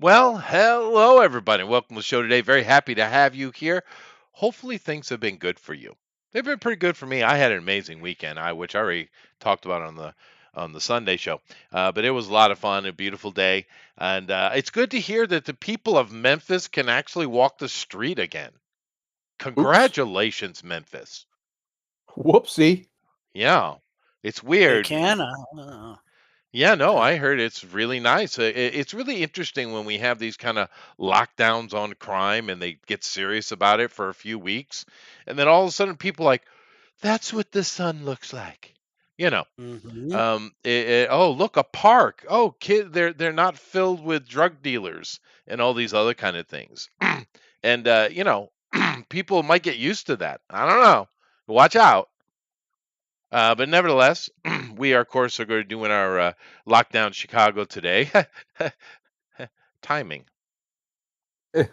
Well, hello everybody. Welcome to the show today. Very happy to have you here. Hopefully things have been good for you. They've been pretty good for me. I had an amazing weekend, which I already talked about on the Sunday show. But it was a lot of fun, a beautiful day, and it's good to hear that the people of Memphis can actually walk the street again. Oops. Congratulations, Memphis. Whoopsie. Yeah, it's They weird. can. Yeah, no, Okay. I heard it's really nice. It's really interesting when we have these kind of lockdowns on crime and they get serious about it for a few weeks, and then all of a sudden people like, that's what the sun looks like. You know, hmm oh look, a park. Oh, kid, they're not filled with drug dealers and all these other kind of things. And people might get used to that. I don't know. Watch out. But nevertheless, we are, of course, are going to doing our lockdown Chicago today. Timing, uh,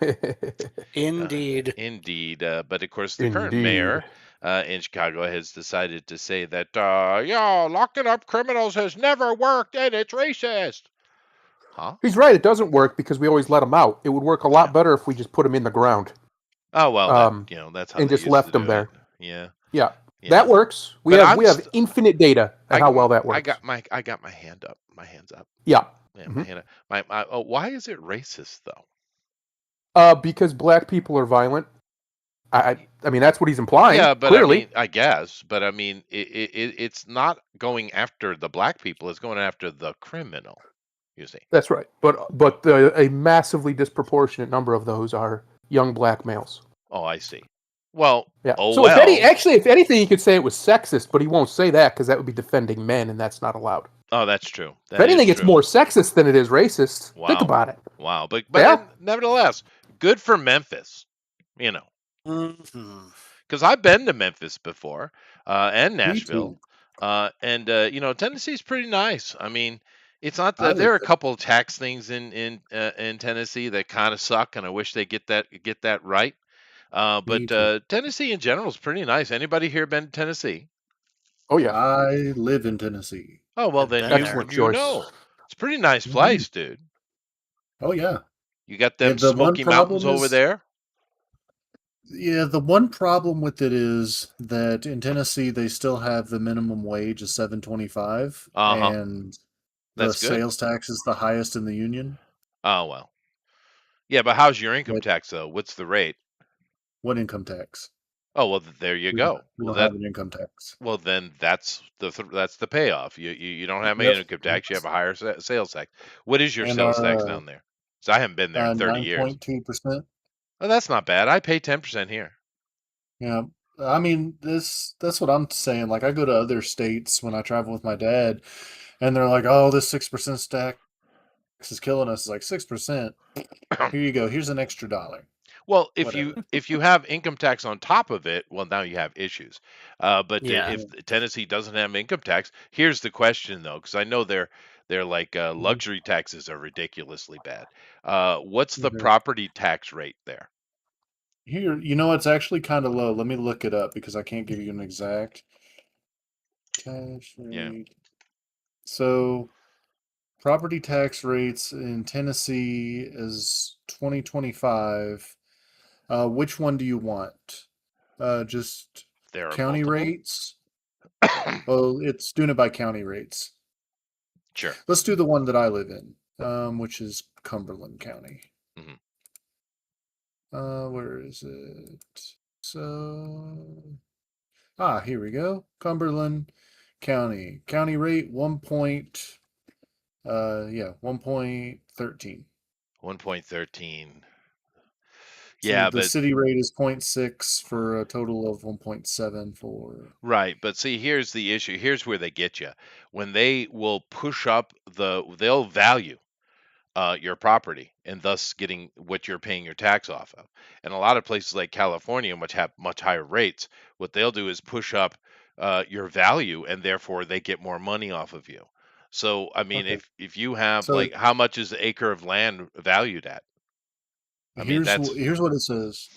Indeed. indeed. But of course, the current Indeed. mayor in Chicago has decided to say that, yeah, locking up criminals has never worked and it's racist. Huh? He's right. It doesn't work because we always let them out. It would work a Yeah. lot better if we just put them in the ground, Oh well, um, that's how and they just used to left them do it. there. Yeah. Yeah, that Yeah. works. We But have we have infinite data at how well that works. I got my hand up. My hands up. Yeah. Yeah, my hmm hand up. Oh, why is it racist though? Because black people are violent. I mean that's what he's implying. Yeah, but I Clearly, mean, I guess, but I mean, it's not going after the black people; it's going after the criminal. You see? that's right. But a massively disproportionate number of those are young black males. Oh, I see. Well, Yeah. oh So well. if anything, he could say it was sexist, but he won't say that because that would be defending men, and that's not allowed. Oh, that's true. If That is anything, it's true. more sexist than it is racist. Think Wow, about it. wow. Yeah. Nevertheless, good for Memphis. You know, hmm because I've been to Memphis before, and Me Nashville, too. and Tennessee's pretty nice. I mean, it's not I that there lived are a there. couple of tax things in Tennessee that kind of suck, and I wish they get that right. Me But too. Tennessee in general is pretty nice. Anybody here been to Tennessee? Oh yeah. I live in Tennessee. Oh well, I've then been you there. Excellent you choice. know it's a pretty nice Mhm. place, dude. Oh yeah. You got Yeah. them Smoky Mountains over there. The one problem with it is that in Tennessee they still have the minimum wage of $7.25, Uh huh. and the That's good. sales tax is the highest in the union. Oh well. Yeah, but how's your income But tax though? What's the rate? what income tax? Oh well, there you go. We don't have an income tax. Well then that's the payoff. You don't have any Yep. income tax. You have a higher sales tax. What is your And sales tax our down there? So I haven't been there in 30 years. 9.2%. Oh, that's not bad. I pay 10% here. Yeah. I mean, that's what I'm saying. Like I go to other states when I travel with my dad, and they're like, "Oh, this 6% tax is killing us." It's like 6%. Here you go. Here's an extra dollar. Well, Whatever. if you have income tax on top of it, well, now you have issues. But Yeah. if Tennessee doesn't have income tax, here's the question though, because I know they're like Mhm. luxury taxes are ridiculously bad. What's the Mhm. property tax rate there? Here, it's actually kind of low. Let me look it up because I can't give you an exact tax Yeah, rate. So, property tax rates in Tennessee is 2025. Which one do you want? Just there are county multiple. rates? Oh, it's doing it by county rates. Sure. Let's do the one that I live in, which is Cumberland County. Mhm. Where is it? So, here we go. Cumberland County. County rate 1.13. 1.13. So Yeah, the but city rate is 0.6 for a total of 1.7 for. right, but see, here's the issue. Here's where they get you. When they will push up they'll value your property and thus getting what you're paying your tax off of. And a lot of places like California, which have much higher rates, what they'll do is push up your value and therefore they get more money off of you. So, I mean, Okay. if you have So like how much is the acre of land valued at? I mean, here's that's here's what it says.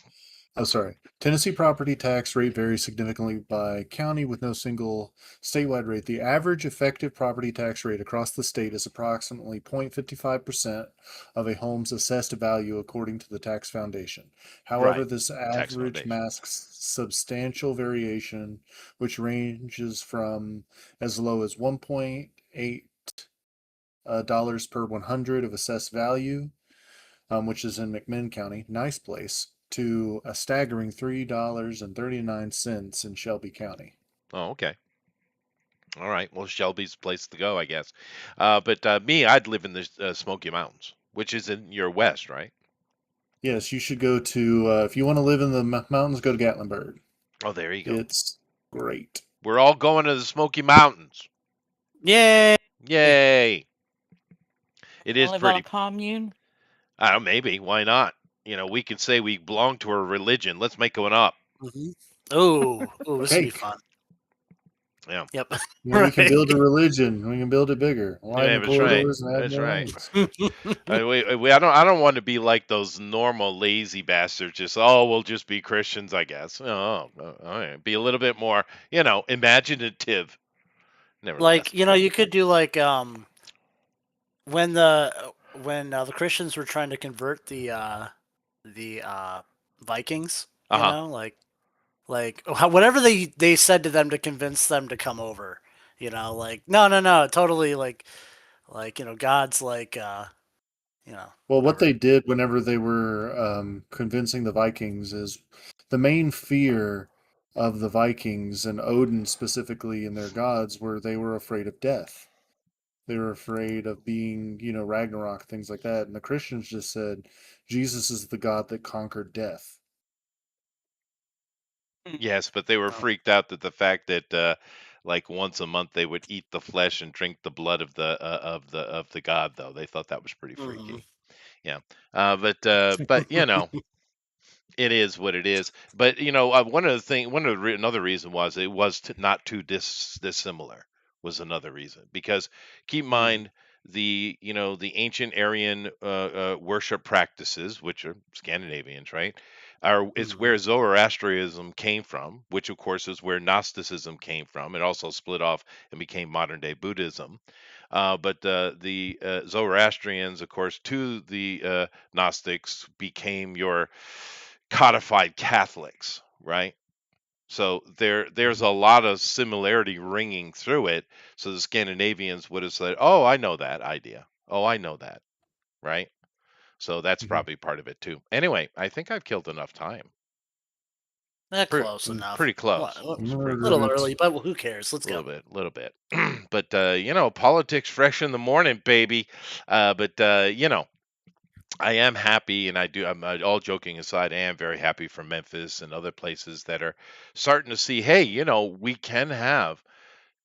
Oh, sorry. Tennessee property tax rate varies significantly by county with no single statewide rate. The average effective property tax rate across the state is approximately 0.55% of a home's assessed value according to the tax foundation. However, Right. this Tax average foundation. masks substantial variation, which ranges from as low as 1.8 dollars per 100 of assessed value, which is in McMinn County, nice place, to a staggering $3.39 in Shelby County. Oh, okay. All right. Well, Shelby's the place to go, I guess. But me, I'd live in the Smoky Mountains, which is in your west, right? Yes, you should go to, if you want to live in the mountains, go to Gatlinburg. Oh, there you go. It's great. We're all going to the Smoky Mountains. Yay! Yay! It Wanna is live on a pretty. commune? I don't know, maybe. Why not? We can say we belong to a religion. Let's make one up. Oh, this would be Cake. fun. Yeah. Yep. We can build a Right. religion. We can build it bigger. Widen Yeah, the that's right. corridors and add That's more right. lanes. I don't want to be like those normal lazy bastards. Just we'll just be Christians, I guess. Oh, all right. Be a little bit more, imaginative. Never the Like, best. you could do like when the Christians were trying to convert the Vikings, Uh huh. whatever they said to them to convince them to come over, like no, totally God's Well, what whatever. they did whenever they were convincing the Vikings is the main fear of the Vikings and Odin specifically and their gods were they were afraid of death. They were afraid of being, Ragnarok, things like that. And the Christians just said Jesus is the God that conquered death. Yes, but they were Oh. freaked out that the fact that like once a month they would eat the flesh and drink the blood of the god, though. They thought that was pretty Mhm. freaky. Yeah. But it is what it is. But another reason was it was not too dissimilar was another reason, because keep in Mhm. mind the ancient Aryan worship practices, which are Scandinavians, right? Are It's Mhm. where Zoroastrianism came from, which of course is where Gnosticism came from. It also split off and became modern day Buddhism. But the Zoroastrians, of course, to the Gnostics became your codified Catholics, right? So there's a lot of similarity ringing through it. So the Scandinavians would have said, "Oh, I know that idea. Oh, I know that." Right? So that's Mhm. probably part of it too. Anyway, I think I've killed enough time. Close enough. Pretty close. It's A pretty little close. early, but who cares? Let's A go. little bit. But politics fresh in the morning, baby. But I am happy, and all joking aside, I am very happy for Memphis and other places that are starting to see, hey, we can have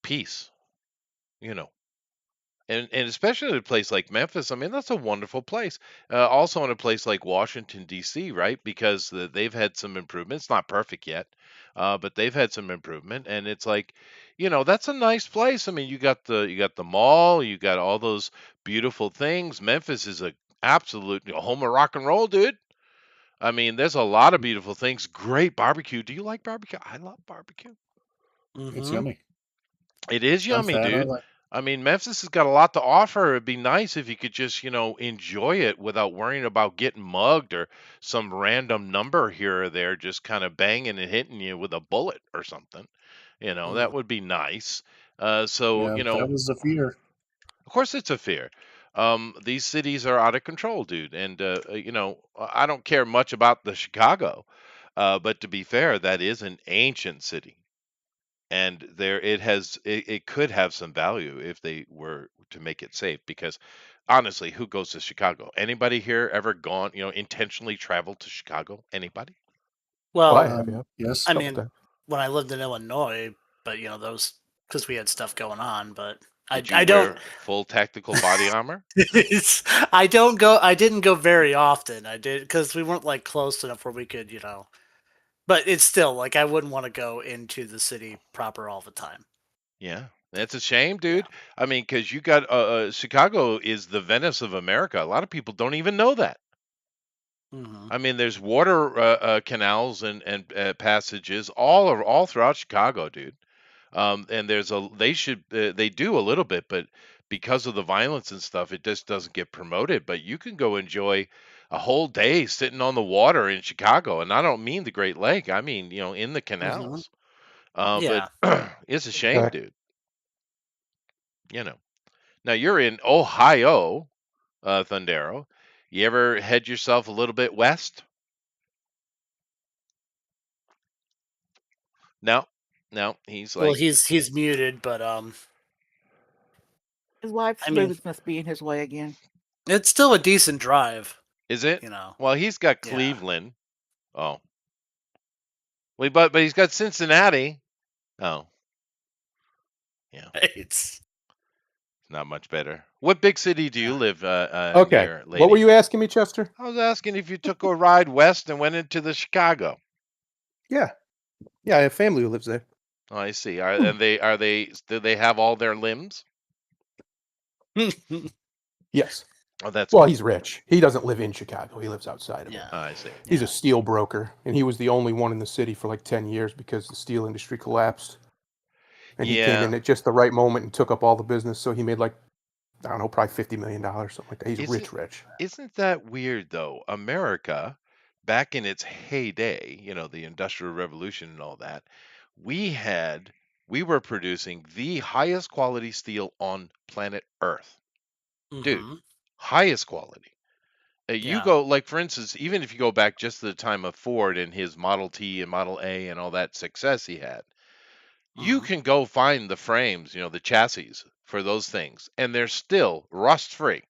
peace, you know, and especially in a place like Memphis. I mean, that's a wonderful place. Also, in a place like Washington D.C., right? Because they've had some improvement. It's not perfect yet, but they've had some improvement, and it's like, that's a nice place. I mean, you got the mall, you got all those beautiful things. Memphis is a absolute home of rock and roll, dude. I mean, there's a lot of beautiful things. Great barbecue. Do you like barbecue? I love barbecue. It's Mm-hmm. yummy. It is I'm yummy, fat. I dude. like. I mean, Memphis has got a lot to offer. It'd be nice if you could just, enjoy it without worrying about getting mugged or some random number here or there just kind of banging and hitting you with a bullet or something. That would be nice. So, Yeah, that was the fear. of course, it's a fear. These cities are out of control, dude. And, I don't care much about the Chicago. But to be fair, that is an ancient city, and it could have some value if they were to make it safe, because honestly, who goes to Chicago? Anybody here ever gone, intentionally traveled to Chicago? Anybody? Well, I Well, have, yeah, a Yes. I couple mean, times. when I lived in Illinois, but those because we had stuff going on, but I Did you I don't wear full tactical body armor? I didn't go very often. I did because we weren't like close enough where we could, but it's still like I wouldn't want to go into the city proper all the time. Yeah, that's a shame, Yeah. dude. I mean, because you got Chicago is the Venice of America. A lot of people don't even know that. Mhm. I mean, there's water canals and passages all throughout Chicago, dude. And they do a little bit, but because of the violence and stuff, it just doesn't get promoted. But you can go enjoy a whole day sitting on the water in Chicago, and I don't mean the Great Lake. I mean, in the Mhm. canals. But Yeah. it's a shame, Okay. dude. You know. Now you're in Ohio, Thundero. You ever head yourself a little bit west? No, no. He's Well, like, he's muted, but His wife's I mean, smooth must be in his way again. it's still a decent drive. is it? You know. Well, he's got Yeah. Cleveland. Oh, well, but he's got Cincinnati. Oh, yeah, It's not much better. What big city do you yeah. live Okay. near, What were lady? you asking me, Chester? I was asking if you took a ride west and went into the Chicago. Yeah. Yeah, I have family who lives there. Oh, I see. Do they have all their limbs? Yes. Oh, that's Well, good. he's rich. He doesn't live in Chicago. He lives outside of it. Yeah. Oh, I see. He's Yeah. a steel broker, and he was the only one in the city for like 10 years because the steel industry collapsed. And he came in Yeah. at just the right moment and took up all the business. So he made like, I don't know, probably $50 million, something like that. He's Isn't rich. isn't that weird though? America, back in its heyday, the Industrial Revolution and all that, we had we were producing the highest quality steel on planet Earth. Dude, Mhm. highest quality. You Yeah. go, like, for instance, even if you go back just to the time of Ford and his Model T and Model A and all that success he had, you Mhm. can go find the frames, the chassis for those things, and they're still rust free.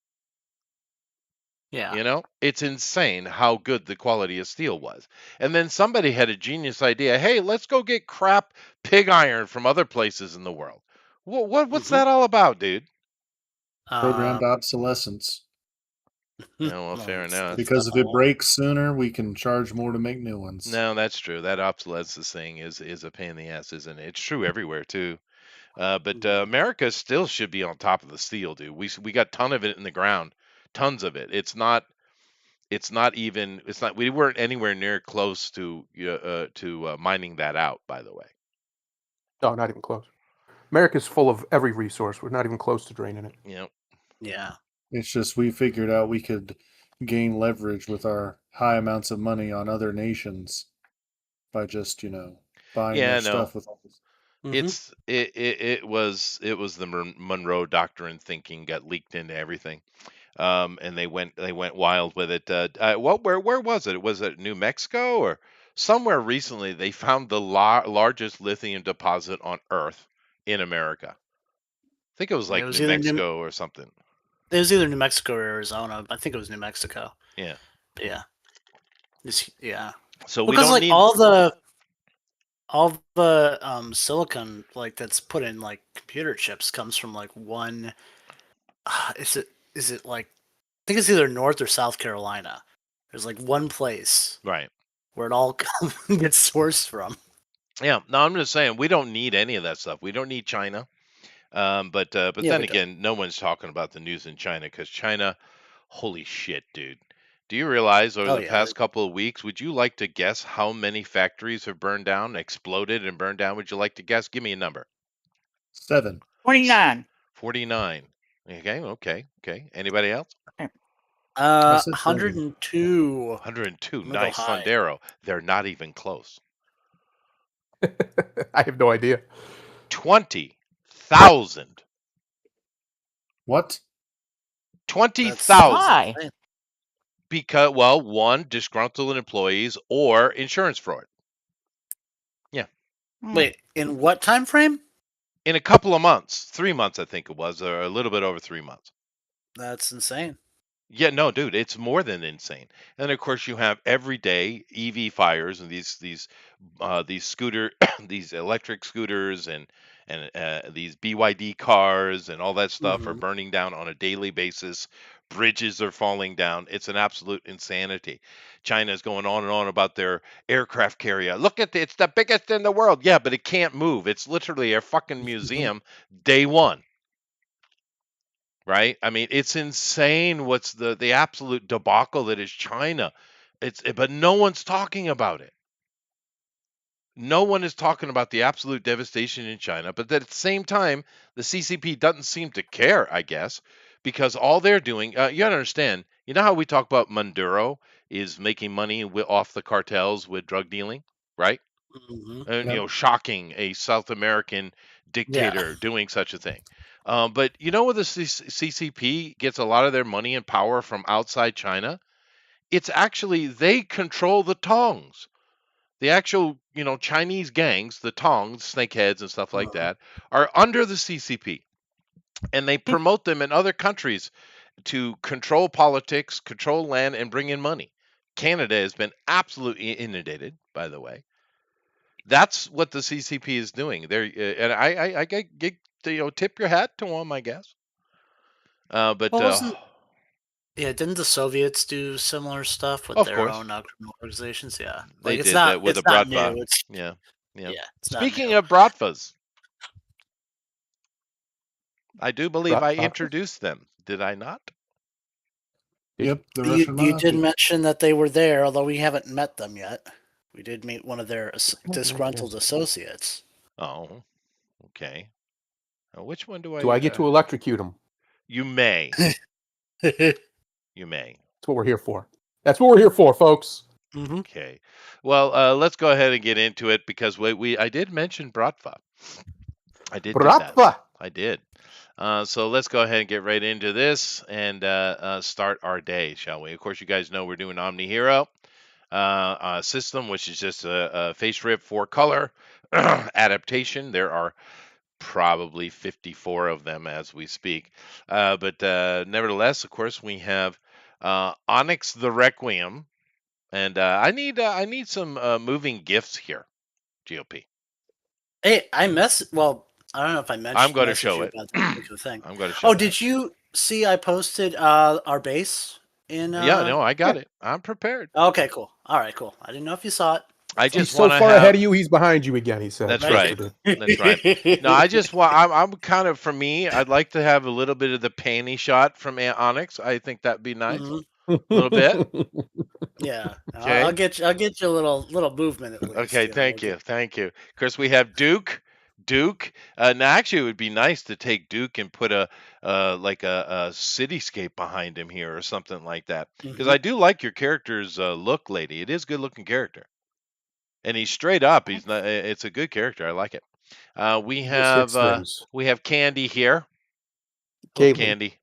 Yeah. It's insane how good the quality of steel was. And then somebody had a genius idea. Hey, let's go get crap pig iron from other places in the world. What's Mhm. that all about, dude? Programmed obsolescence. Yeah, well, well, fair enough. it's Because not if it all. breaks sooner, we can charge more to make new ones. No, that's true. That obsolescence thing is a pain in the ass, isn't it? It's true everywhere too. But Mhm. America still should be on top of the steel, dude. We got ton of it in the ground, tons of it. It's not we weren't anywhere near close to mining that out, by the way. No, not even close. America's full of every resource. We're not even close to draining it. Yeah. It's just we figured out we could gain leverage with our high amounts of money on other nations by just, buying their Yeah, no. stuff with all this. Mhm. It was the Monroe Doctrine thinking got leaked into everything. And they went wild with it. Where was it? Was it New Mexico or somewhere recently? They found the largest lithium deposit on Earth in America. I think it was It like was New either Mexico or something. New Mexico or Arizona. I think it was New Mexico. Yeah. But yeah. Yeah. So we Because don't like need. all the silicon like that's put in like computer chips comes from like one is it like I think it's either North or South Carolina. There's like one place Right. where it all gets sourced from. Yeah. No, I'm just saying we don't need any of that stuff. We don't need China. But Yeah, then we don't. again, no one's talking about the news in China because China, holy shit, dude. Do you realize over Oh the yeah. past couple of weeks, would you like to guess how many factories have burned down, exploded and burned down? Would you like to guess? Give me a number. 7. 29. 49. Okay. Anybody else? I said 7. 102. 102. I'm gonna go Nice, high. Thundero. They're not even close. I have no idea. 20,000. What? 20,000. Why? Because, well, one, disgruntled employees or insurance fraud. Hmm. Wait, in what time frame? In a couple of months, 3 months, I think it was, or a little bit over 3 months. That's insane. Yeah, no, dude, it's more than insane. And then, of course, you have everyday EV fires and these scooter, these electric scooters and these BYD cars and all that stuff are Hmm. burning down on a daily basis. Bridges are falling down. It's an absolute insanity. China is going on and on about their aircraft carrier. Look at it's the biggest in the world. Yeah, but it can't move. It's literally a fucking museum day one. Right? I mean, it's insane what's the absolute debacle that is China. But no one's talking about it. No one is talking about the absolute devastation in China, but at the same time, the CCP doesn't seem to care, I guess, because all they're doing, you gotta understand, you know how we talk about Maduro is making money off the cartels with drug dealing, right? Mhm. And, Yep. shocking a South American Yeah. dictator doing such a thing. But you know where the CCP gets a lot of their money and power from outside China? It's actually they control the Tongs. The actual, Chinese gangs, the Tongs, snakeheads, and stuff like Mhm. that, are under the CCP, and they promote them in other countries to control politics, control land, and bring in money. Canada has been absolutely inundated, by the way. That's what the CCP is doing. And I get tip your hat to them, I guess. But Well, wasn't yeah? Didn't the Soviets do similar stuff with of their course own criminal organizations? Yeah, they like did that with the it's not Bratva. new. It's Yeah, yeah. yeah, it's not Speaking new. of Bratvas, I do believe I Brat- introduced them. Did I not? Yep. The You Russian you did mafia. mention that they were there, although we haven't met them yet. We did meet one of their disgruntled associates. Oh, okay. Which one do Do I I? get to electrocute him? You may. hmm You may. That's what we're here for. That's what we're here for, folks. Okay. Well, let's go ahead and get into it because I did mention Bratva. I did do that. Bratva. I did. So let's go ahead and get right into this and start our day, shall we? Of course, you guys know we're doing Omni Hero system, which is just a face rip 4-color adaptation. There are probably 54 of them as we speak. But nevertheless, of course, we have Onyx the Requiem, and I need some moving gifts here. GOP. Hey, well, I don't know if I I'm going to messaged show you it. about this particular thing. I'm going to show Oh, that. did you see I posted our base in Yeah, no, I got Yeah. it. I'm prepared. Okay, cool. All right, cool. I didn't know if you saw it. I That's all. He's just so want to far ahead have. of you, he's behind you again, he said That's Right. right. yesterday. That's right. No, I just want. I'm kind of for me. I'd like to have a little bit of the panty shot from Onyx. I think that'd be nice. Mhm. A little bit. Yeah, Okay. I'll get you a little movement at least. Okay. You know, we'll Thank you. Thank you. Of course, we have Duke. Duke. Now, actually, it would be nice to take Duke and put a like a cityscape behind him here or something like that. Because Mhm. I do like your character's look, lady. It is a good looking character, and he's straight up. He's not. It's a good character. I like it. We He just hits have things. Candy here. Hello, Kaylee. Candy.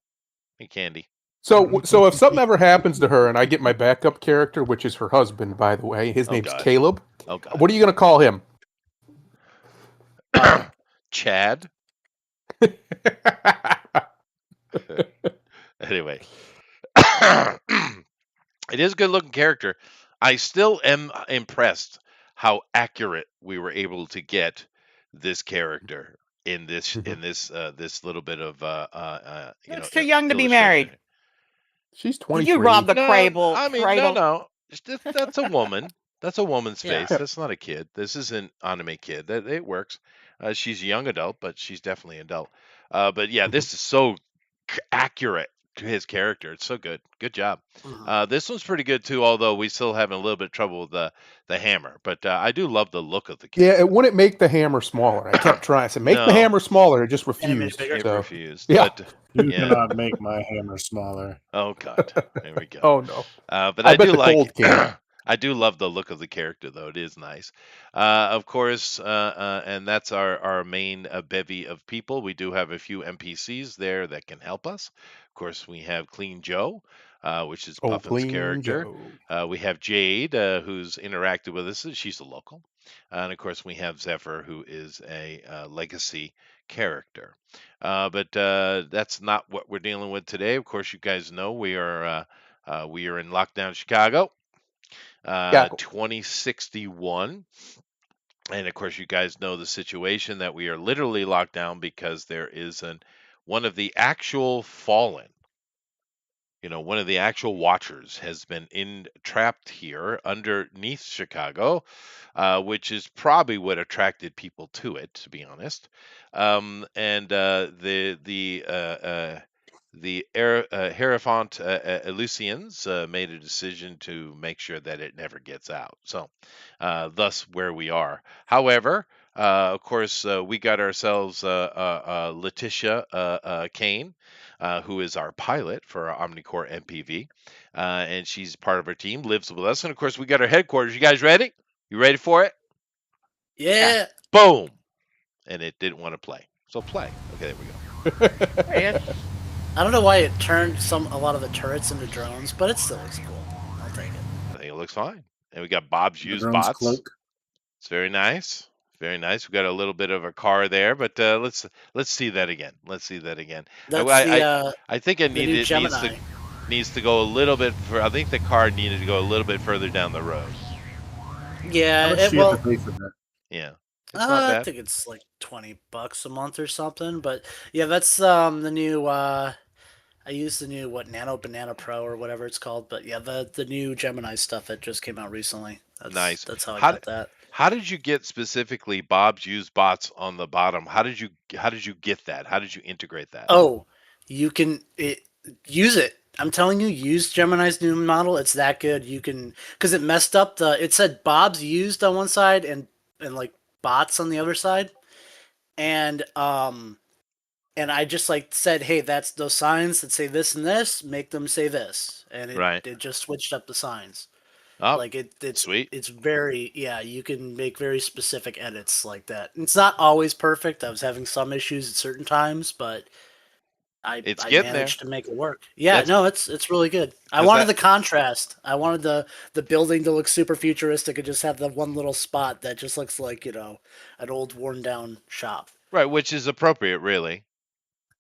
Hey, Candy. So if something ever happens to her and I get my backup character, which is her husband, by the way, his Oh name's God. Caleb. Oh God. What are you going to call him? Chad. Anyway, it is a good looking character. I still am impressed how accurate we were able to get this character in this little bit of That's too young to be illustration. married. She's Did you rob 23. the No, cradle? I mean Cradle? no. That's a woman. That's a woman's Yeah. face. That's not a kid. This isn't anime kid. That it works. She's a young adult, but she's definitely adult. But yeah, this is so accurate to his character. It's so good. Good job. Mhm. This one's pretty good too, although we still having a little bit of trouble with the hammer. But I do love the look of the Yeah, character. it wouldn't make the hammer smaller. I kept trying. I said, make the No, hammer smaller. It just And it made it refused. bigger. it So, refused. yeah. But You yeah. cannot make my hammer smaller. Oh God. There we go. Oh, no. But I I bet do the like. cold can. I do love the look of the character, though. It is nice. Of course, and that's our main bevy of people. We do have a few NPCs there that can help us. Of course, we have Clean Joe, which is Oh, Puffin's clean character. Joe. We have Jade, who's interacted with us. She's a local. And of course, we have Zephyr, who is a legacy character. But that's not what we're dealing with today. Of course, you guys know we are in lockdown Chicago. Gackle. 2061. And of course, you guys know the situation that we are literally locked down because there is one of the actual fallen, one of the actual watchers has been trapped here underneath Chicago, which is probably what attracted people to it, to be honest. And the Hierophant Eleusinians made a decision to make sure that it never gets out. So, thus where we are. However, of course, we got ourselves Letitia Kane, who is our pilot for our Omnicore MPV, and she's part of our team, lives with us, and of course, we got our headquarters. You guys ready? You ready for it? Yeah. Boom! And it didn't want to play. So play. Okay, there we go. I don't know why it turned a lot of the turrets into drones, but it still looks cool. I'll take it. I think it looks fine. And we got Bob's The used drone's bots. cloak. It's very nice. Very nice. We got a little bit of a car there, but let's see that again. Let's see that again. That's I think it the new Gemini. needs to go a little bit. I think the car needed to go a little bit further down the road. Yeah. How much do you have to pay for that? Yeah. It's not I bad. think it's like $20 a month or something. But yeah, that's the new. I use the new Nano Banana Pro or whatever it's called. But yeah, the new Gemini stuff that just came out recently. Nice. That's how I got that. How did you get specifically Bob's used bots on the bottom? How did you get that? How did you integrate that? Oh, you can use it. I'm telling you, use Gemini's new model. It's that good. You can, because it messed up it said Bob's used on one side and like bots on the other side, and I just like said, hey, that's those signs that say this and this, make them say this, and it just switched up the signs. Oh, like it's sweet. It's very you can make very specific edits like that. It's not always perfect. I was having some issues at certain times, but I managed to make it work. Yeah, no, it's really good. I wanted the contrast. I wanted the building to look super futuristic and just have the one little spot that just looks like, an old worn down shop. Right, which is appropriate, really.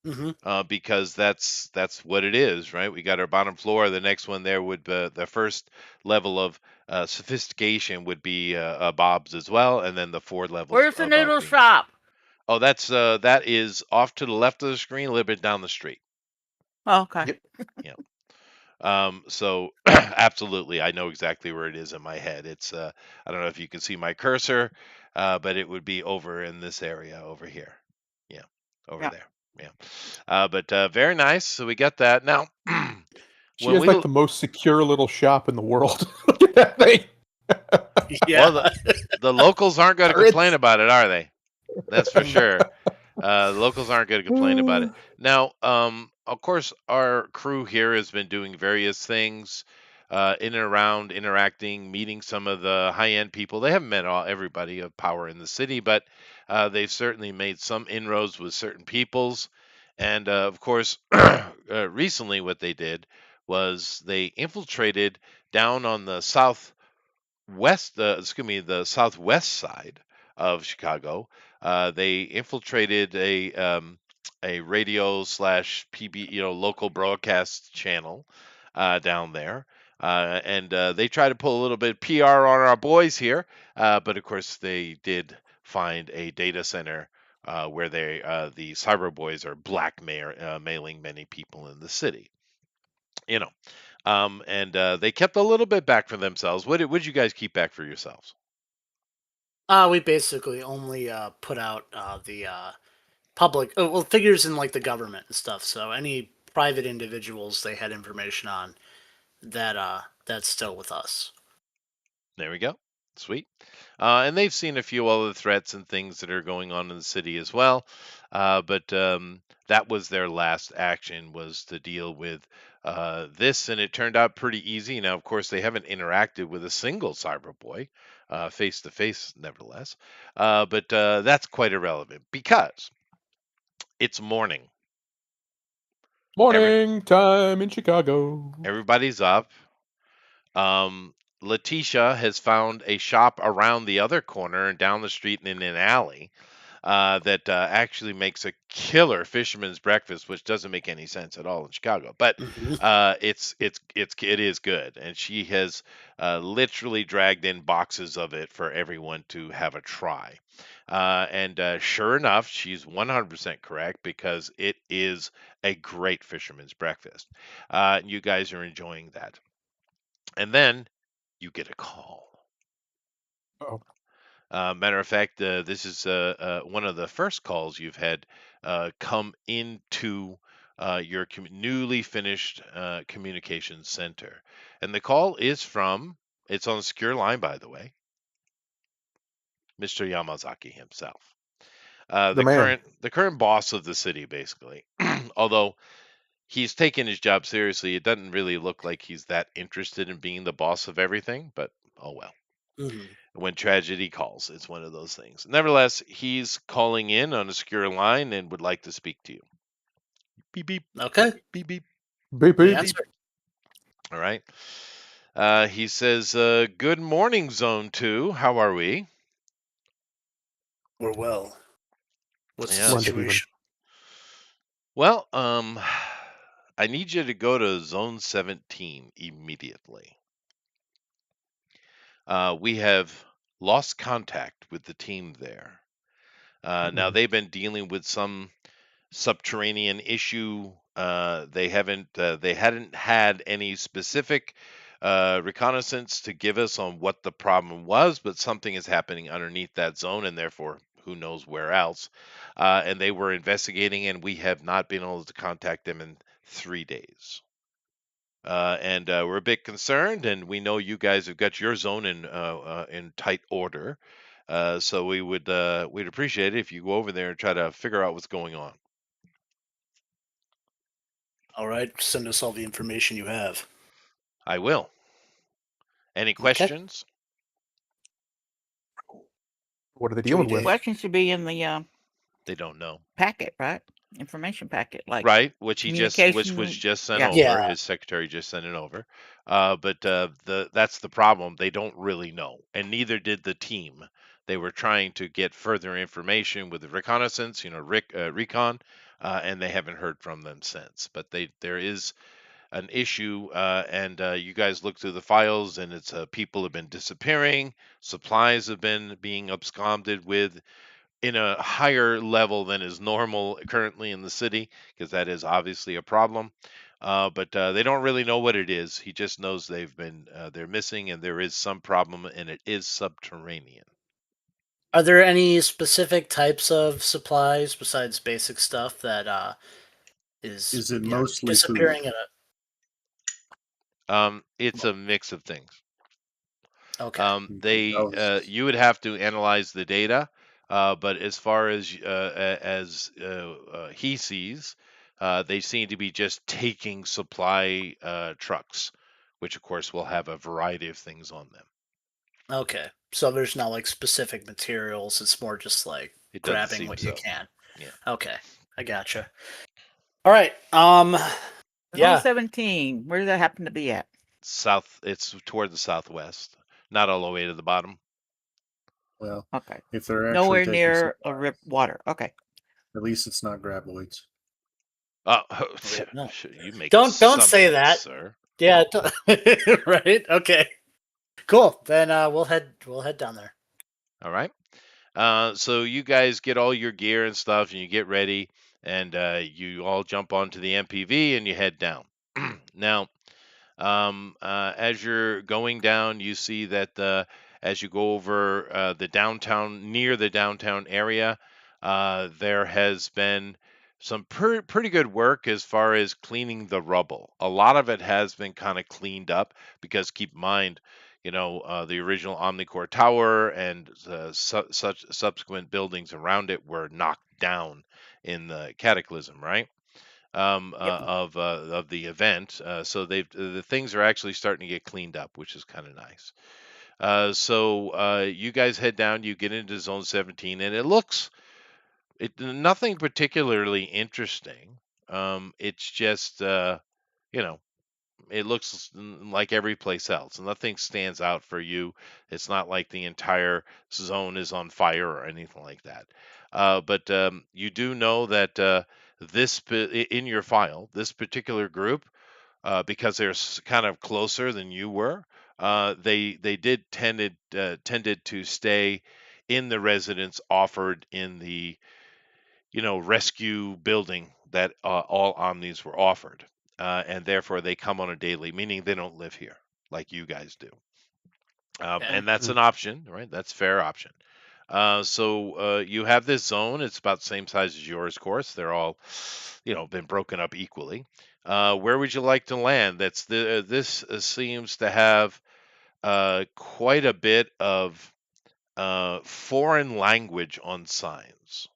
Mm-hmm. Because that's what it is, right? We got our bottom floor. The next one there would be the first level of sophistication would be Bob's as well, and then the 4 levels. Where's the noodle shop? Oh, that is off to the left of the screen, a little bit down the street. Oh, okay. Yeah. So absolutely, I know exactly where it is in my head. It's I don't know if you can see my cursor, but it would be over in this area over here. Yeah, over there. Yeah. But very nice. So we got that. Now, she has like the most secure little shop in the world. Look at that thing. Yeah. Well, the locals aren't going to complain about it, are they? That's for sure. The locals aren't going to complain about it. Now, of course, our crew here has been doing various things in and around, interacting, meeting some of the high-end people. They haven't met everybody of power in the city, but they've certainly made some inroads with certain peoples. And of course, recently what they did was they infiltrated down on the the southwest side of Chicago. They infiltrated a radio slash PB, local broadcast channel down there. And they tried to pull a little bit of PR on our boys here, but of course they did find a data center where the cyber boys are blackmailing many people in the city. And they kept a little bit back for themselves. What did you guys keep back for yourselves? We basically only put out the public, figures in like the government and stuff. So any private individuals they had information on, that's still with us. There we go. Sweet. And they've seen a few other threats and things that are going on in the city as well. But that was their last action, was to deal with this, and it turned out pretty easy. Now, of course, they haven't interacted with a single cyberboy face to face, nevertheless. But that's quite irrelevant because it's morning. Morning time in Chicago. Everybody's up. Letitia has found a shop around the other corner and down the street and in an alley that actually makes a killer fisherman's breakfast, which doesn't make any sense at all in Chicago, but it is good, and she has literally dragged in boxes of it for everyone to have a try. And sure enough, she's 100% correct, because it is a great fisherman's breakfast. You guys are enjoying that. And then you get a call. Oh. Matter of fact, this is one of the first calls you've had come into your newly finished communications center. And the call is from, it's on a secure line, by the way, Mr. Yamazaki himself. The man. The current boss of the city, basically. Although he's taken his job seriously, it doesn't really look like he's that interested in being the boss of everything, but oh well. Mhm. When tragedy calls, it's one of those things. Nevertheless, he's calling in on a secure line and would like to speak to you. Beep beep Okay. beep beep. Beep The beep. answer. All right. He says, "Good morning, Zone 2. How are we?" We're well. What's the Yeah. Splendid even. situation? Well, I need you to go to Zone 17 immediately. We have lost contact with the team there. Now they've been dealing with some subterranean issue. They hadn't had any specific reconnaissance to give us on what the problem was, but something is happening underneath that zone, and therefore, who knows where else. And they were investigating, and we have not been able to contact them in 3 days. And we're a bit concerned, and we know you guys have got your zone in tight order. So we'd appreciate it if you go over there and try to figure out what's going on. All right. Send us all the information you have. I will. Any Okay. questions? What are they Should dealing we with? do- Questions should be in the They don't know. packet, right? Information packet, like Right, which was communication. just sent Yeah. over. Yeah. His secretary just sent it over. But that's the problem. They don't really know, and neither did the team. They were trying to get further information with the reconnaissance, recon, and they haven't heard from them since. But there is an issue, and you guys look through the files, and it's people have been disappearing, supplies have been being absconded with in a higher level than is normal currently in the city, because that is obviously a problem. But they don't really know what it is. He just knows they're missing, and there is some problem, and it is subterranean. Are there any specific types of supplies besides basic stuff that is Is it mostly disappearing food? It's a mix of things. Okay. You would have to analyze the data, but as far as he sees, they seem to be just taking supply trucks, which of course will have a variety of things on them. Okay. So there's not like specific materials. It's more just like It doesn't grabbing seem what you so. can. Yeah. Okay. I gotcha. All right. Zone Yeah. 17. Where does that happen to be at? South. It's toward the southwest, not all the way to the bottom. Well, Okay. if they're actually Nowhere taking near a supplies, water. Okay. at least it's not graboids. Oh, No. you make Don't say assumptions, that. sir. Yeah. Right. Okay. Cool. Then we'll head down there. All right. So you guys get all your gear and stuff, and you get ready, and you all jump onto the MPV and you head down. Now, as you're going down, you see that as you go over near the downtown area, there has been some pretty good work as far as cleaning the rubble. A lot of it has been kind of cleaned up because keep in mind, the original Omnicore Tower and such subsequent buildings around it were knocked down in the Cataclysm, right? Yep. Of the event. So the things are actually starting to get cleaned up, which is kind of nice. So you guys head down, you get into Zone 17, and it looks nothing particularly interesting. It's just it looks like every place else. Nothing stands out for you. It's not like the entire zone is on fire or anything like that. But you do know that in your file, this particular group, because they're kind of closer than you were, they tended to stay in the residence offered in the rescue building that all Omnis were offered. And therefore they come on a daily, meaning they don't live here like you guys do. Okay. And that's an option, right? That's a fair option. So you have this zone. It's about the same size as yours, of course. They're all, been broken up equally. Where would you like to land? This seems to have quite a bit of foreign language on signs.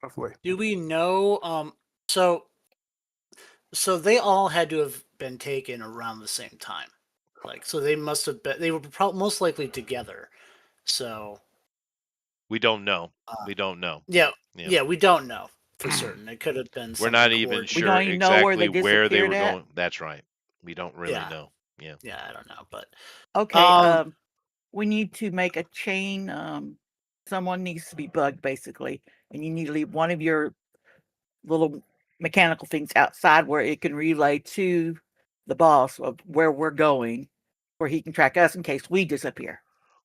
Roughly. Do we know? So they all had to have been taken around the same time. Like, so they must have been. They were most likely together. So We don't know. uh, We don't know. yeah, Yeah. yeah, we don't know for certain. It could have been We're something not even coordinated. We sure don't even know where they exactly where they disappeared were at. going. That's right. We don't really Yeah. know. Yeah. Yeah, I don't know, but Okay. We need to make a chain. Someone needs to be bugged, basically, and you need to leave one of your little mechanical things outside where it can relay to the boss of where we're going, where he can track us in case we disappear.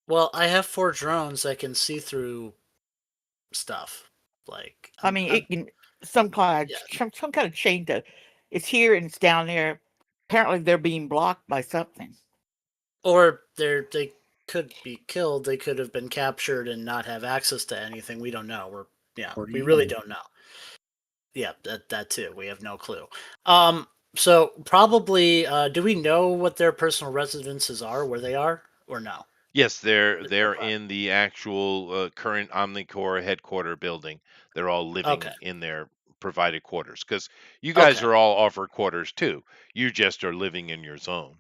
well, I have 4 drones that can see through stuff. Like, I mean, it can some kind yeah. of some kind of chain to. It's here and it's down there. Apparently, they're being blocked by something. Or they could be killed. They could have been captured and not have access to anything. We don't know. Or We really eaten. don't know. Yeah, that too. We have no clue. So probably, do we know what their personal residences are, where they are, or no? Yes, they're Is they're that right? in the actual current Omnicore headquarter building. They're all Okay. living in their provided quarters because you guys Okay. are all offered quarters too. You just are living in your zone,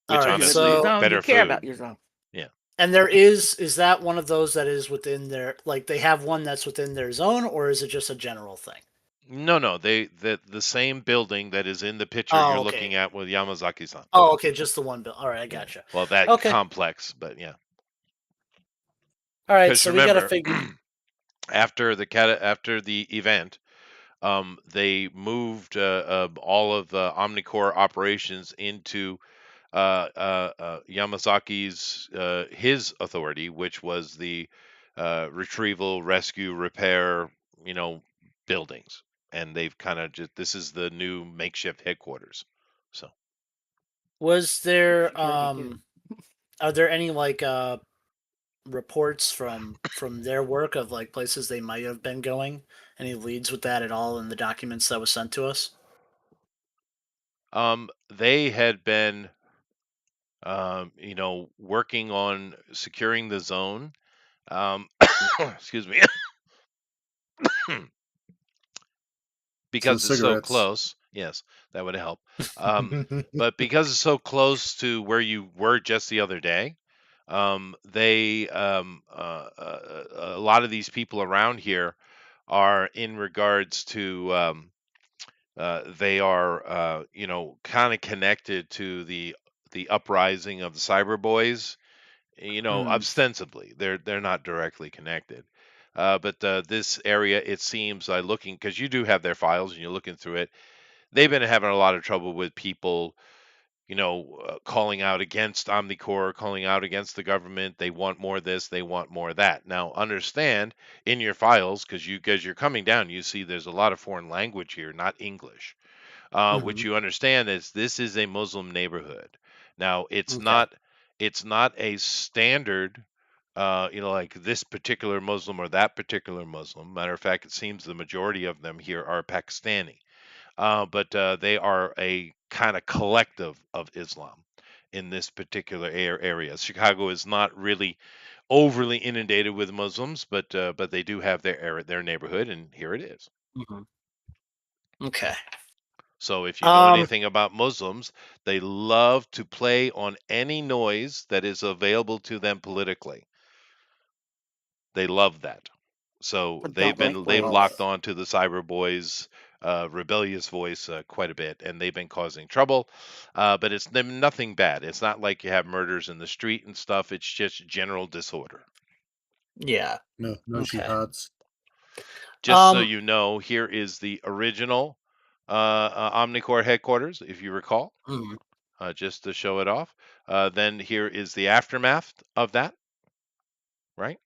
All which If right. you live in your honestly, So, zone, you better care about food. your zone. Yeah. and there is that one of those that is within their, like, they have one that's within their zone, or is it just a general thing? No, the same building that is in the picture you're Oh, okay. looking at with Yamazaki-san. Oh, okay. Just the one bill. All right, I Yeah. gotcha. Well, that Okay. complex, but yeah. All right. Because So we got to remember, figure. after the event, they moved all of the Omnicore operations into Yamazaki's his authority, which was the retrieval, rescue, repair, you know, buildings, and they've kind of just this is the new makeshift headquarters. So Was there Which is very good. are there any like reports from their work of like places they might have been going? Any leads with that at all in the documents that was sent to us? they had been working on securing the zone. Excuse me. So Because it's so cigarettes. close. Yes, that would help. But because it's so close to where you were just the other day, they a lot of these people around here are in regards to they are kind of connected to the uprising of the cyber boys, Hmm. ostensibly they're not directly connected, but this area, it seems, looking, because you do have their files and you're looking through it, they've been having a lot of trouble with people, calling out against Omnicore, calling out against the government. They want more of this, they want more of that. Now understand, in your files, because you're coming down, you see there's a lot of foreign language here, not English. Hmm. Which you understand is this is a Muslim neighborhood. Now Okay. it's not a standard, like this particular Muslim or that particular Muslim. Matter of fact, it seems the majority of them here are Pakistani, but they are a kind of collective of Islam in this particular area. Chicago is not really overly inundated with Muslims, but they do have their neighborhood, and here it is. Hmm. Okay. So if you know Um. anything about Muslims, they love to play on any noise that is available to them politically. They love that. So But don't they they've Well. locked on to the cyber boys rebellious voice quite a bit, and they've been causing trouble. But it's nothing bad. It's not like you have murders in the street and stuff. It's just general disorder. Yeah. No Okay. jihads. Just so Um. you know, here is the original Omnicore headquarters, if you recall, Mhm. just to show it off. Then here is the aftermath of that, right?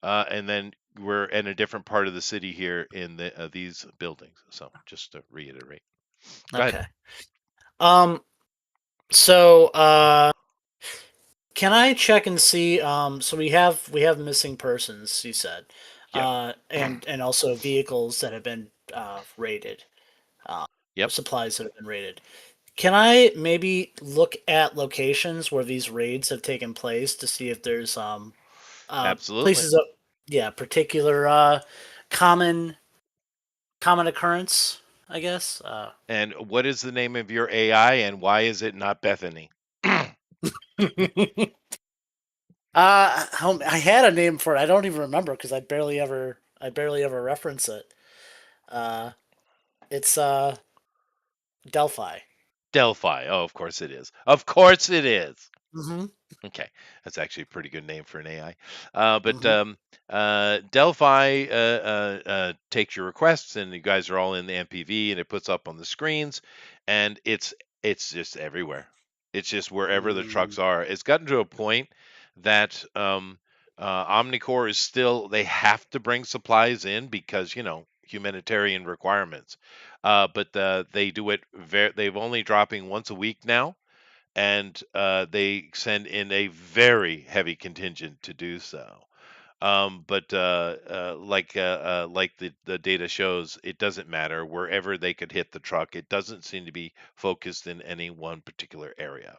And then we're in a different part of the city here in these buildings. So just to reiterate. Go ahead. Okay. Um. So. Can I check and see? So we have missing persons. You said, Yeah. and also vehicles that have been raided, or Yep. supplies that have been raided. Can I maybe look at locations where these raids have taken place to see if there's Absolutely. places of particular common occurrence? I guess. And what is the name of your AI, and why is it not Bethany? I had a name for it. I don't even remember because I barely ever reference it. Uh, it's Delphi. Delphi. Oh, of course it is. Of course it is. Mm-hmm. Okay, that's actually a pretty good name for an AI. But Mm-hmm. Delphi takes your requests, and you guys are all in the MPV, and it puts up on the screens, and it's just everywhere. It's just wherever the trucks are. It's gotten to a point that Omnicore is still, they have to bring supplies in because humanitarian requirements. But they do it. They've only dropping once a week now, and they send in a very heavy contingent to do so. But like the data shows, it doesn't matter wherever they could hit the truck. It doesn't seem to be focused in any one particular area.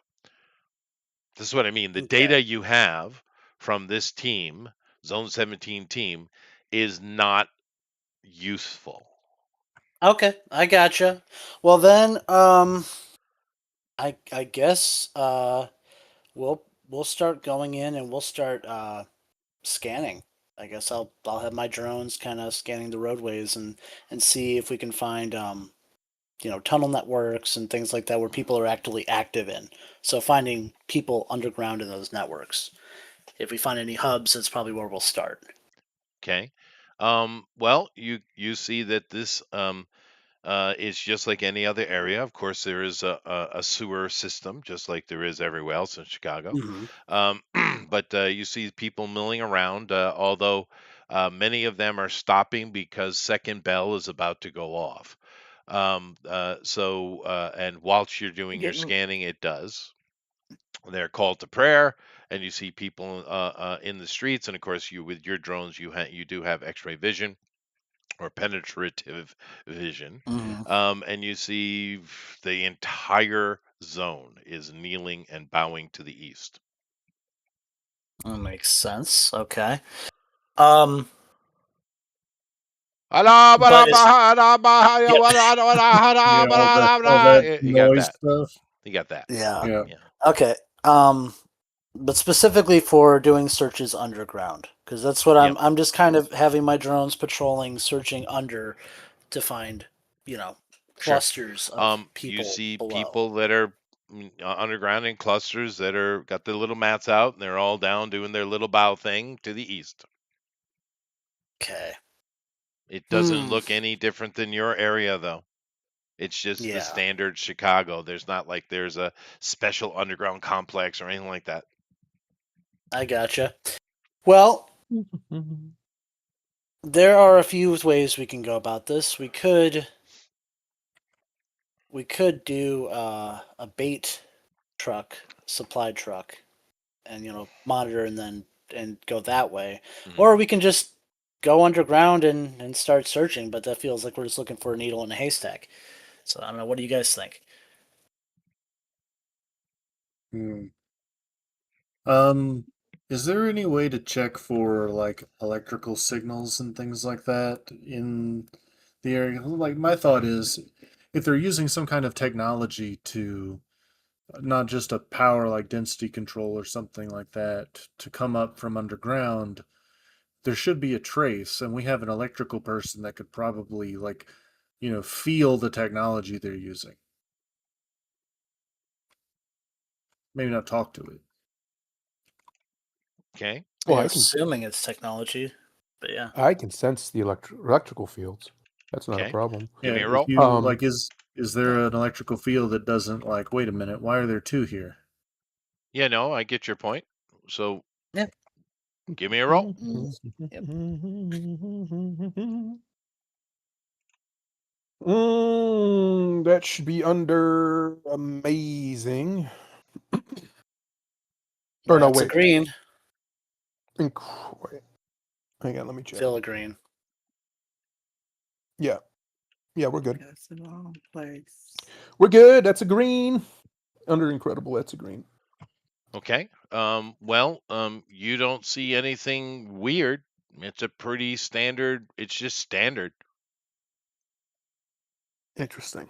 This is what I mean. The Okay. data you have from this team, Zone 17 team, is not useful. Okay, I gotcha. Well then, I guess we'll start going in and we'll start scanning. I guess I'll have my drones kind of scanning the roadways and see if we can find tunnel networks and things like that where people are actually active in. So finding people underground in those networks. If we find any hubs, that's probably where we'll start. Okay. Well, you see that this it's just like any other area. Of course, there is a sewer system, just like there is everywhere else in Chicago. Mm-hmm. Um, but you see people milling around, although many of them are stopping because second bell is about to go off. And whilst you're doing your Getting scanning, it does. They're called to prayer, and you see people in the streets. And of course, you with your drones, you do have X-ray vision or penetrative vision, Mm-hmm. and you see the entire zone is kneeling and bowing to the east. That makes sense. Okay. Um, but it's yeah, All that You got noise that. stuff. You got that. yeah. Yeah. Yeah. Okay. But specifically for doing searches underground, because that's what Yep. I'm just kind of having my drones patrolling, searching under to find, Sure. clusters of You people see below. people that are underground in clusters that are got their little mats out, and they're all down doing their little bow thing to the east. Okay. It doesn't Hmm. look any different than your area, though. It's just the Yeah, standard Chicago. There's not like there's a special underground complex or anything like that. I gotcha. Well, there are a few ways we can go about this. We could do a bait truck, supply truck, and monitor and go that way, Mhm. or we can just go underground and start searching. But that feels like we're just looking for a needle in a haystack. So I don't know. What do you guys think? Hmm. Um, is there any way to check for like electrical signals and things like that in the area? Like my thought is, if they're using some kind of technology to not just a power like density control or something like that to come up from underground, there should be a trace, and we have an electrical person that could probably feel the technology they're using. Maybe not talk to it. Okay. Well, Yeah, assuming it's technology, but yeah. I can sense the electrical fields. That's not a Okay. problem. Give Yeah, me a if roll. you Um, like, is there an electrical field that doesn't like? Wait a minute, why are there two here? Yeah, no, I get your point. So Yeah. give me a roll. Yep. That should be under amazing. Or no, That's a wait. green. Wait. Hang on, let me check. Still a green. Yeah. Yeah, we're good. That's the wrong place. We're good. That's a green. Under incredible, that's a green. Okay. Well, you don't see anything weird. It's a pretty standard. It's just standard. Interesting.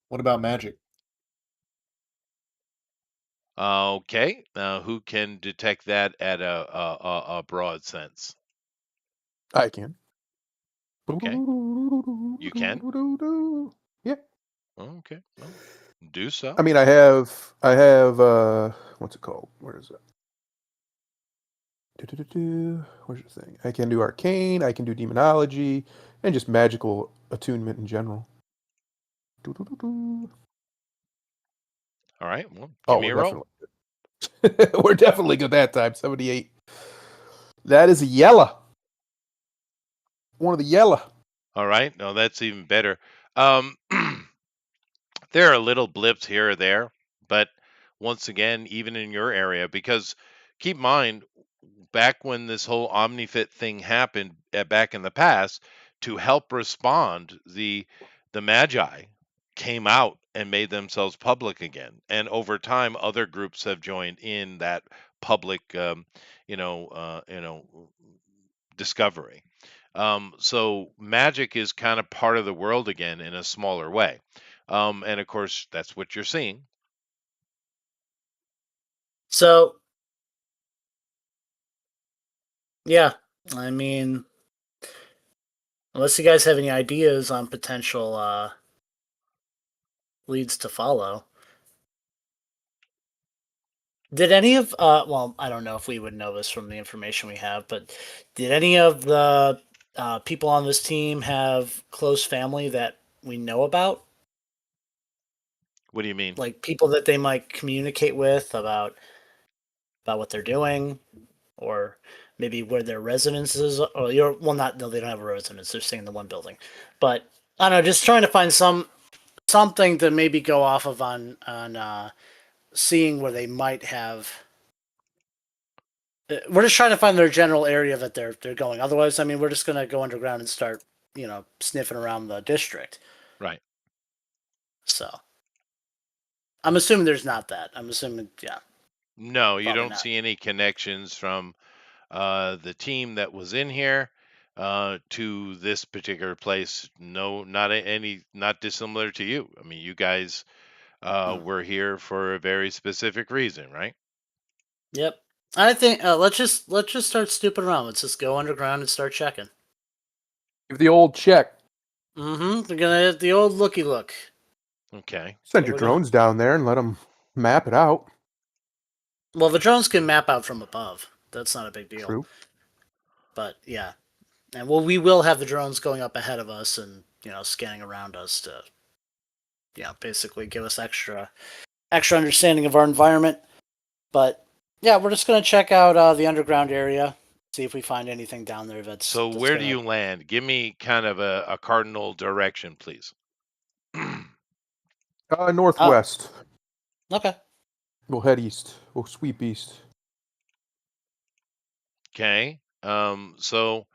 What about magic? Okay. Who can detect that at a broad sense? I can. Okay. You can? Yeah. Okay. Well, do so. I mean, I have, what's it called? Where is it? Where's your thing? I can do arcane, I can do demonology, and just magical attunement in general. All right. Well, give Oh, me we're a roll. definitely good. We're definitely good that time. 78. That is a yellow. One of the yellow. All right. No, that's even better. Um, there are little blips here or there, but once again, even in your area, because keep in mind, back when this whole OmniFit thing happened back in the past, to help respond, the Magi came out and made themselves public again, and over time, other groups have joined in that public, discovery. So magic is kind of part of the world again in a smaller way. And of course, that's what you're seeing. So, yeah, I mean, unless you guys have any ideas on potential leads to follow. Did any of well, I don't know if we would know this from the information we have, but did any of the people on this team have close family that we know about? What do you mean? Like people that they might communicate with about what they're doing, or maybe where their residence is, or you're well, not no, they don't have a residence; they're staying in the one building. But I don't know, just trying to find something to maybe go off of on seeing where they might have. We're just trying to find their general area that they're going. Otherwise, I mean, we're just gonna go underground and start, sniffing around the district. Right. So I'm assuming there's not that. I'm assuming, yeah, No, you probably don't not. see any connections from the team that was in here to this particular place. No, not dissimilar to you. I mean, you guys were here for a very specific reason, right? Yep. I think let's just start snooping around. Let's just go underground and start checking. Give the old check. Mm-hmm. We're gonna hit the old looky look. Okay. Send So your we're gonna. drones down there and let them map it out. Well, the drones can map out from above. That's not a big deal. True. But yeah, and we will have the drones going up ahead of us and scanning around us to basically give us extra understanding of our environment. But yeah, we're just gonna check out the underground area, see if we find anything down there So that's where do gonna. you land? Give me kind of a cardinal direction, please. Northwest. Okay. We'll head east. We'll sweep east. Okay. So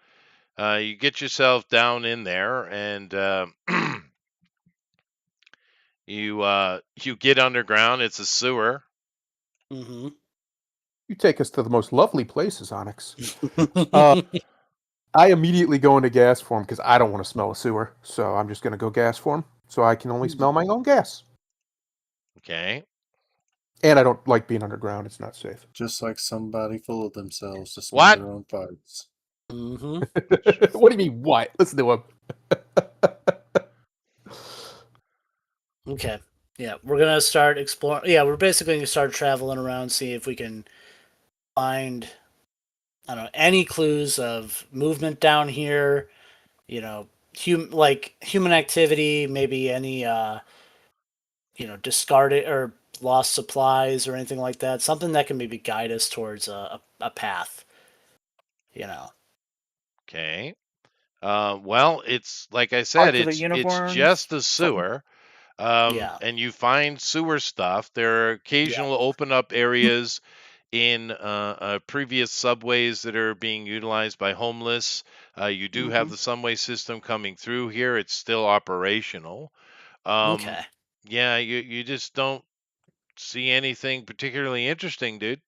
you get yourself down in there, and you get underground. It's a sewer. Mm-hmm. You take us to the most lovely places, Onyx. I immediately go into gas form because I don't want to smell a sewer. So I'm just going to go gas form so I can only smell my own gas. Okay. And I don't like being underground. It's not safe. Just like somebody full of themselves to smell What? their own farts. Mm-hmm. What do you mean, what? Listen to him. Okay. Yeah, we're gonna start exploring. Yeah, we're basically gonna start traveling around, see if we can find, I don't know, any clues of movement down here. Like human activity, maybe any discarded or lost supplies or anything like that. Something that can maybe guide us towards a path. You know. Okay. Well, it's like I said, Parts of the it's uniforms. just a Something. sewer. Yeah. And you find sewer stuff. There are occasional open up areas in previous subways that are being utilized by homeless. You do have Mhm. the subway system coming through here. It's still operational. Um, Okay. yeah, you just don't see anything particularly interesting, dude.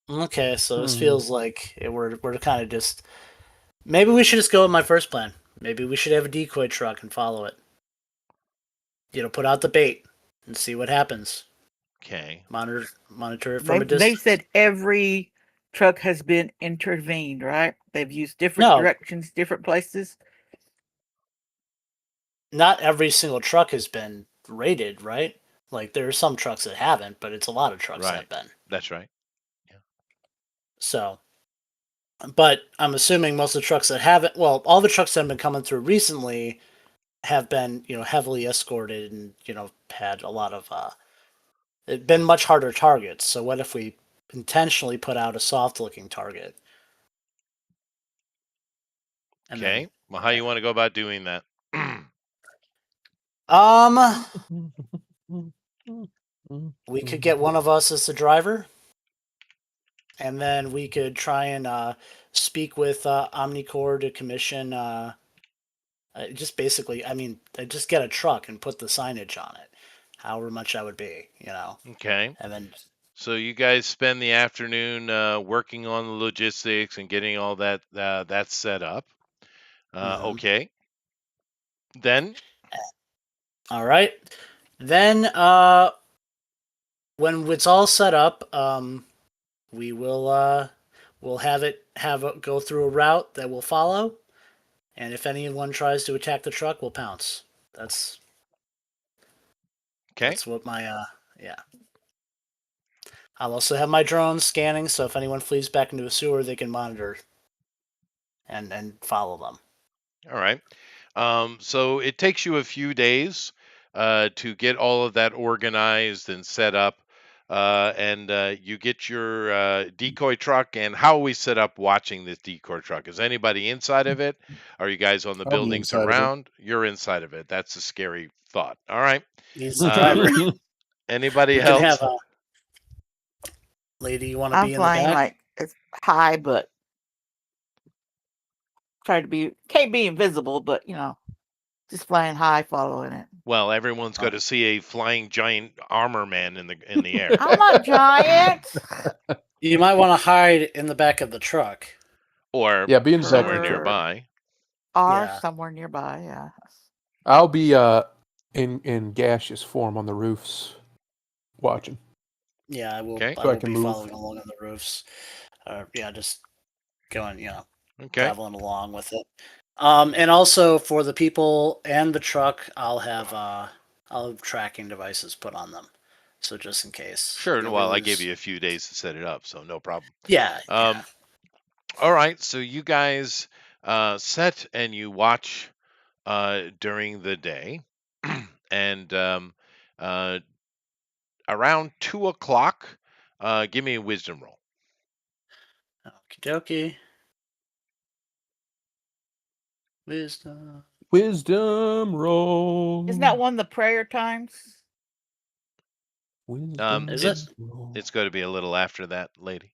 Okay. So this Hmm. feels like we're kind of just. Maybe we should just go with my first plan. Maybe we should have a decoy truck and follow it. Put out the bait and see what happens. Okay. Monitor it from a They've distance. said every truck has been intervened, right? They've used different No, directions, different places. not every single truck has been rated, right? Like there are some trucks that haven't, but it's a lot of trucks that Right. have been. That's right. So, but I'm assuming most of the trucks that haven't, well, all the trucks that have been coming through recently have been, heavily escorted and, had a lot of, it'd been much harder targets. So what if we intentionally put out a soft looking target? And then, Okay. Well, how you want to go about doing that? um, we could get one of us as the driver, and then we could try and speak with Omnicore to commission. Just basically, I mean, just get a truck and put the signage on it, however much that would be, Okay. and then So you guys spend the afternoon working on the logistics and getting all that set up. mhm. Okay. Then All right. Then when it's all set up, we will we'll have it go through a route that we'll follow, and if anyone tries to attack the truck, we'll pounce. That's okay. what my yeah. I'll also have my drones scanning, so if anyone flees back into a sewer, they can monitor and follow them. All right. So it takes you a few days to get all of that organized and set up. And you get your decoy truck. And how are we set up watching this decoy truck? Is anybody inside of it? Are you guys on the I'll be buildings inside of it. around? You're inside of it. That's a scary thought. All right. He's the Uh, driver. anybody We can have else? a lady. You want to I'm be in the flying back? like it's high, but try to be can't be invisible, but just flying high, following it. Well, everyone's got Oh. to see a flying giant armor man in the air, I'm not giant. You might want to hide in the back of the truck. or Yeah, be in the back of somewhere the truck. nearby. Or Yeah. somewhere nearby, yeah. I'll be in gaseous form on the roofs, watching. Yeah, I will. Okay. I So I will can be move. following along on the roofs. Yeah, just going, Okay. traveling along with it. And also for the people and the truck, I'll have tracking devices put on them, so just in case. Sure. we Well, I gave lose. you a few days to set it up, so no problem. Yeah, yeah. All right. So you guys set and you watch during the day, and uh, around 2 o'clock, give me a wisdom roll. Okie dokie. Wisdom. Wisdom roll. Isn't that one of the prayer times? Wisdom Is it? roll. It's going to be a little after that, lady.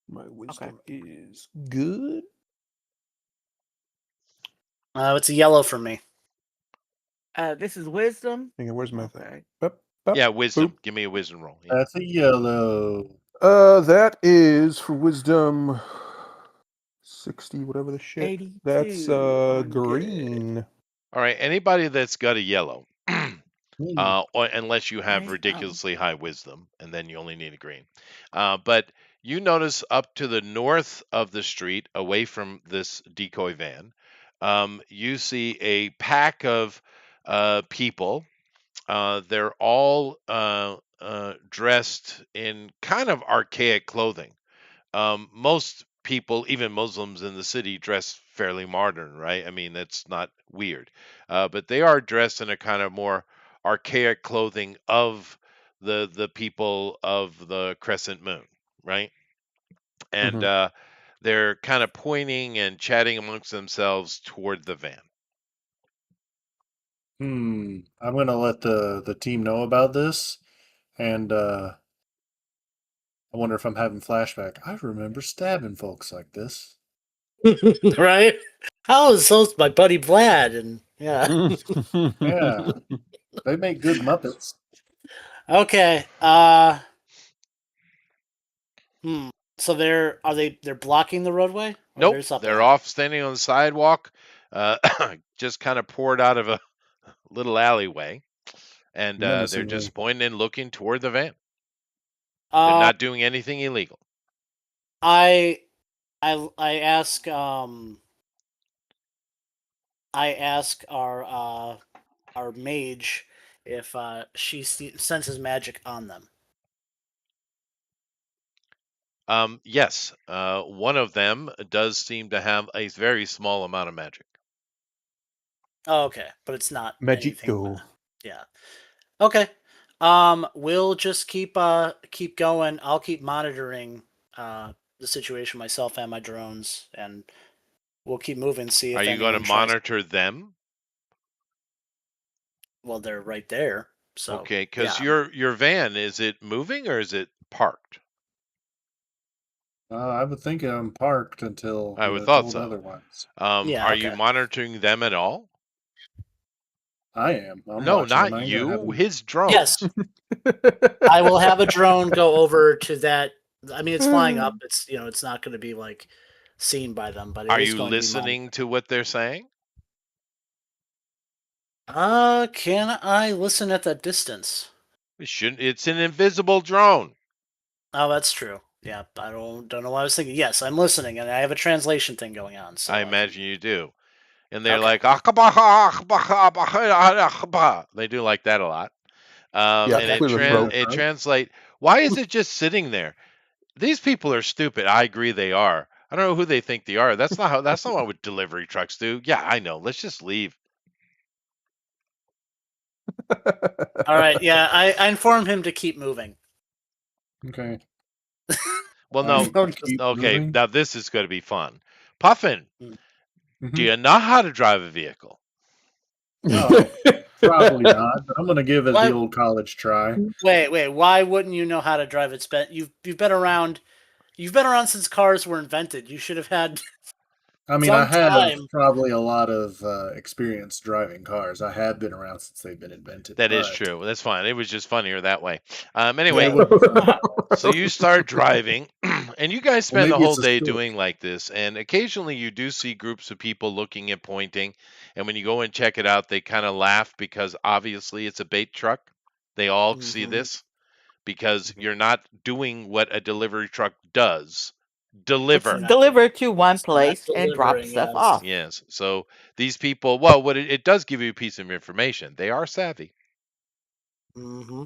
My wisdom is good. It's a yellow for me. This is wisdom. Hang on, where's my thing? Okay. Up, up, Yeah, wisdom. boop. Give me a wisdom roll. Yeah. That's a yellow. That is for wisdom 60, whatever the shit. 82. That's I'm good. green. All right. Anybody that's got a yellow, Hmm. or unless you have Right? ridiculously high wisdom, and then you only need a green. But you notice up to the north of the street, away from this decoy van, you see a pack of people. They're all dressed in kind of archaic clothing. Most people, even Muslims in the city, dress fairly modern, right? I mean, that's not weird. But they are dressed in a kind of more archaic clothing of the people of the crescent moon, right? And Mhm. they're kind of pointing and chatting amongst themselves toward the van. I'm gonna let the team know about this, and I wonder if I'm having flashback. I remember stabbing folks like this. Right? How is so my buddy Vlad and yeah. Yeah, they make good Muppets. Okay. So they're blocking the roadway, or Nope, they're just up they're ahead? off standing on the sidewalk, uh, just kind of poured out of a little alleyway, and they're Menacingly. just pointing and looking toward the van. They're Uh, not doing anything illegal. I I ask our mage if she senses magic on them. Yes, one of them does seem to have a very small amount of magic. Oh, okay, but it's not anything. Magico. Yeah. Okay. We'll just keep going. I'll keep monitoring the situation myself and my drones, and we'll keep moving. See Are if you going to anyone tries. monitor them? Well, they're right there. So Okay, because yeah. your van, is it moving or is it parked? I would think I'm parked until I would thought told so. otherwise. Yeah. Are you Okay. monitoring them at all? I am. I'm No, watching them. not I ain't gonna have you. them. His Yes, drones. I will have a drone go over to that. I mean, it's flying up. It's it's not going to be like seen by them, but it Are is you going to be listening to what they're saying? Can I listen at that distance? It shouldn't. It's an invisible drone. Oh, that's true. Yeah, I don't know what I was thinking. Yes, I'm listening, and I have a translation thing going on. So I can. imagine you do. And they're Okay. like, "Akbaha, akbaha, akbaha, akbaha." They do like that a lot. Yeah, And Okay. clear the throat. it translate. Why is it just sitting there? These people are stupid. I agree they are. I don't know who they think they are. That's not what delivery trucks do. Yeah, I know. Let's just leave. All right. Yeah, I informed him to keep moving. Okay. Well, I no. keep Okay, moving. now this is going to be fun. Puffin, do Hmm. you know how to drive a vehicle? Oh, probably not. But I'm gonna give it the Why? old college try. Wait. Why wouldn't you know how to drive? It's been you've been around. You've been around since cars were invented. You should have had I mean, I some have time. probably a lot of experience driving cars. I have been around since they've been invented, That is but true. That's fine. It was just funnier that way. yeah, Anyway, it would be fun. so you start driving, and you guys Well, spend the maybe whole it's a day story. doing like this. And occasionally you do see groups of people looking and pointing. And when you go and check it out, they kind of laugh because obviously it's a bait truck. They all see Hmm. this because Mhm. you're not doing what a delivery truck does. It's Deliver. delivered to one It's not place and drop delivering. stuff Yes. off. Yes. So these people, well, what it does give you a piece of information. They are savvy. Hmm.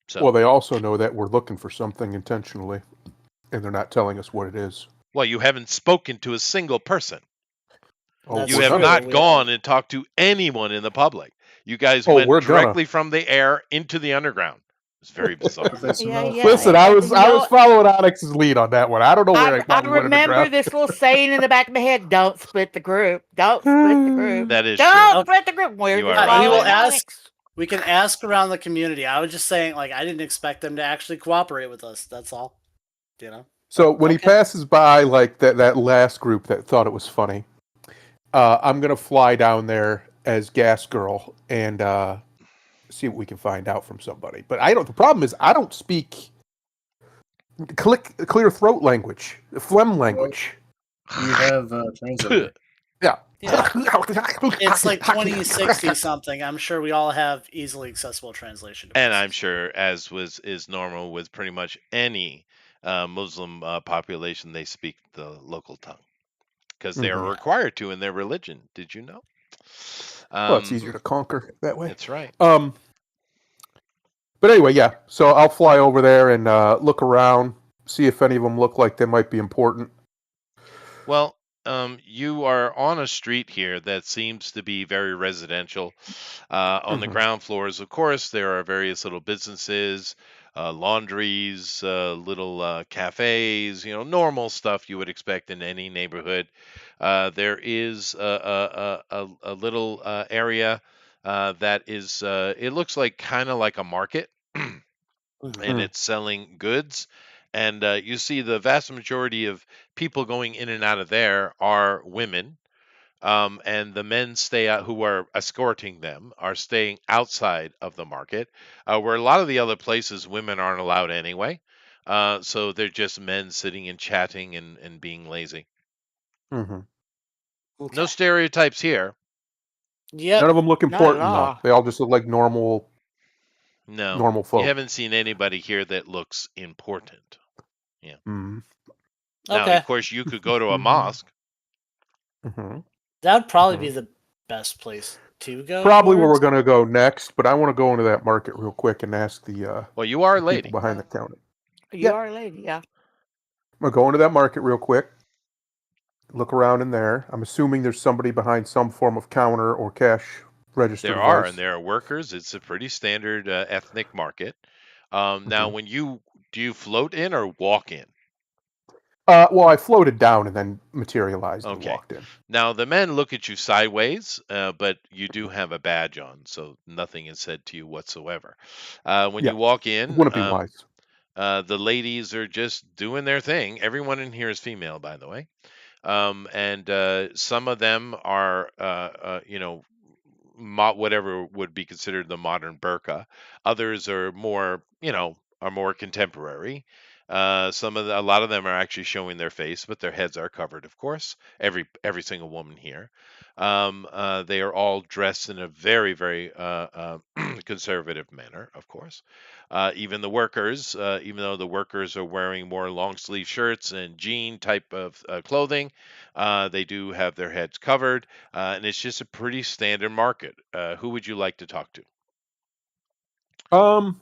So, Well, they also know that we're looking for something intentionally, and they're not telling us what it is. well, you haven't spoken to a single person. Oh, That's You we're have gonna. true. not We have. gone and talked to anyone in the public. You guys Oh, went we're gonna. directly from the air into the underground. It's very bizarre. If they Yeah, smell yeah. Listen, fog. I You was know, following Onyx's lead on that one. I don't know why I we went remember underground. this little saying in the back of my head: "Don't split the group. Don't split the group. That is true. Don't Okay. split the group." We're You just are right We will about following that. ask. Onyx. We can ask around the community. I was just saying, like, I didn't expect them to actually cooperate with us. That's all. You know. So But when he okay. passes by, like that last group that thought it was funny, I'm gonna fly down there as Gas Girl and see what we can find out from somebody. But I don't. The problem is I don't speak clear throat language, phlegm language. You have a translator. Yeah. Yeah. It's like 2060 something. I'm sure we all have easily accessible translation And devices. I'm sure, as is normal with pretty much any Muslim population, they speak the local tongue because they are Mhm. required to in their religion. Did you know? Well, it's easier to conquer that way. That's right. But anyway, yeah. So I'll fly over there and look around, see if any of them look like they might be important. Well, you are on a street here that seems to be very residential. On the Mhm. ground floors, of course, there are various little businesses, laundries, little cafes, normal stuff you would expect in any neighborhood. There is a little area that is, it looks like kind of like a market, and Mm. it's selling goods. And you see the vast majority of people going in and out of there are women. And the men stay out who are escorting them are staying outside of the market, where a lot of the other places women aren't allowed anyway. So they're just men sitting and chatting and being lazy. Hmm. No Okay. stereotypes here. Yep. None of them look Not at important though. all. They all just look like normal No, normal you folk. haven't seen anybody here that looks important. Yeah. Mm. Now, Okay. of course, you could go to a Mhm. mosque. Hmm. That would probably Hmm. be the best place to go Probably where we're towards. going to go next, but I want to go into that market real quick and ask Well, you are a the people lady. behind the counter. You Yeah, are a lady, yeah. I'm going to go into that market real quick. Look around in there. I'm assuming there's somebody behind some form of counter or cash register There are, and device. there are workers. It's a pretty standard ethnic market. Now, Hmm. when you do you float in or walk in? Well, I floated down and then materialized and Okay. walked in. Now the men look at you sideways, but you do have a badge on, so nothing is said to you whatsoever. When Yeah, you walk it in, wouldn't be wise. the ladies are just doing their thing. Everyone in here is female, by the way. And some of them are, whatever would be considered the modern burqa. Others are more, are more contemporary. A lot of them are actually showing their face, but their heads are covered, of course. Every single woman here. They are all dressed in a very, very conservative manner, of course. Even the workers, even though the workers are wearing more long sleeve shirts and jean type of clothing, they do have their heads covered, and it's just a pretty standard market. Who would you like to talk to? Um,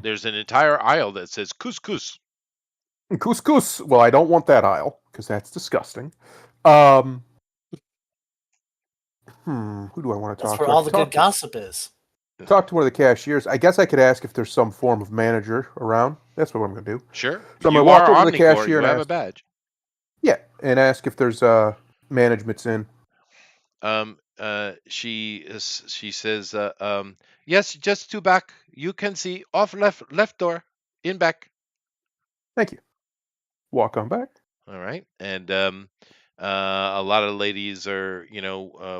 There's an entire aisle that says couscous. couscous. Well, I don't want that aisle because that's disgusting. Um, who do I want to That's talk where to? I all could the good talk to gossip is. one of the cashiers. I guess I could ask if there's some form of manager around. That's what I'm going to do. Sure, So I'm going to you walk are over to the Omnicore. cashier You and have a ask, badge. yeah, and ask if there's management's in. She says, yes, just to back. You can see off left door, in back. Thank you. Walk on back. All right, and a lot of ladies are,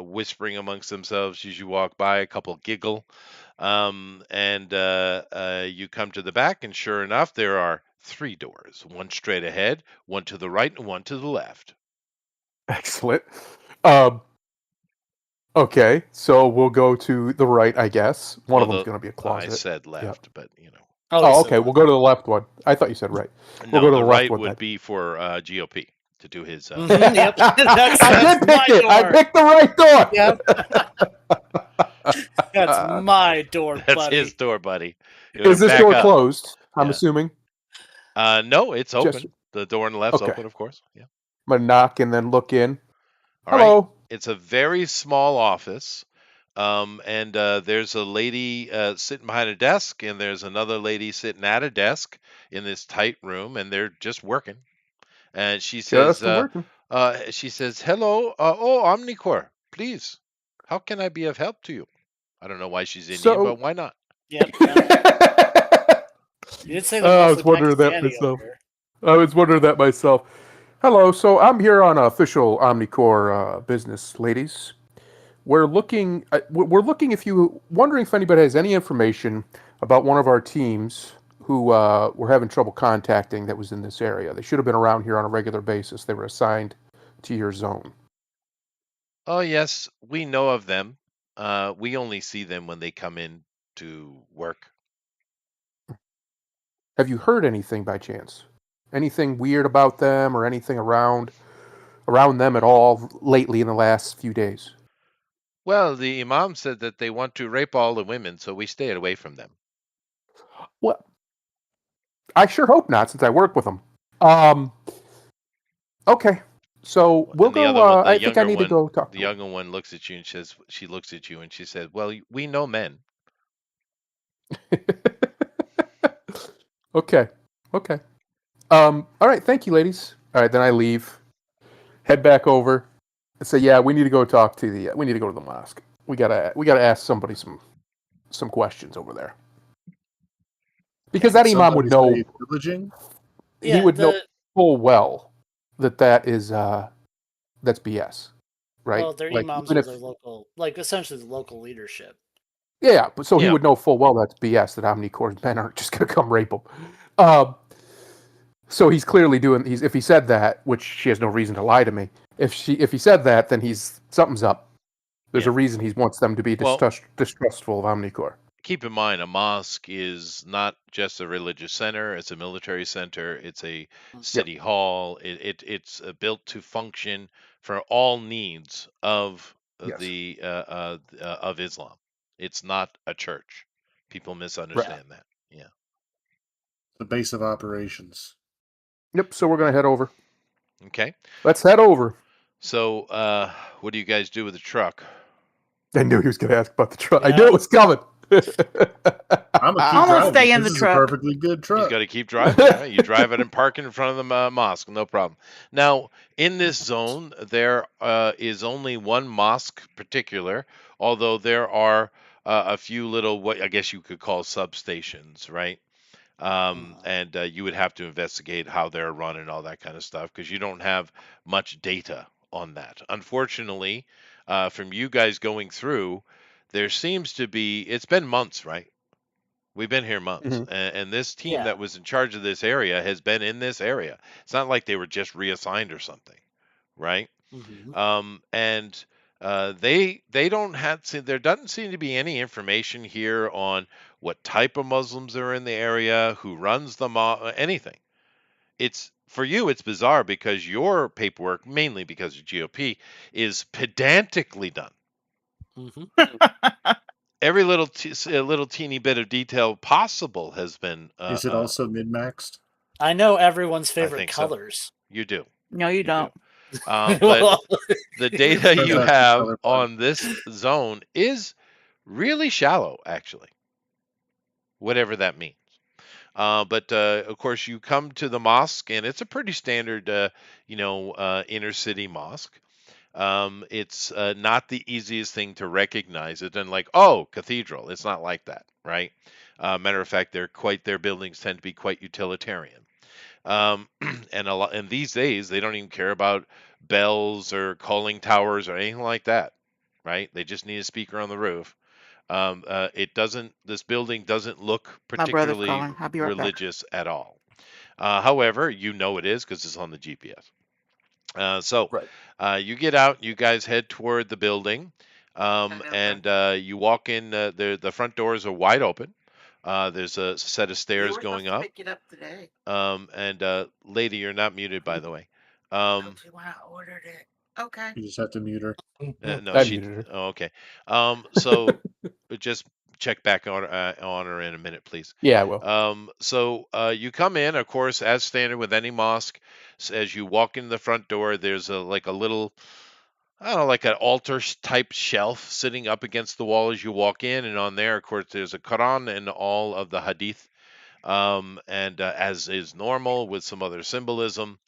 whispering amongst themselves as you walk by. A couple giggle, and you come to the back, and sure enough, there are three doors: one straight ahead, one to the right, and one to the left. Excellent. Um, okay, so we'll go to the right, I guess. One Well, of them's going to be a I closet. said Yep. left, but Oh, he Oh, said okay. We'll left. go to the left one. I thought you said right. We'll no, go to the the left right one would then. be for GOP to do his. Mhm, yep. I did pick my it. I door. picked the right door. Yep. That's my door, That's buddy. his door, buddy. You Is gotta this back door up. closed? I'm Yeah. assuming. No, it's Just open. The door on the left's okay. open, of course. Yeah. I'm gonna knock and then look in. All right. Hello. It's a very small office. And there's a lady sitting behind a desk, and there's another lady sitting at a desk in this tight room, and they're just working. And Just working. she says, "Hello, oh Omnicore, please, how can I be of help to you?" I don't know why she's Indian, but So. why not? Yep. Yep. You did say they're I was mostly wondering that Pakistani over myself. here. I was wondering that myself. Hello. So I'm here on official Omnicore business, ladies. We're looking. We're looking. If you wondering if anybody has any information about one of our teams who were having trouble contacting that was in this area. They should have been around here on a regular basis. They were assigned to your zone. Oh yes, we know of them. We only see them when they come in to work. Have you heard anything by chance? Anything weird about them or anything around them at all lately in the last few days? Well, the imam said that they want to rape all the women, so we stayed away from them. Well, I sure hope not, since I work with them. Um. Okay, so we'll And the go. other one, I think I need to go talk the to younger one looks at you and says, she looks at you and she said, "Well, we know men." him. Okay. Okay. All right. Thank you, ladies. All right. Then I leave. Head back over. say, yeah, we need to go talk to the. We need to go to the mosque. We gotta ask somebody some questions over there because that imam would Somebody know. say pillaging. He Yeah, would know full well that is that's BS, right? well, their Like imams even are if their local, like essentially the local leadership. yeah, but so he Yeah. would know full well that's BS that Omni Corps men aren't just gonna come rape him. Um, so he's clearly doing. If he said that, which she has no reason to lie to me. If he said that, then something's up. There's Yeah. a reason he wants them to be Well, distrustful of Omnicorps. keep in mind, a mosque is not just a religious center; it's a military center. It's a Yep. city hall. It's built to function for all needs of Yes. the of Islam. It's not a church. People Right. misunderstand that. Yeah. The base of operations. Yep. So we're gonna head over. Okay. Let's head over. So, what do you guys do with the truck? I knew he was gonna ask about the truck. I Yeah. knew it was coming. I'm gonna keep I'm gonna driving. stay in This the is truck. a perfectly good He's truck. got to keep driving. Right? You drive it and park it in front of the mosque, no problem. Now, in this zone, there is only one mosque particular, although there are a few little, what I guess you could call substations, right? And you would have to investigate how they're run and all that kind of stuff because you don't have much data on that. Unfortunately, from you guys going through, there seems to be, it's been months, right? We've been here months, Mhm. and this team Yeah. that was in charge of this area has been in this area. It's not like they were just reassigned or something, right? Mhm. And they don't have there doesn't seem to be any information here on what type of Muslims are in the area, who runs them, anything. It's for you, it's bizarre because your paperwork, mainly because of GOP, is pedantically done. Mhm. Every little little teeny bit of detail possible has been. Is it also min maxed? I know everyone's I favorite think so. colors. You do. No, you You don't. do. But Well, the data Turns you out you're have colorblind. on this zone is really shallow, actually, whatever that means. But of course, you come to the mosque, and it's a pretty standard, inner city mosque. It's not the easiest thing to recognize it, and like, oh, cathedral. It's not like that, right? Matter of fact, their buildings tend to be quite utilitarian. And these days they don't even care about bells or calling towers or anything like that, right? They just need a speaker on the roof. This building doesn't look My brother's particularly calling. I'll be right back. religious at all. However, you know it is because it's on the GPS. So Right. you get out, you guys head toward the building, and you walk in. The front doors are wide open. There's a set of stairs going up. Pick it up today. And lady, you're not muted, by the way. When I ordered it. Okay. You just have to mute her. No, I she. muted her. Oh, okay. So just check back on her in a minute, please. Yeah, I will. So you come in, of course, as standard with any mosque. As you walk in the front door, there's a little, I don't know, like an altar type shelf sitting up against the wall as you walk in, and on there, of course, there's a Quran and all of the Hadith, and as is normal with some other symbolism.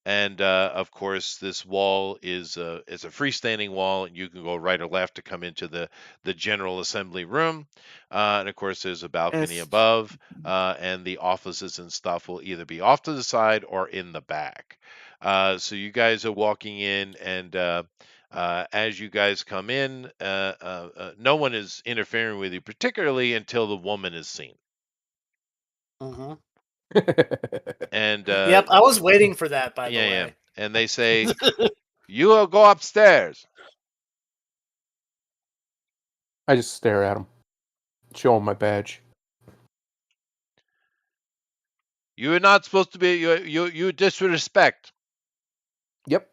And of course, this wall is a freestanding wall, and you can go right or left to come into the general assembly room. And of course, there's a balcony Yes. above, and the offices and stuff will either be off to the side or in the back. So you guys are walking in, and as you guys come in, no one is interfering with you, particularly until the woman is seen. Mhm. And Yep, I was waiting for that. By the yeah, way, and they say, "You will go upstairs." I just stare at him, show him my badge. You are not supposed to be. You disrespect. Yep.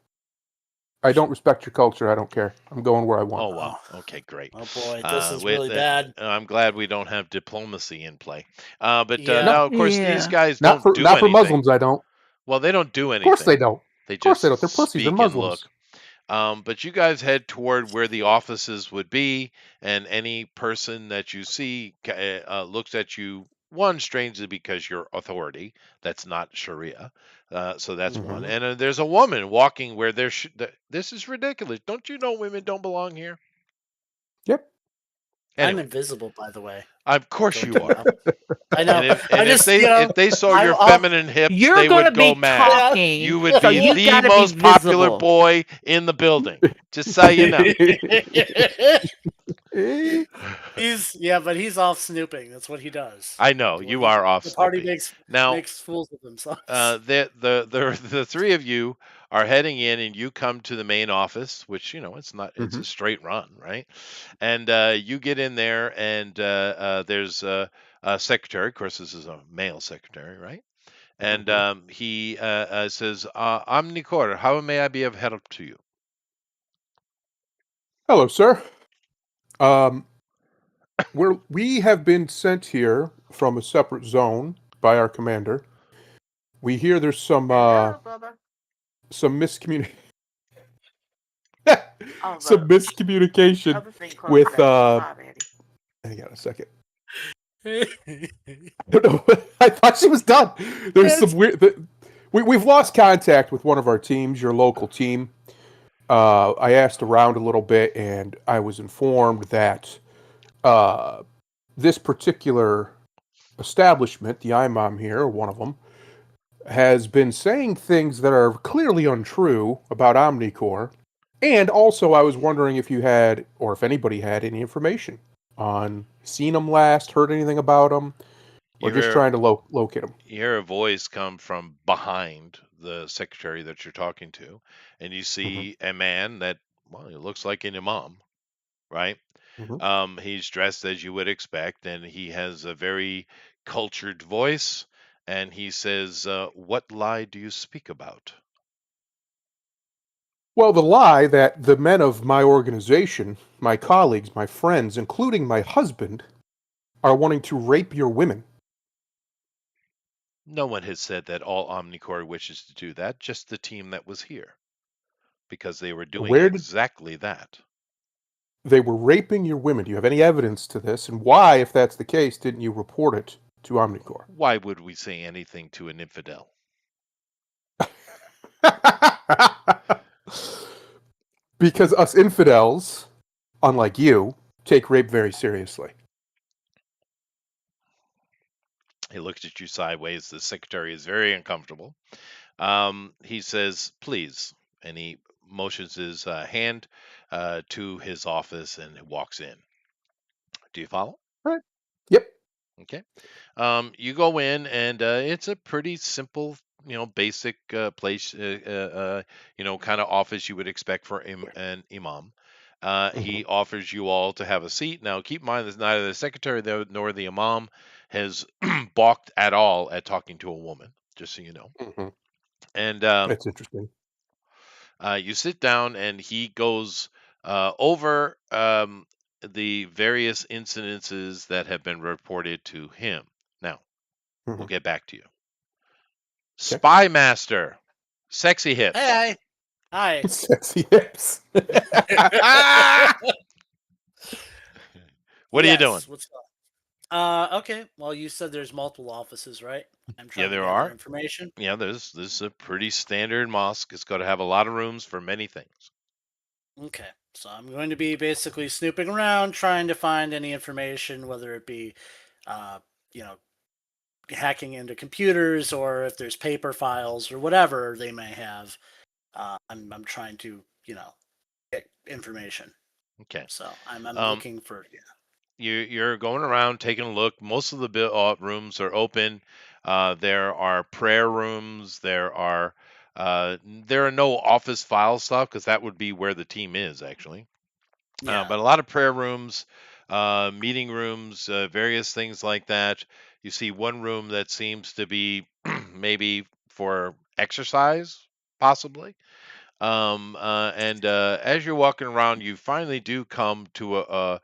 I don't respect your culture. I don't care. I'm going where I want. Oh wow. Okay, great. oh boy, this is really bad. I'm glad we don't have diplomacy in play. But Yeah. now, of course, these Yeah. guys Not don't do for anything. Muslims. I don't. Well, they don't do Of course they anything. don't. They Of course just they don't. They're pussies. They're speak and look. Muslims. But you guys head toward where the offices would be, and any person that you see looks at you One, strangely, because you're authority. That's not Sharia. So that's one. Mhm. And there's a woman walking where there should. This is ridiculous. Don't you know women don't belong here? Yep. I'm Anyway, invisible, by the way. of course To let you you are. know. I know. I And if just, they if they saw your I'll feminine hips, You're they going to would go be mad. talking, You would so be you the got to be most popular visible. boy in the building. Just so you know. but he's off snooping. That's what he does. I know What you are off the party snooping. Now, makes fools of themselves. the three of you are heading in, and you come to the main office, which it's a Mhm. straight run, right? And you get in there, and there's a secretary. Of course, this is a male secretary, right? And Mhm. he says, "I'm Nikor. How may I be of help to you?" Hello, sir. Um, we have been sent here from a separate zone by our commander. We hear there's some miscommunication. Some miscommunication with hang on a second. I don't know. I thought she was done. There's some weird. We've lost contact with one of our teams, your local team. I asked around a little bit, and I was informed that uh, this particular establishment, the imam here, one of them, has been saying things that are clearly untrue about Omnicore. And also, I was wondering if you had, or if anybody had, any information on seen them last, heard anything about them, or You just hear trying to locate them. you hear a voice come from behind the secretary that you're talking to, and you Hmm. see a man that, well, he looks like an imam, right? Hmm. He's dressed as you would expect, and he has a very cultured voice, and he says, "What lie do you speak about?" Well, the lie that the men of my organization, my colleagues, my friends, including my husband, are wanting to rape your women. No one has said that all Omnicore wishes to do that, just the team that was here, because they were doing Where did exactly that. they were raping your women? Do you have any evidence to this? And why, if that's the case, didn't you report it to Omnicore? Why would we say anything to an infidel? Because us infidels, unlike you, take rape very seriously. He looks at you sideways. The secretary is very uncomfortable. He says, "Please," and he motions his hand to his office and walks in. Do you follow? Right. Yep. Okay. You go in, and it's a pretty simple, basic place, kind of office you would expect for an imam. Hmm. He offers you all to have a seat. Now, keep in mind that neither the secretary nor the imam has balked at all at talking to a woman, just so you know. Hmm. And That's interesting. you sit down, and he goes over the various incidences that have been reported to him. Now, we'll Hmm. get back to you. Okay. Spy Master, sexy hips. Hey, hi. Sexy hips. What are you doing? Yes. What's up? Okay. Well, you said there's multiple offices, right? I'm Yeah, trying to there gather are. information. Yeah, this is a pretty standard mosque. It's got to have a lot of rooms for many things. Okay. So I'm going to be basically snooping around, trying to find any information, whether it be, uh, you know, hacking into computers or if there's paper files or whatever they may have. I'm trying to, get information. Okay. So I'm Um, looking for. Yeah. you're going around taking a look. Most of the rooms are open. There are prayer rooms. There are no office file stuff because that would be where the team is actually. Yeah. But a lot of prayer rooms, meeting rooms, various things like that. You see one room that seems to be maybe for exercise, possibly. And as you're walking around, you finally do come to a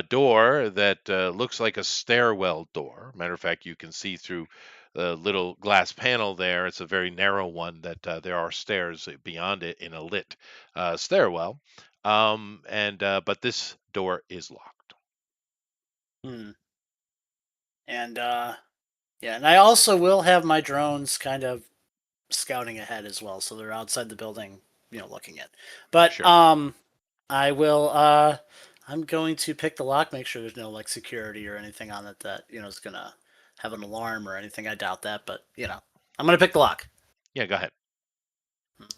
door that looks like a stairwell door. Matter of fact, you can see through the little glass panel there. It's a very narrow one that there are stairs beyond it in a lit stairwell. And but this door is locked. Hmm. And and I also will have my drones kind of scouting ahead as well, so they're outside the building, looking in. But Sure. I will. I'm going to pick the lock, make sure there's no like security or anything on it that is gonna have an alarm or anything. I doubt that, but I'm gonna pick the lock. Yeah, go ahead.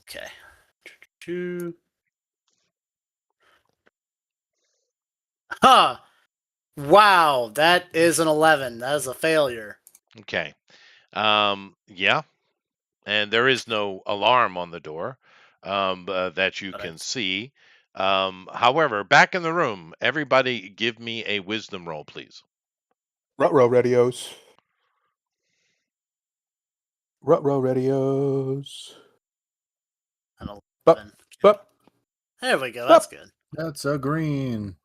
Okay. Two. Huh. Wow, that is an 11. That is a failure. Okay. Yeah, and there is no alarm on the door that you But can see. However, back in the room, everybody give me a wisdom roll, please. Rutro radios. Rutro radios. an 11. Bup, bup, There we go. That's bup. good. That's a green.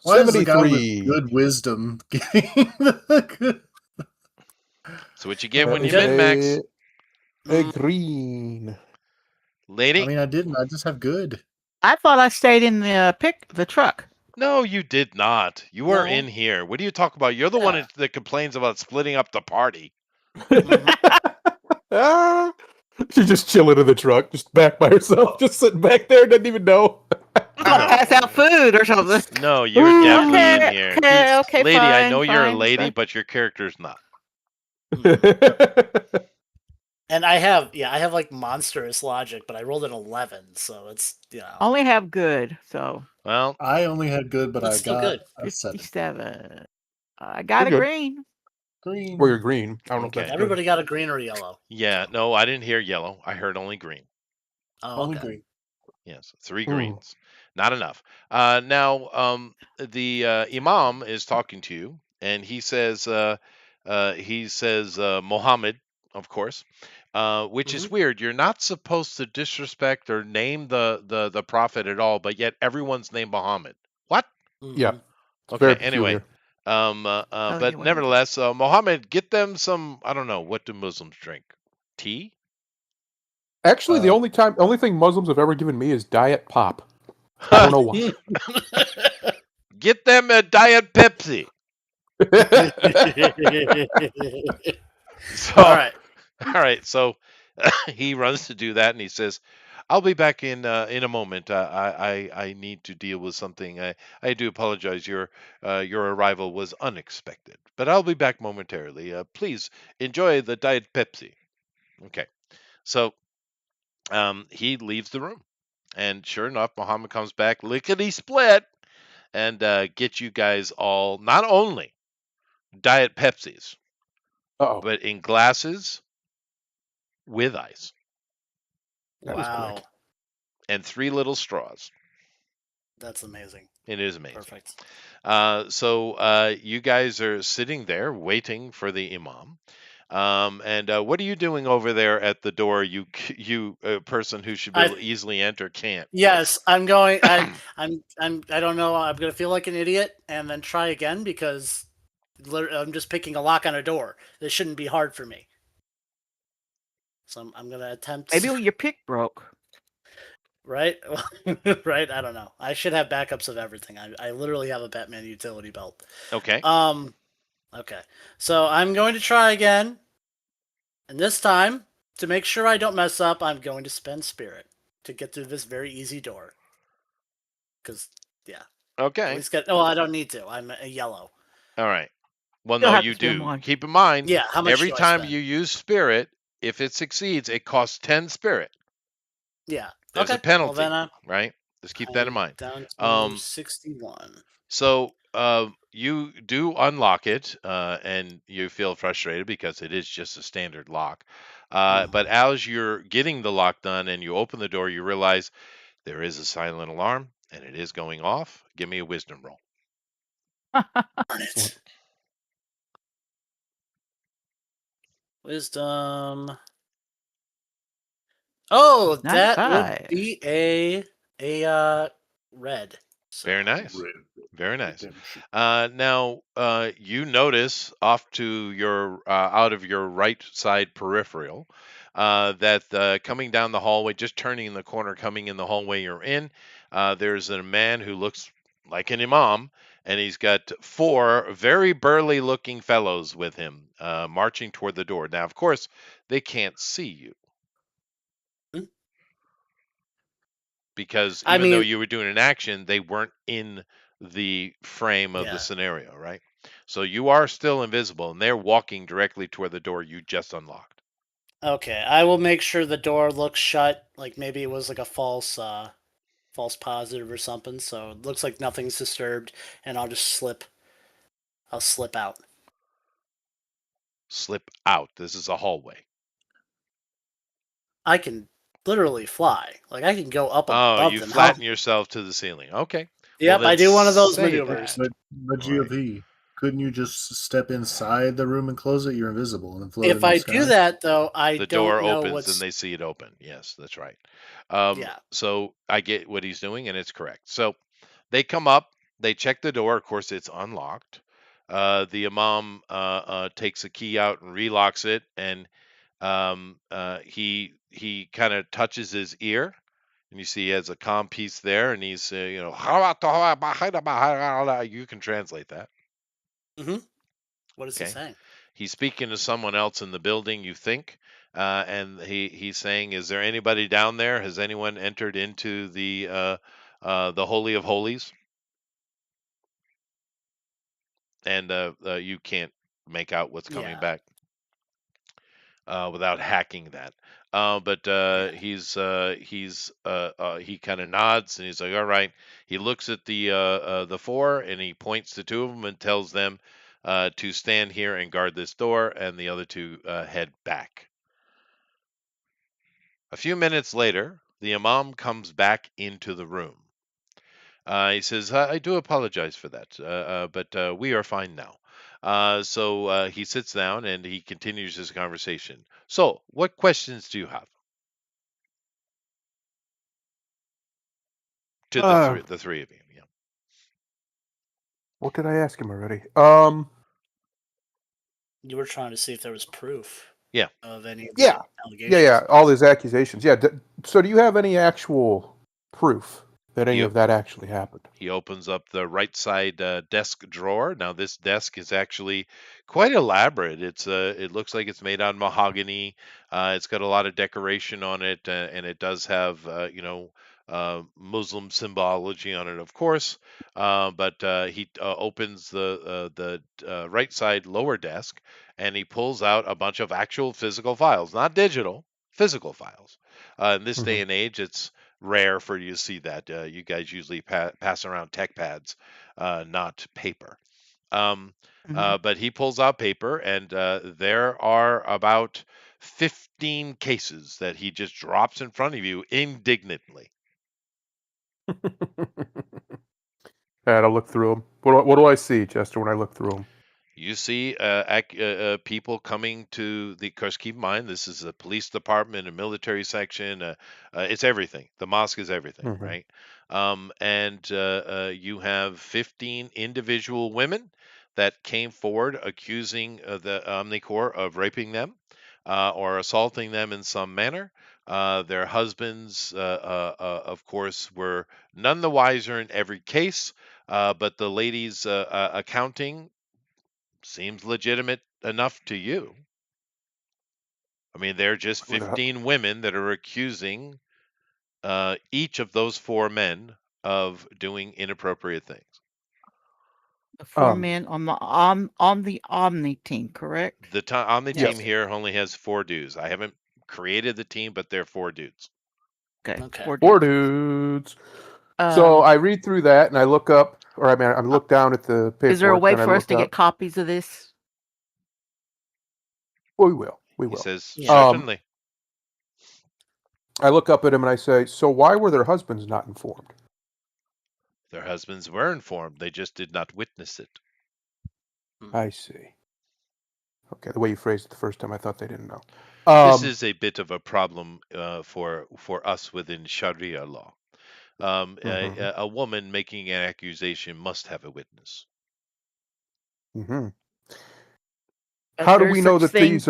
Why is the guy with 73. good wisdom getting the good? So what you get That when is you min max, a green. lady? I mean, I didn't. I just have good. I thought I stayed in the truck. No, you did not. You were No. in here. What do you talk about? You're the one Yeah. that complains about splitting up the party. Ah, she's just chilling in the truck, just back by herself, just sitting back there, doesn't even know. Pass out food or something. No, you're definitely in Okay, here. okay, Lady, I fine, know you're a fine, lady, fine. but your character's not. And I have like monstrous logic, but I rolled an 11, so it's Only have good, so Well, I only had good, but That's I still got good. a 7. 57. I got You're a good. green. Green. Well, you're green. I don't know if Okay. that's Everybody got a green or yellow. yeah, no, I didn't hear yellow. I heard only green. Oh, Only okay. green. Yes, 3 good. greens. Not enough. Now, the imam is talking to you, and he says, Mohammed, of course, which is weird. You're not supposed to disrespect or name the prophet at all, but yet everyone's named Muhammad. What? Yeah, Mhm. it's Okay. very Anyway, peculiar. Oh, but yeah, whatever. nevertheless, Mohammed, get them some. I don't know. What do Muslims drink? Tea? Actually, the Uh, only thing Muslims have ever given me is diet pop. I don't know why. Get them a diet Pepsi. So, All all right. right. So he runs to do that, and he says, "I'll be back in a moment. I need to deal with something. I do apologize. Your arrival was unexpected, but I'll be back momentarily. Please enjoy the diet Pepsi." Okay. So he leaves the room, and sure enough, Muhammad comes back lickety split and gets you guys all not only diet Pepsis, Uh-oh, but in glasses with ice that is Wow. great. and 3 little straws. That's amazing. It is amazing. Perfect. So you guys are sitting there waiting for the imam. And what are you doing over there at the door? You person who should be able to I easily enter can't. Yes, I'm going. I don't know. I'm gonna feel like an idiot and then try again because I'm just picking a lock on a door. This shouldn't be hard for me. So I'm gonna attempt. Maybe your pick broke. Right, right. I don't know. I should have backups of everything. I literally have a Batman utility belt. Okay. Okay. So I'm going to try again, and this time to make sure I don't mess up, I'm going to spend spirit to get through this very easy door. Because yeah. At Okay. least get. Oh, I don't need to. I'm a yellow. All right. Well, You'll no, have to you spend do. one. Keep in mind, Yeah. How much every do I time spend? you use spirit, if it succeeds, it costs 10 spirit. Yeah. There's a Okay. Well, penalty, then right? Just keep that in I'm mind. down to Um, 61. So you do unlock it, and you feel frustrated because it is just a standard lock. But as you're getting the lock done and you open the door, you realize there is a silent alarm and it is going off. Give me a wisdom roll. Darn it. Wisdom. Oh, that would 95. be a red. So Very nice. red Very nice. redemption. Now you notice off to your out of your right side peripheral that coming down the hallway, just turning the corner, coming in the hallway you're in, there's a man who looks like an imam, and he's got 4 very burly looking fellows with him, marching toward the door. Now, of course, they can't see you Hmm? because I even though mean, you were doing an action, they weren't in the frame of the yeah. scenario, right? So you are still invisible, and they're walking directly toward the door you just unlocked. Okay, I will make sure the door looks shut. Like maybe it was like a false positive or something. So it looks like nothing's disturbed, and I'll just slip. I'll slip out. Slip out. This is a hallway. I can literally fly. Like I can go up Oh, above you them. How? flatten yourself to the ceiling. Okay. Well, Yep, then I do one of those say maneuvers. that. But All right. GOP, couldn't you just step inside the room and close it? You're invisible and then float If in the I do sky. that though, I The don't door know opens and what's. they see it open. Yes, that's right. Yeah. So I get what he's doing, and it's correct. So they come up, they check the door. Of course, it's unlocked. The imam takes a key out and relocks it, and he kind of touches his ear, and you see he has a comm piece there, and he's you can translate that. Mm-hmm. What is he Okay. saying? He's speaking to someone else in the building, you think, and he's saying, "Is there anybody down there? Has anyone entered into the Holy of Holies?" And you can't make out what's coming Yeah. back without hacking that. But Yeah. he kind of nods and he's like, "All right." He looks at the 4 and he points to 2 of them and tells them to stand here and guard this door, and the other 2 head back. A few minutes later, the imam comes back into the room. He says, "I do apologize for that, but we are fine now." So he sits down and he continues his conversation. So, what questions do you have to Uh, the three of you? Yeah. what did I ask him already? You were trying to see if there was proof Yeah. of any of the Yeah, allegations. yeah. All his accusations. Yeah. So, do you have any actual proof that any He of that actually happened? He opens up the right side desk drawer. Now, this desk is actually quite elaborate. It looks like it's made on mahogany. It's got a lot of decoration on it, and it does have Muslim symbology on it, of course. But he opens the right side lower desk, and he pulls out a bunch of actual physical files, not digital, physical files. In this day Mhm. and age, it's rare for you to see that. You guys usually pass around tech pads, not paper. Um, Mhm. but he pulls out paper, and there are about 15 cases that he just drops in front of you indignantly. I had to look through them. What do I see, Chester, when I look through them? You see people coming to the, of course, keep in mind, this is a police department, a military section. It's everything. The mosque is everything, Mhm. right? And you have 15 individual women that came forward accusing the Omni Corps of raping them or assaulting them in some manner. Their husbands, of course, were none the wiser in every case. But the ladies' accounting seems legitimate enough to you. I mean, they're just What up? 15 women that are accusing each of those 4 men of doing inappropriate things. The 4 Um, men on the Omni team, correct? On the team yes. Yes. here only has 4 dudes. I haven't created the team, but they're 4 dudes. Okay, Okay. 4 Four dudes. dudes. So Um, I read through that and I look up, or I mean, I look down at the is there a paperwork, way then I for us look to get up. copies of this? Well, we will. We He will. says, Yeah. certainly. I look up at him and I say, "So why were their husbands not informed?" Their husbands were informed. They just did not witness it. I see. Okay, the way you phrased it the first time, I thought they didn't know. This is a bit of a problem for us within Sharia law. Mhm. A woman making an accusation must have a witness. Mhm. Is How do there we know such that thing?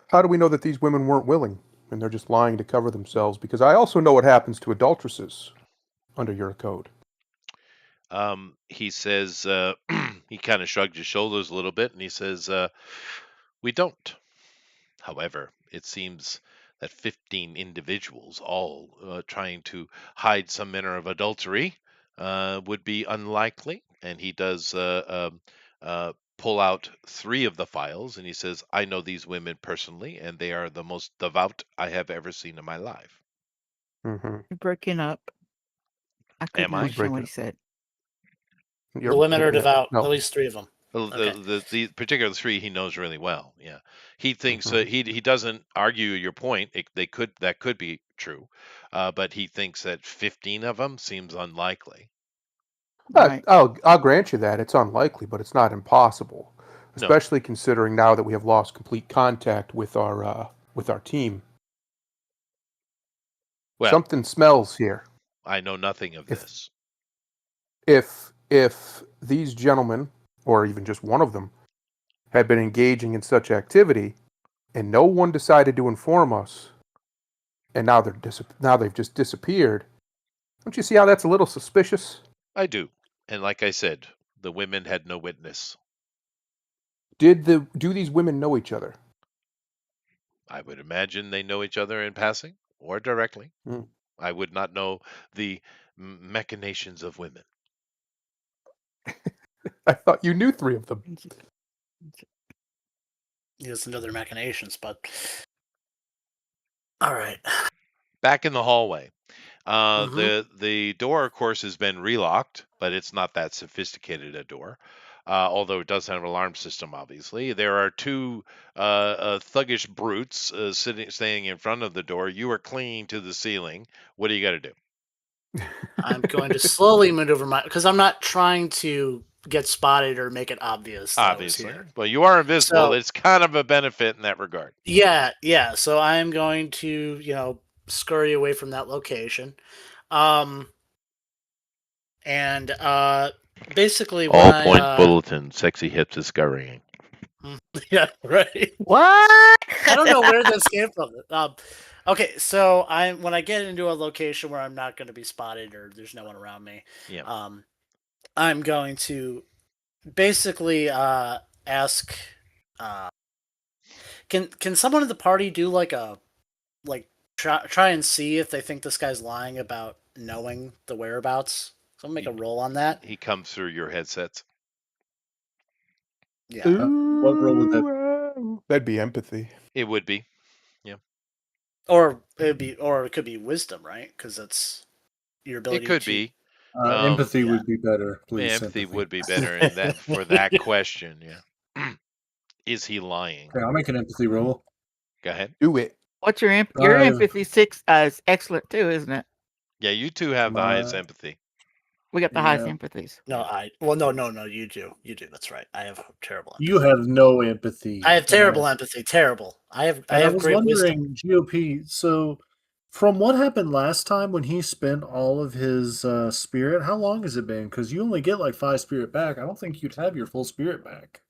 how do we know that these women weren't willing and they're just lying to cover themselves? Because I also know what happens to adulteresses under your code. He says, he kind of shrugged his shoulders a little bit and he says, we don't. However, it seems that 15 individuals, all trying to hide some manner of adultery, would be unlikely. And he does pull out 3 of the files and he says, I know these women personally, and they are the most devout I have ever seen in my life. Mm-hmm. You're breaking up. I couldn't Am I? understand what breaking he said. The women are devout. No. At least 3 of them. Well, Okay. the particular 3 he knows really well. Yeah, he thinks Mhm. he doesn't argue your point. That could be true, but he thinks that 15 of them seems unlikely. Right. I'll grant you that it's unlikely, but it's not impossible, No, especially considering now that we have lost complete contact with our team. well, Something smells here. I know nothing of If- this. If these gentlemen, or even just one of them, had been engaging in such activity, and no one decided to inform us, and now they've just disappeared, don't you see how that's a little suspicious? I do, and like I said, the women had no witness. Do these women know each other? I would imagine they know each other in passing or directly. Hmm. I would not know the machinations of women. I thought you knew 3 of them. He doesn't know their machinations, but all right. Back in the hallway. Mhm. The door, of course, has been relocked, but it's not that sophisticated a door. Although it does have an alarm system, obviously. There are 2 thuggish brutes standing in front of the door. You are clinging to the ceiling. What do you got to do? I'm going to slowly maneuver because I'm not trying to get spotted or make it obvious that I was Obviously, here. well, you are invisible. So It's kind of a benefit in that regard. yeah. So I'm going to scurry away from that location, and basically when bulletin. Sexy hips is scurrying. yeah, right. What? I don't know where this came from. Okay, so when I get into a location where I'm not going to be spotted or there's no one around me, Yeah. I'm going to basically ask, uh, can someone in the party do try and see if they think this guy's lying about knowing the whereabouts? Someone make a roll on that. He comes through your headsets. Yeah. What role would that? Ooh, that'd be empathy. It would be. Or it could be wisdom, right? Because that's your ability It could to. be. Empathy yeah. would be better, please. Empathy would be better in that for that question. Yeah. Is he lying? Okay, I'll make an empathy roll. Go ahead. Do it. What's your your Five. empathy 6 is excellent too, isn't it? Yeah, you 2 have the highest My- empathy. We got the highest Yeah. empathies. No, no, you do. That's right. I have terrible empathy. You have no empathy. I have terrible empathy. Terrible. I have And I was great wisdom. wondering, GOP, so from what happened last time when he spent all of his spirit, how long has it been? Because you only get like 5 spirit back. I don't think you'd have your full spirit back.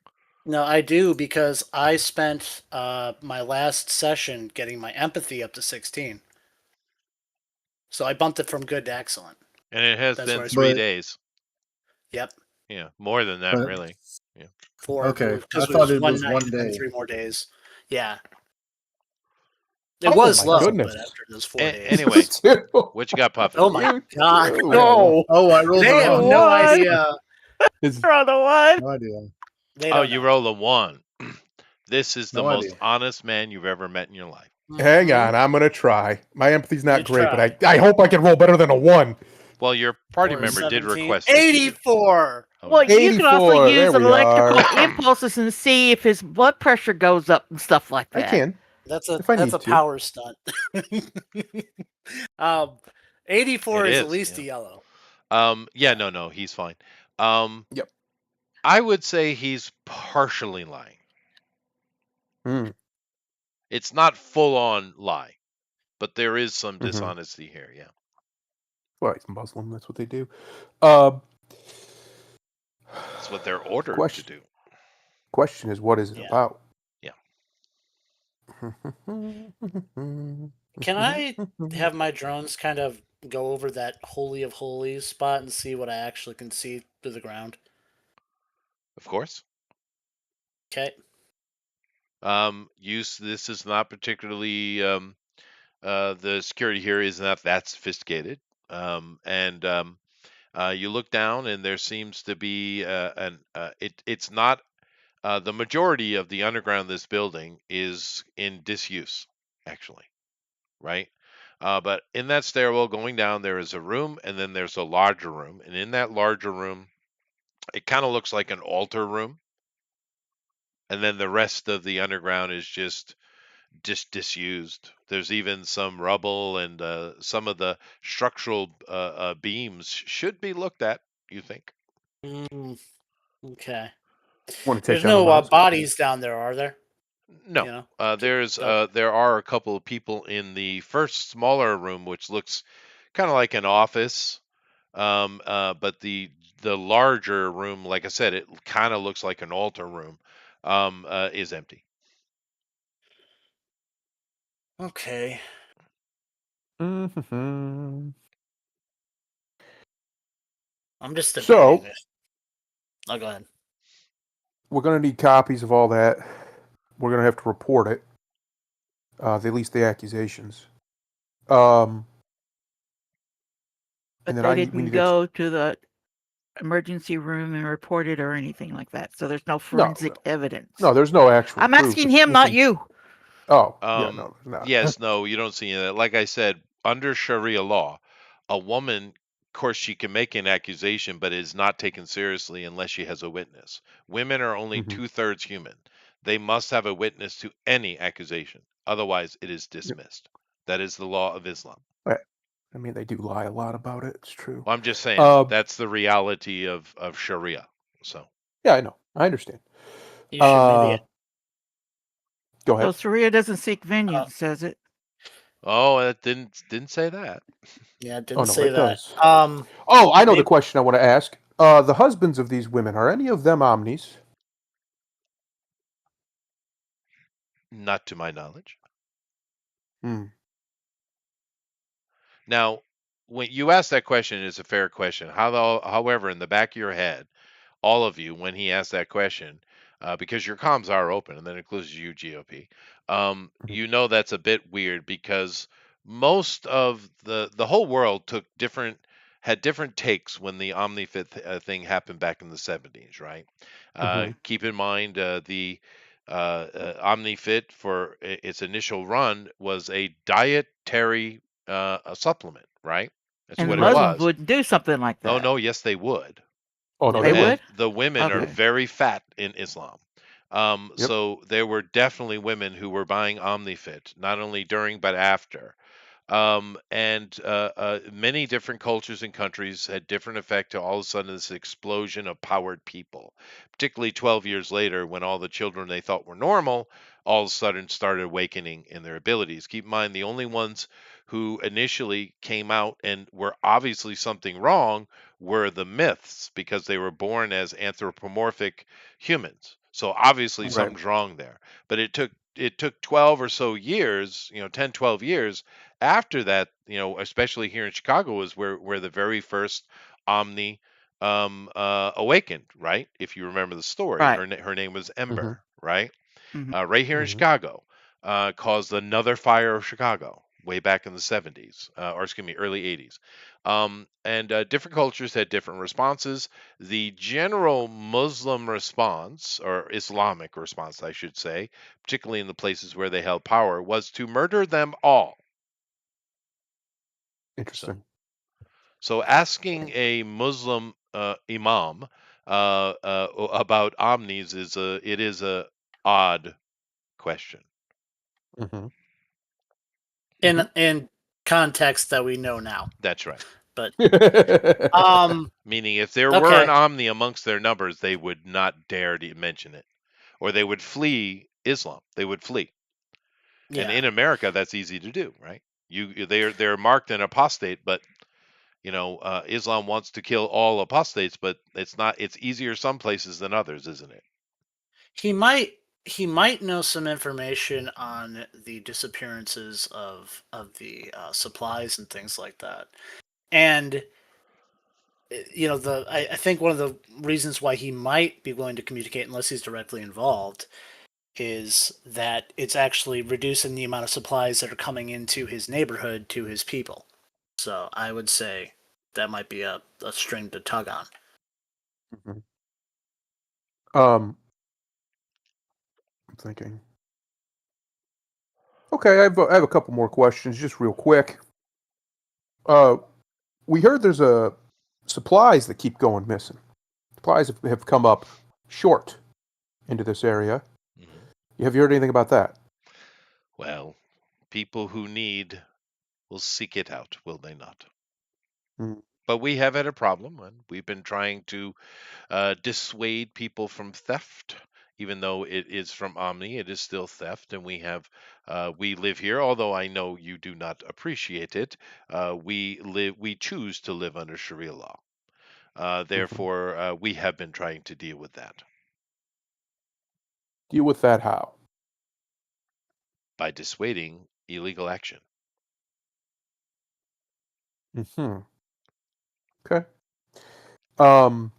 No, I do because I spent my last session getting my empathy up to 16. So I bumped it from good to excellent. And it has That's been where I 3 But- days. Yep. Yeah, more than that, But- really. Okay, because I thought it one was night one and then day. 3 more days. Yeah. It Oh was my low, goodness. but after those 4 days. Anyway, Too. what you got, Puffin? Oh my god. too. No. Oh, I rolled They the have wrong no What? idea. Is- You're on the one. No idea. They Oh, don't you know. roll a 1. This is the No most idea. honest man you've ever met in your life. Hang Mhm. on, I'm gonna try. My empathy's not You great, try. but I hope I can roll better than a 1. Well, your party Or member did 17. request that you do. 84. Oh, Well, you can also 84, use there we electrical are. impulses and see if his blood pressure goes up and stuff like I that. can. That's If I a need to. power stunt. 84 It is is, at least yeah. a yellow. Yeah, no, he's fine. Yep. I would say he's partially lying. Hmm. It's not full on lie, but there is some Mhm. dishonesty here. Yeah. Well, he's Muslim. That's what they do. That's what they're ordered Question. to do. Question is, what is it Yeah. about? Yeah. Can I have my drones kind of go over that holy of holies spot and see what I actually can see through the ground? Of course. Okay. This is not particularly the security here is not that sophisticated. And You look down, and there seems to be it's not the majority of the underground of this building is in disuse, actually, right? But in that stairwell going down, there is a room, and then there's a larger room, and in that larger room, it kind of looks like an altar room, and then the rest of the underground is just disused. There's even some rubble, and some of the structural beams should be looked at. You think? Mm, okay. Want to take There's down the no mosque? bodies down there, are there? No. You know. There are a couple of people in the first smaller room, which looks kind of like an office. But the larger room, like I said, it kind of looks like an altar room, is empty. Okay. Mm-hmm. I'm just debating So this. Oh, go ahead. we're going to need copies of all that. We're going to have to report it. At least the accusations. But And then they we didn't need go to the emergency room and report it or anything like that. So there's no no, forensic evidence. no. There's no actual. I'm proof. asking It's him, not missing- you. Oh, yeah, no, there's not. Yes, no, you don't see that. Like I said, under Sharia law, a woman, of course, she can make an accusation, but it is not taken seriously unless she has a witness. Women are only Mhm. 2/3 human. They must have a witness to any accusation. Otherwise, it is dismissed. That is the law of Islam. I mean, they do lie a lot about it. It's true. Well, I'm just saying that's the reality of Sharia. So Yeah, I know. I understand. You should maybe. Go So ahead. Sharia doesn't seek vengeance, Uh, says it. Oh, it didn't say that. Yeah, it Oh didn't no, say it that. does. Oh, I know the Maybe, question I want to ask. The husbands of these women, are any of them omnis? Not to my knowledge. Hmm. Now, when you ask that question, it's a fair question. However, in the back of your head, all of you, when he asked that question, because your comms are open, and that includes you, GOP, Mhm. you know that's a bit weird because most of the whole world had different takes when the OmniFit thing happened back in the 70s, right? Mhm. Keep in mind the OmniFit for its initial run was a dietary a supplement, right? That's And the what it Right. Muslims was. wouldn't do something like Oh that. no, yes they would. Oh no, yeah, They they would? would. And the women are Okay. very fat in Islam. Yep. So there were definitely women who were buying OmniFit, not only during but after. Many different cultures and countries had different effect to all of a sudden this explosion of powered people, particularly 12 years later when all the children they thought were normal all of a sudden started awakening in their abilities. Keep in mind, the only ones who initially came out and were obviously something wrong were the myths because they were born as anthropomorphic humans. So obviously Right. something's wrong there. But it took 12 or so years, 10, 12 years after that, especially here in Chicago, is where the very first Omni awakened, right? If you remember the story, Right. her name was Mhm. Ember, right? Mhm. Right here in Mhm. Chicago, caused another fire of Chicago way back in the 70s, or excuse me, early 80s. And Different cultures had different responses. The general Muslim response, or Islamic response, I should say, particularly in the places where they held power, was to murder them all. So, Interesting. so asking a Muslim imam about omnis is a odd question. Mhm. in context that we know now. That's right. But Mhm. Meaning, if there were an okay. omni amongst their numbers, they would not dare to mention it, or they would flee Islam. They would flee. And Yeah. in America, that's easy to do, right? They're marked an apostate, but Islam wants to kill all apostates, but it's not. It's easier some places than others, isn't it? He might he might know some information on the disappearances of the supplies and things like that. And I think one of the reasons why he might be willing to communicate, unless he's directly involved, is that it's actually reducing the amount of supplies that are coming into his neighborhood to his people. So I would say that might be a string to tug on. I'm thinking. Okay, I have a couple more questions, just real quick. We heard there's supplies that keep going missing. Supplies have come up short into this area. Mhm. Have you heard anything about that? Well, people who need will seek it out, will they not? Mm. But we have had a problem, and we've been trying to dissuade people from theft. Even though it is from Omni, it is still theft, and we live here. Although I know you do not appreciate it, we choose to live under Sharia law. Therefore, we have been trying to deal with that Deal with that how? by dissuading illegal action. Hmm. Okay. Um.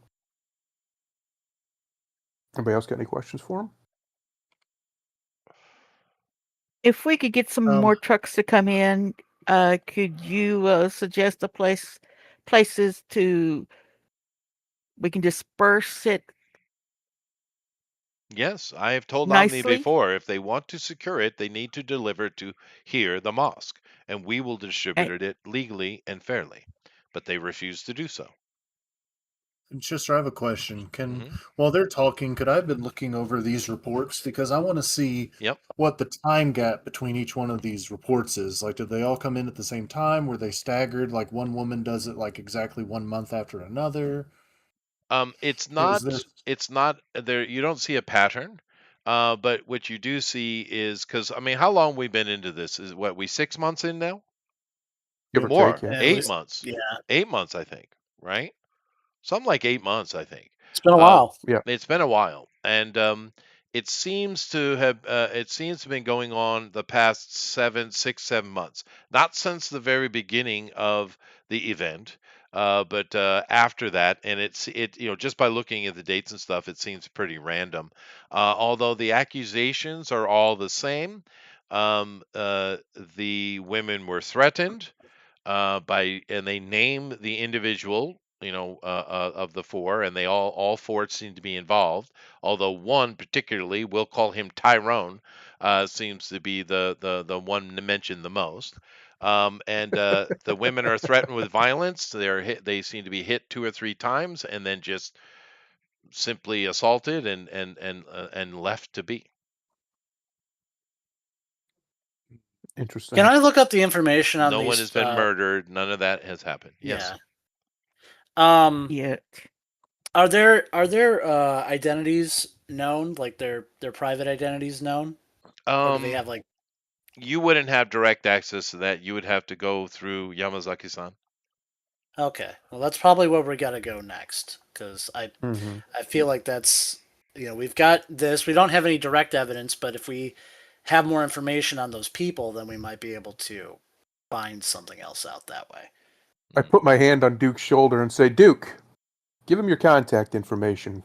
Anybody else got any questions for him? If we could get some Um, more trucks to come in, could you suggest places we can disperse it Yes, I have told Omni nicely? before, if they want to secure it, they need to deliver it to here, the mosque, and we will distribute it legally and fairly. But they refuse to do so. Chester, I have a question. Hmm. While they're talking, could I have been looking over these reports because I want to see Yep. what the time gap between each one of these reports is. Like, did they all come in at the same time? Were they staggered? Like, one woman does it like exactly 1 month after another? It's Is not. there? It's not there. You don't see a pattern. But what you do see is because I mean, how long we been into this? Is what we 6 months in now? Give or take, More, yeah. At 8 months. yeah, 8 months, I think. Right? Something like 8 months, I think. it's been a Uh, while. Yeah. it's been a while, and it seems to have been going on the past 7 6 7 months. Not since the very beginning of the event, but after that, and just by looking at the dates and stuff, it seems pretty random. Although the accusations are all the same. The women were threatened and they name the individual, of the four, and they all four seem to be involved. Although one particularly, we'll call him Tyrone, seems to be the one mentioned the most. And the women are threatened with violence. They seem to be hit 2 or 3 times, and then just simply assaulted and left to be. Interesting. Can I look up the information on No one has these? been murdered. None of that has happened. Yes. Yeah. Yet. Are there identities known, like their private identities known, or do they Um, have like? you wouldn't have direct access to that. You would have to go through Yamazaki-san. Okay, well that's probably where we gotta go next, because Mm-hmm. I feel like that's we've got this. We don't have any direct evidence, but if we have more information on those people, then we might be able to find something else out that way. I put my hand on Duke's shoulder and say, Duke, give him your contact information.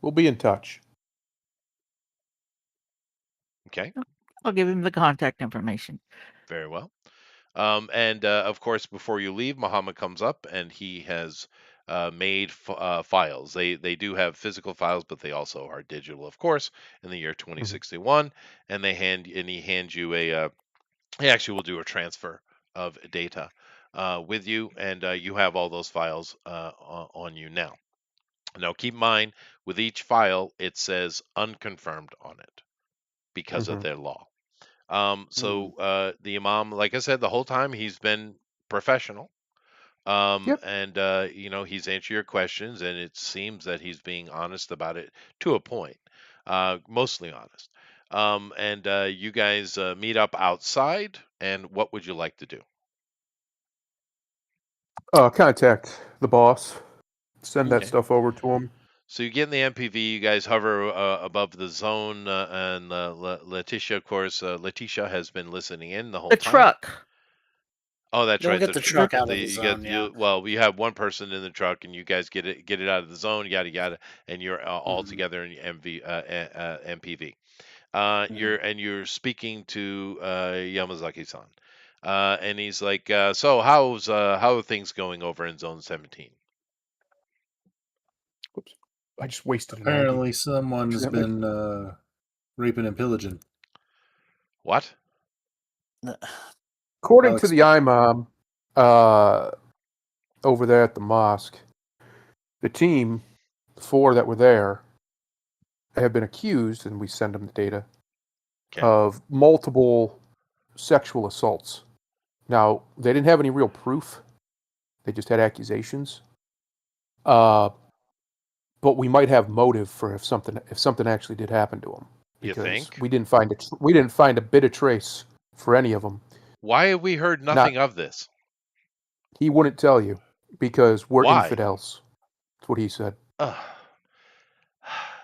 We'll be in touch. Okay, I'll give him the contact information. very well. And of course, before you leave, Muhammad comes up and he has made files. They do have physical files, but they also are digital, of course, in the year 2061. And he hands you he actually will do a transfer of data with you, and you have all those files on you now. Now, keep in mind, with each file, it says unconfirmed on it because of Mm-hmm. their law. Mm. So the imam, like I said, the whole time he's been professional. Yep. And he's answered your questions, and it seems that he's being honest about it to a point, mostly honest. And you guys meet up outside, and what would you like to do? Contact the boss. Send that Okay. stuff over to him. So you get in the MPV, you guys hover above the zone, and Letitia, of course, Letitia has been listening in the whole The time. truck. Oh, that's They'll right. get the truck out of the zone. Yeah. Well, we have one person in the truck, and you guys get it out of the zone, yada yada, and you're all Mhm. together in MPV. Mhm. You're speaking to Yamazaki-san, and he's like, so how are things going over in Zone 17? Whoops. I just wasted an Apparently, someone's accidentally. been raping and pillaging. What? According I'll to the explain. imam, over there at the mosque, the team, the 4 that were there, have been accused, and we send them the data, Okay. of multiple sexual assaults. Now, they didn't have any real proof. They just had accusations. But we might have motive for if something actually did happen to them, You because think? we didn't find a bit of trace for any of them. Why have we heard Not nothing of this? He wouldn't tell you because we're Why? infidels. That's what he said. Ugh.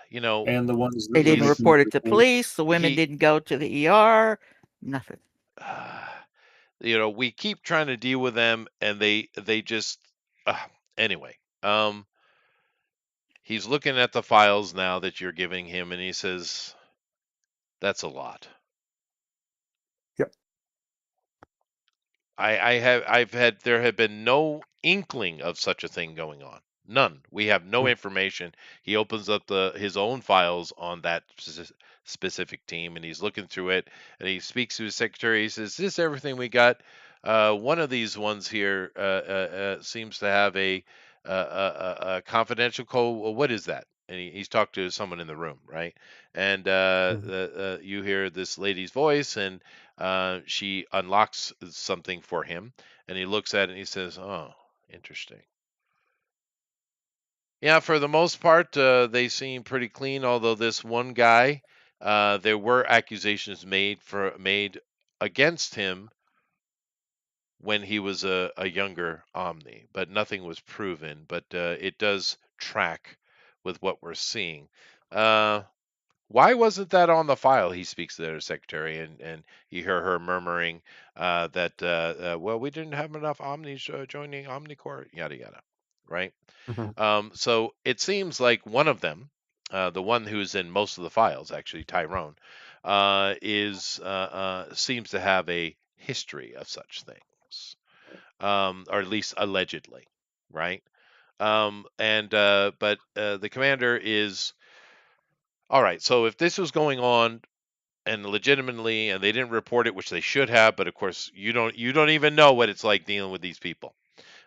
You know, And the ones that They were didn't he's report it making to reports. police. The women he. didn't go to the ER. Nothing. You know, we keep trying to deal with them, and they just. Anyway, he's looking at the files now that you're giving him, and he says, "That's a lot." Yep. There have been no inkling of such a thing going on. None. We have no Mm. information. He opens up his own files on that specific team, and he's looking through it, and he speaks to his secretary. He says, "Is this everything we got? One of these ones here seems to have a confidential code. What is that?" And he's talked to someone in the room, right? And you hear this lady's voice, and she unlocks something for him, and he looks at it and he says, "Oh, interesting." Yeah, for the most part, they seem pretty clean. Although this one guy, there were accusations made against him when he was a younger Omni, but nothing was proven. But it does track with what we're seeing. Uh, Why wasn't that on the file? He speaks to their secretary, and you hear her murmuring that, well, we didn't have enough Omnis joining Omnicorps, yada yada, right? Mhm. So it seems like one of them, the one who's in most of the files, actually Tyrone, is seems to have a history of such things, or at least allegedly, right? But the commander is all right. So if this was going on and legitimately, and they didn't report it, which they should have, but of course you don't even know what it's like dealing with these people.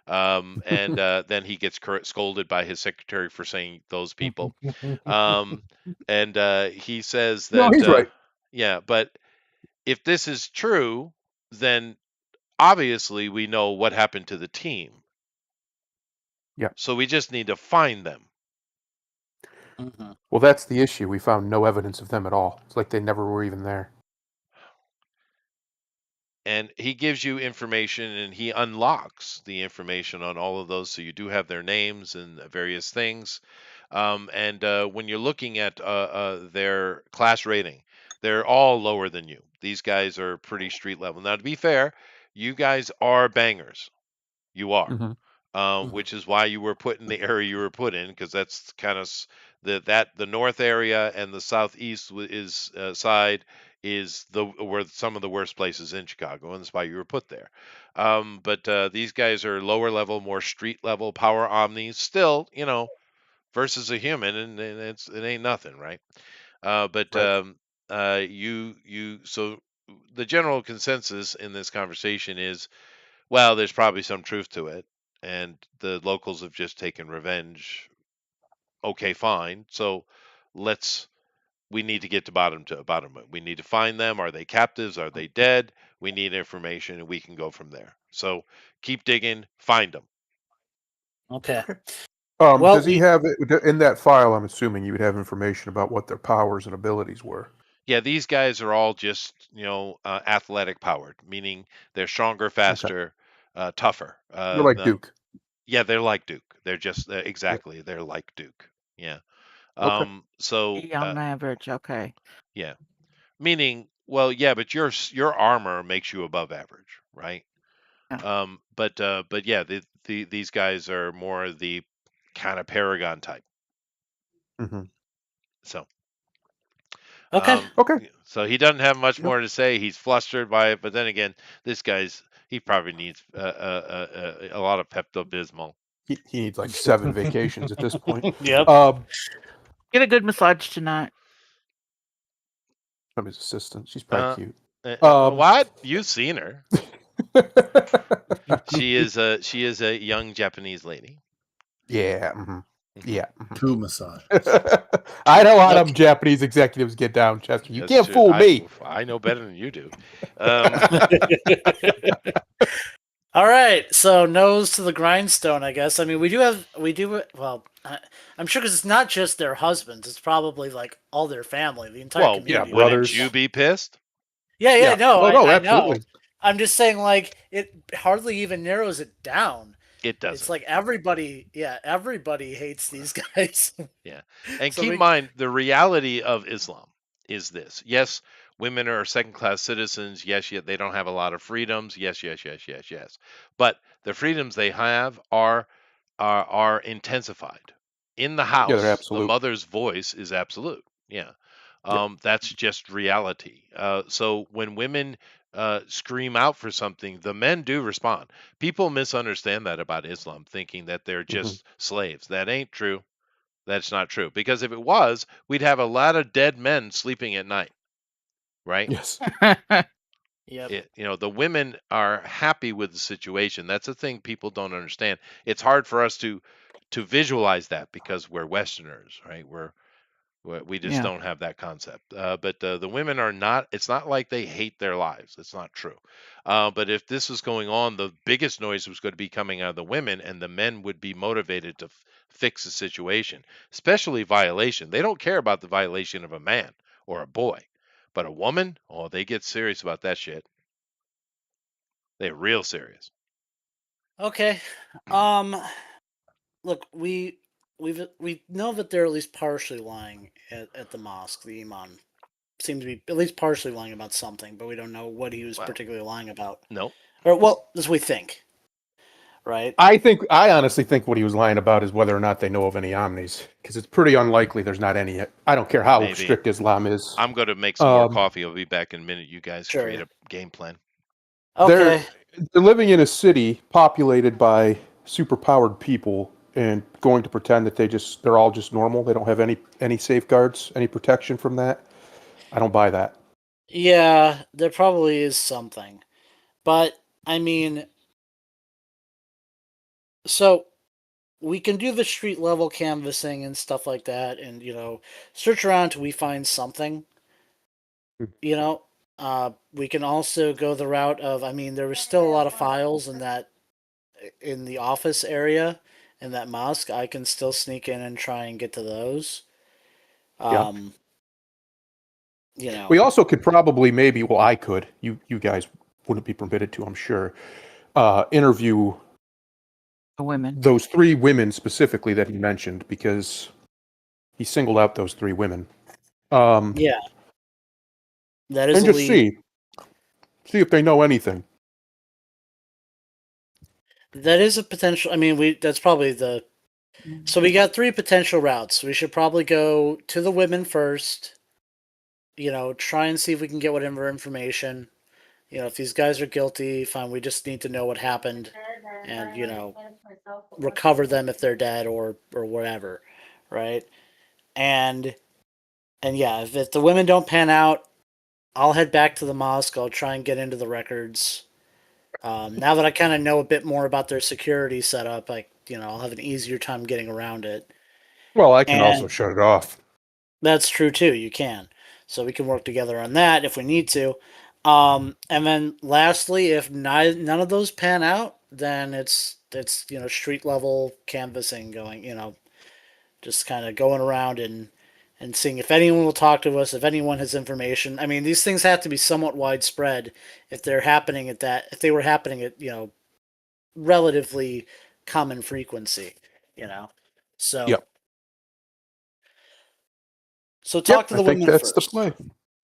And then he gets scolded by his secretary for saying those people. Um, and he says No, that he's right. yeah, but if this is true, then obviously we know what happened to the team. Yeah. So we just need to find them. Mhm. Well, that's the issue. We found no evidence of them at all. It's like they never were even there. And he gives you information, and he unlocks the information on all of those, so you do have their names and various things. And when you're looking at their class rating, they're all lower than you. These guys are pretty street level. Now, to be fair, you guys are bangers. You are. Mhm. Mhm. Which is why you were put in the area you were put in, because that's kind of the north area, and the southeast side is where some of the worst places in Chicago, and that's why you were put there. But these guys are lower level, more street level power omnis, still, versus a human, and it ain't nothing, right? But Right. so the general consensus in this conversation is, well, there's probably some truth to it, and the locals have just taken revenge. Okay, fine. So let's we need to get to bottom of it. We need to find them. Are they captives? Are they dead? We need information, and we can go from there. So keep digging, find them. Okay. Does Well, he have it in that file? I'm assuming you would have information about what their powers and abilities were. Yeah, these guys are all just athletic powered, meaning they're stronger, Okay. faster, tougher. They're like Duke. Yeah, they're like Duke. They're just Yep. exactly. They're like Duke. Yeah. So Yeah, on average, okay. yeah, meaning, well, yeah, but your armor makes you above average, right? Yeah. But yeah, these guys are more the kind of paragon type. Hmm. So Okay. Okay. so he doesn't have much Yep. more to say. He's flustered by it, but then again, he probably needs a lot of Pepto Bismol. He needs like 7 vacations at this point. Yep. Get a good massage tonight. I'm his assistant. She's probably cute. What? You've seen her? She is a young Japanese lady. Yeah. Hmm. Mhm. Yeah. Two massages. I know how them Okay. Japanese executives get down, Chester. You That's can't true. fool me. I know better than you do. Um, All right, so nose to the grindstone, I guess. I mean, we do. Well, I'm sure because it's not just their husbands; it's probably like all their family, the entire well, Yeah, community. wouldn't brothers. you be pissed? Yeah, yeah, Yeah. no, Oh no, I know. absolutely. I'm just saying, like, it hardly even narrows it down. It It's doesn't. like everybody, yeah, everybody hates these guys. Yeah. And So keep in we, mind, the reality of Islam is this. Yes, women are second class citizens. Yes, yet they don't have a lot of freedoms. Yes, yes, yes, yes, yes. But the freedoms they have are intensified. In the Yeah, they're house, the absolute. mother's voice is absolute. Yeah. Yep. That's just reality. So when women scream out for something, the men do respond. People misunderstand that about Islam, thinking that they're Hmm. just slaves. That ain't true. That's not true. Because if it was, we'd have a lot of dead men sleeping at night, right? Yes. yep. The women are happy with the situation. That's the thing people don't understand. It's hard for us to visualize that because we're Westerners, right? We just Yeah. don't have that concept. But the women are not. It's not like they hate their lives. It's not true. But if this was going on, the biggest noise was going to be coming out of the women, and the men would be motivated to fix the situation, especially violation. They don't care about the violation of a man or a boy, but a woman, oh, they get serious about that shit. They're real serious. Okay. Look, we know that they're at least partially lying at the mosque. The imam seemed to be at least partially lying about something, but we don't know what he was Well, particularly lying about. no, Or well, as we think, right? I honestly think what he was lying about is whether or not they know of any omnis, because it's pretty unlikely there's not any. I don't care how maybe. strict Islam is. I'm going to make some more Um, coffee. I'll be back in a minute. You guys create Sure. a game plan. they're Okay. they're living in a city populated by superpowered people and going to pretend that they're all just normal. They don't have any safeguards, any protection from that. I don't buy that. Yeah, there probably is something. But I mean, so we can do the street level canvassing and stuff like that and search around till we find something. You know, we can also go the route of I mean, there was still a lot of files in the office area in that mosque. I can still sneak in and try and get to those. Yeah. Um, you know. We also could probably maybe, well, I could. You guys wouldn't be permitted to, I'm sure. Interview The women. those 3 women specifically that he mentioned because he singled out those 3 women. Yeah, that is And a just lead. see if they know anything. That is a potential. I mean, that's probably the. So we got 3 potential routes. We should probably go to the women first. Try and see if we can get whatever information. If these guys are guilty, fine. We just need to know what happened, and recover them if they're dead or whatever, right? And yeah, if the women don't pan out, I'll head back to the mosque. I'll try and get into the records. Now that I kind of know a bit more about their security setup, I'll have an easier time getting around it. Well, I can also And shut it off. that's true too. You can, so we can work together on that if we need to. And then lastly, if none of those pan out, then it's street level canvassing going. Just kind of going around and seeing if anyone will talk to us, if anyone has information. I mean, these things have to be somewhat widespread if they were happening at relatively common frequency. So Yep. So talk to I the think women that's first. the play.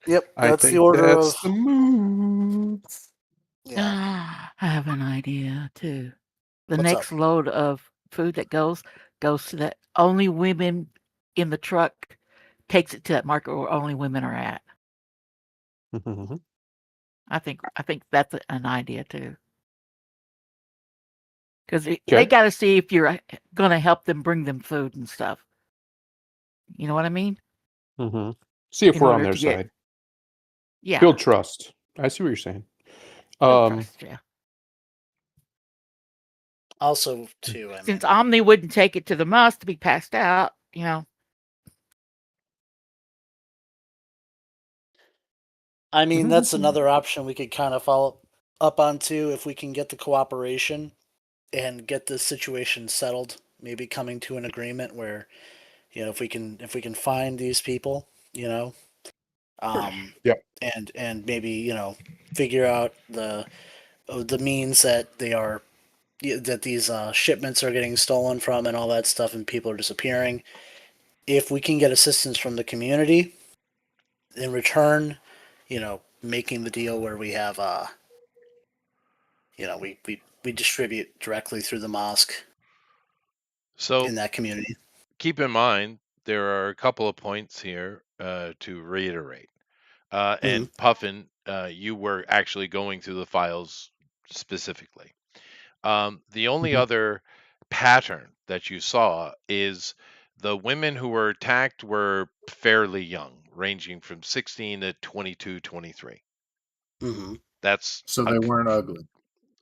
Yep, I that's think the order that's of. the move. Yeah. I have an idea too. The What's next up? load of food that goes to that only women in the truck takes it to that market where only women are at. Mhm. I think that's an idea too. Because they Okay. got to see if you're going to help them bring them food and stuff. You know what I mean? Mhm. See if In we're on order their to get, side. yeah, Build trust. I see what you're saying. build trust. Yeah. Also, too, I mean, Since Omni wouldn't take it to the must to be passed out, that's another option we could kind of follow up on too if we can get the cooperation and get this situation settled. Maybe coming to an agreement where if we can find these people, um, Yep. and maybe figure out the means that these shipments are getting stolen from and all that stuff, and people are disappearing. If we can get assistance from the community in return, making the deal where we have we distribute directly through the mosque So in that community. keep in mind there are a couple of points here to reiterate. And Puffin, you were actually going through the files specifically. The only Mhm. other pattern that you saw is the women who were attacked were fairly young, ranging from 16 to 22, 23. Mm-hmm. That's So they weren't ugly.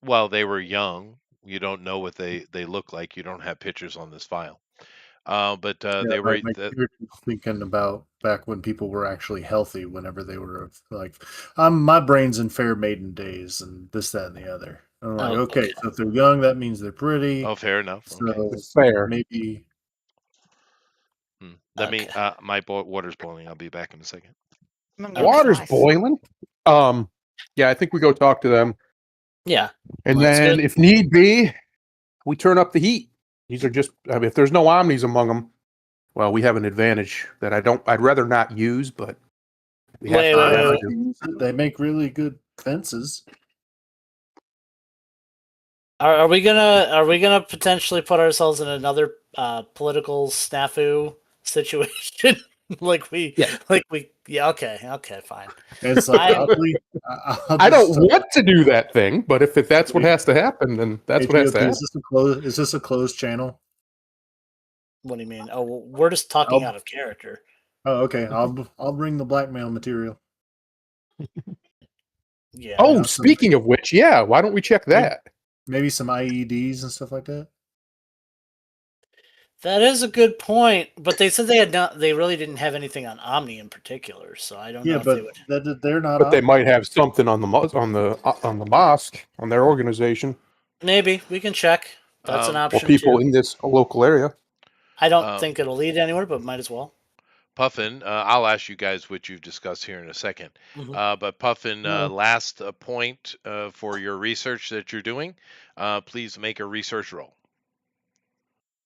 well, they were young. You don't know what they look like. You don't have pictures on this file. But Yeah, they were you're thinking about back when people were actually healthy, whenever they were like, my brain's in fair maiden days and this, that, and the other. I'm like, Oh, okay, okay. so if they're young, that means they're pretty. fair enough. Okay. So It's fair. maybe Let me. Okay. My water's boiling. I'll be back in a second. Water's boiling. Yeah, I think we go talk to them, Yeah. and That's then good. if need be, we turn up the heat. These are just. I mean, if there's no omnis among them, well, we have an advantage that I'd rather not use, but we have Wait, to. wait, We have wait, to wait. do. they make really good fences. Are we gonna potentially put ourselves in another political snafu situation? Yeah. Yeah, okay, fine. And it's like, I I'll I don't just want to do that thing, but if that's what hey, has to happen, then that's what has to GOP, happen. is this a closed channel? What do you mean? Oh, well, we're just talking out of character. Oh, okay. I'll bring the blackmail material. Yeah. Oh, Some, speaking of which, yeah, why don't we check that? maybe some IEDs and stuff like that. That is a good point, but they said they really didn't have anything on Omni in particular, so I don't Yeah, know if they but would. they're not. But they Omni. might have something on the on the mosque on their organization Maybe we can check. That's an Um, or option people too. in this local area. I don't um, think it'll lead anywhere, but might as well. Puffin, I'll ask you guys what you've discussed here in a second. Mm-hmm. But Puffin, No. last point for your research that you're doing, please make a research roll.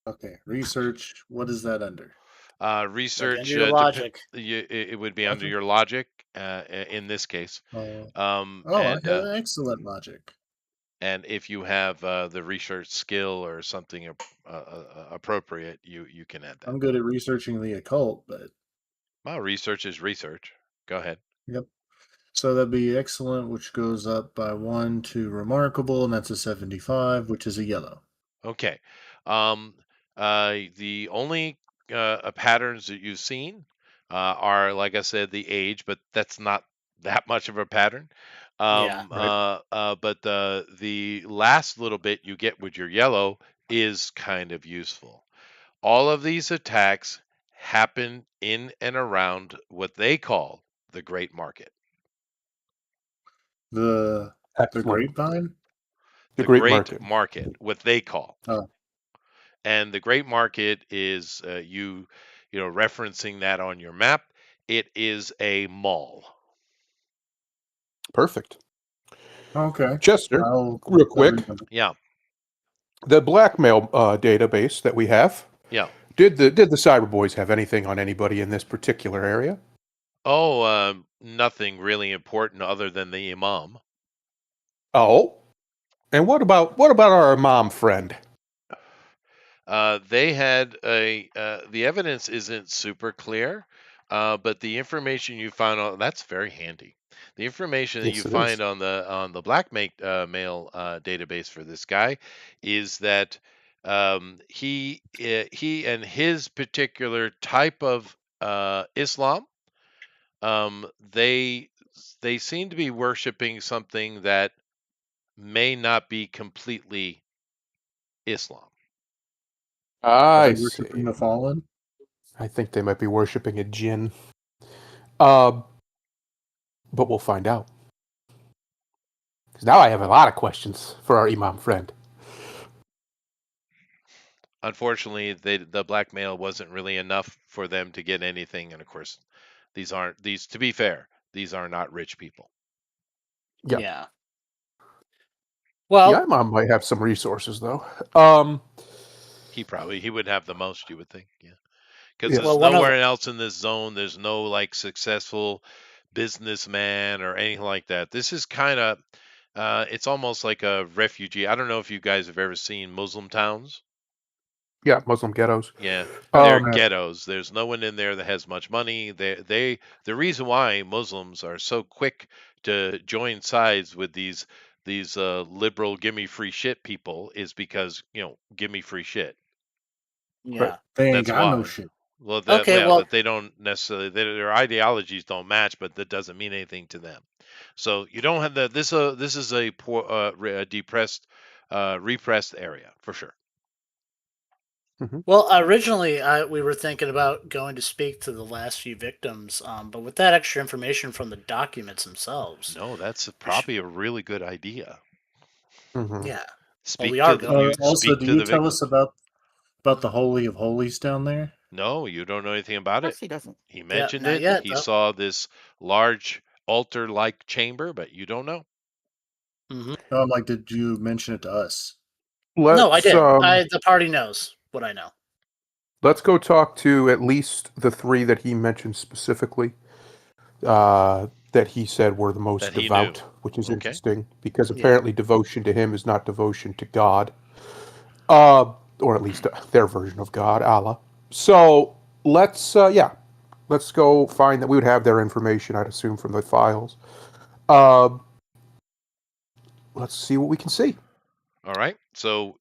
Okay, research. What is that under? Like Research, under your logic. it would be under Okay. your logic in this case. I have excellent logic. And if you have the research skill or something appropriate, you can add that. I'm good at researching the occult, but Well, research is research. Go ahead. yep. So that'd be excellent, which goes up by 1 to remarkable, and that's a 75, which is a yellow. Okay. Um, the only patterns that you've seen are, like I said, the age, but that's not that much of a pattern. Yeah. Right. But the last little bit you get with your yellow is kind of useful. All of these attacks happen in and around what they call the Great Market. The Excellent. grapevine. The The great Great market. Market, what they call. Oh, And the Great Market is referencing that on your map. It is a mall. Perfect. okay. Chester, I'll real quick, remember. Yeah, the blackmail database that we have, yeah. Did the Cyber Boys have anything on anybody in this particular area? Oh, nothing really important other than the imam. Oh, and what about our imam friend? They had the evidence isn't super clear, but the information you found on that's very handy. The information that you Yes, it is. find on the blackmail mail database for this guy is that he and his particular type of Islam, they seem to be worshiping something that may not be completely Islam. Are I they worshiping see. the fallen? I think they might be worshiping a jinn. But we'll find out. Because now I have a lot of questions for our imam friend. Unfortunately, the blackmail wasn't really enough for them to get anything, and of course, these. To be fair, these are not rich people. Yeah. Yeah. Well, The imam might have some resources, though. He would have the most, you would think, yeah, because Yes. there's one of nowhere else in this zone. There's no like successful businessman or anything like that. This is kind of, it's almost like a refugee. I don't know if you guys have ever seen Muslim towns. Yeah, Muslim ghettos. Yeah, they're Um, ghettos. There's no one in there that has much money. The reason why Muslims are so quick to join sides with these liberal give me free shit people is because, give me free shit. yeah. they ain't That's got no why. shit. Well, Okay, well, that they don't necessarily their ideologies don't match, but that doesn't mean anything to them. So you don't have that. This is a poor, a depressed, repressed area for sure. well. Originally, we were thinking about going to speak to the last few victims, but with that extra information from the documents themselves, No, that's we should, probably a really good idea. Mhm. yeah. Well, we Speak are to the going. you Also, speak do to you the tell us victims. about the Holy of Holies down there? No, you don't know anything Of about it. course he doesn't. He Yeah, mentioned not it. yet He though. saw this large altar-like chamber, but you don't know. Hmm. No, I'm like, did you mention it to us? No, I Let's did. The party knows what I know. let's go talk to at least the three that he mentioned specifically. That he said were the most That he knew. devout, which is Okay. interesting because Yeah. apparently devotion to him is not devotion to God, or at least their version of God, Allah. So let's go find that. We would have their information, I'd assume, from the files. Uh, let's see what we can see. All right. So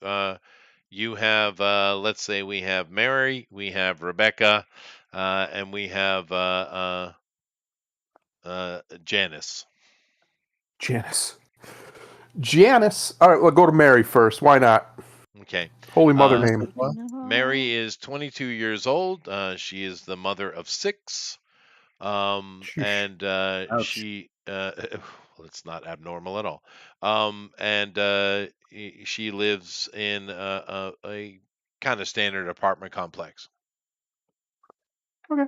you have, let's say we have Mary, we have Rebecca, and we have Janice. Janice. Janice. All right, we'll go to Mary first. Why not? Okay. Holy Mother name. What? Mary is 22 years old. She is the mother of 6. Sheesh. And Ouch. she, well, it's not abnormal at all. And she lives in a kind of standard apartment complex. Okay.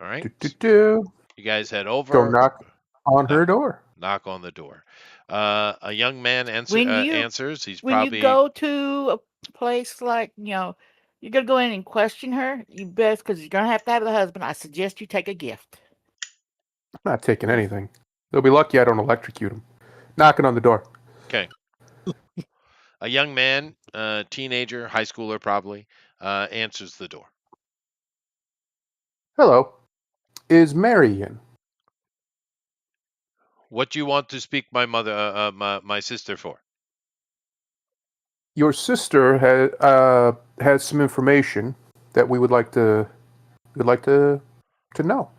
All right. Do. You guys head Go over. knock on her door. Knock on the door. A young man When you answers. He's when you probably go to a place like you're gonna go in and question her, you best because you're gonna have the husband. I suggest you take a gift. I'm not taking anything. They'll be lucky I don't electrocute them. Knocking on the door. okay. A young man, teenager, high schooler probably, answers the door. Hello. Is Mary in? What do you want to speak my mother, my sister for? Your sister has some information that we would like to know.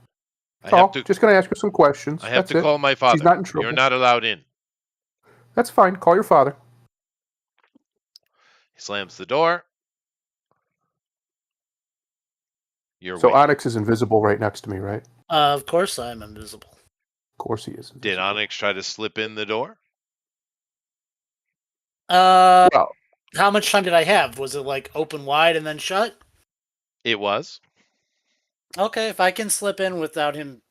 I have to Just gonna ask her some questions. I have That's to it. call my She's father. not in trouble. You're not allowed in. That's fine. Call your father. He slams the door. You're So waiting. Onyx is invisible right next to me, right? Of course, I'm invisible. Of course he is. Did Invisible. Onyx try to slip in the door? Well, How much time did I have? Was it like open wide and then shut? It was. Okay, if I can slip in without him,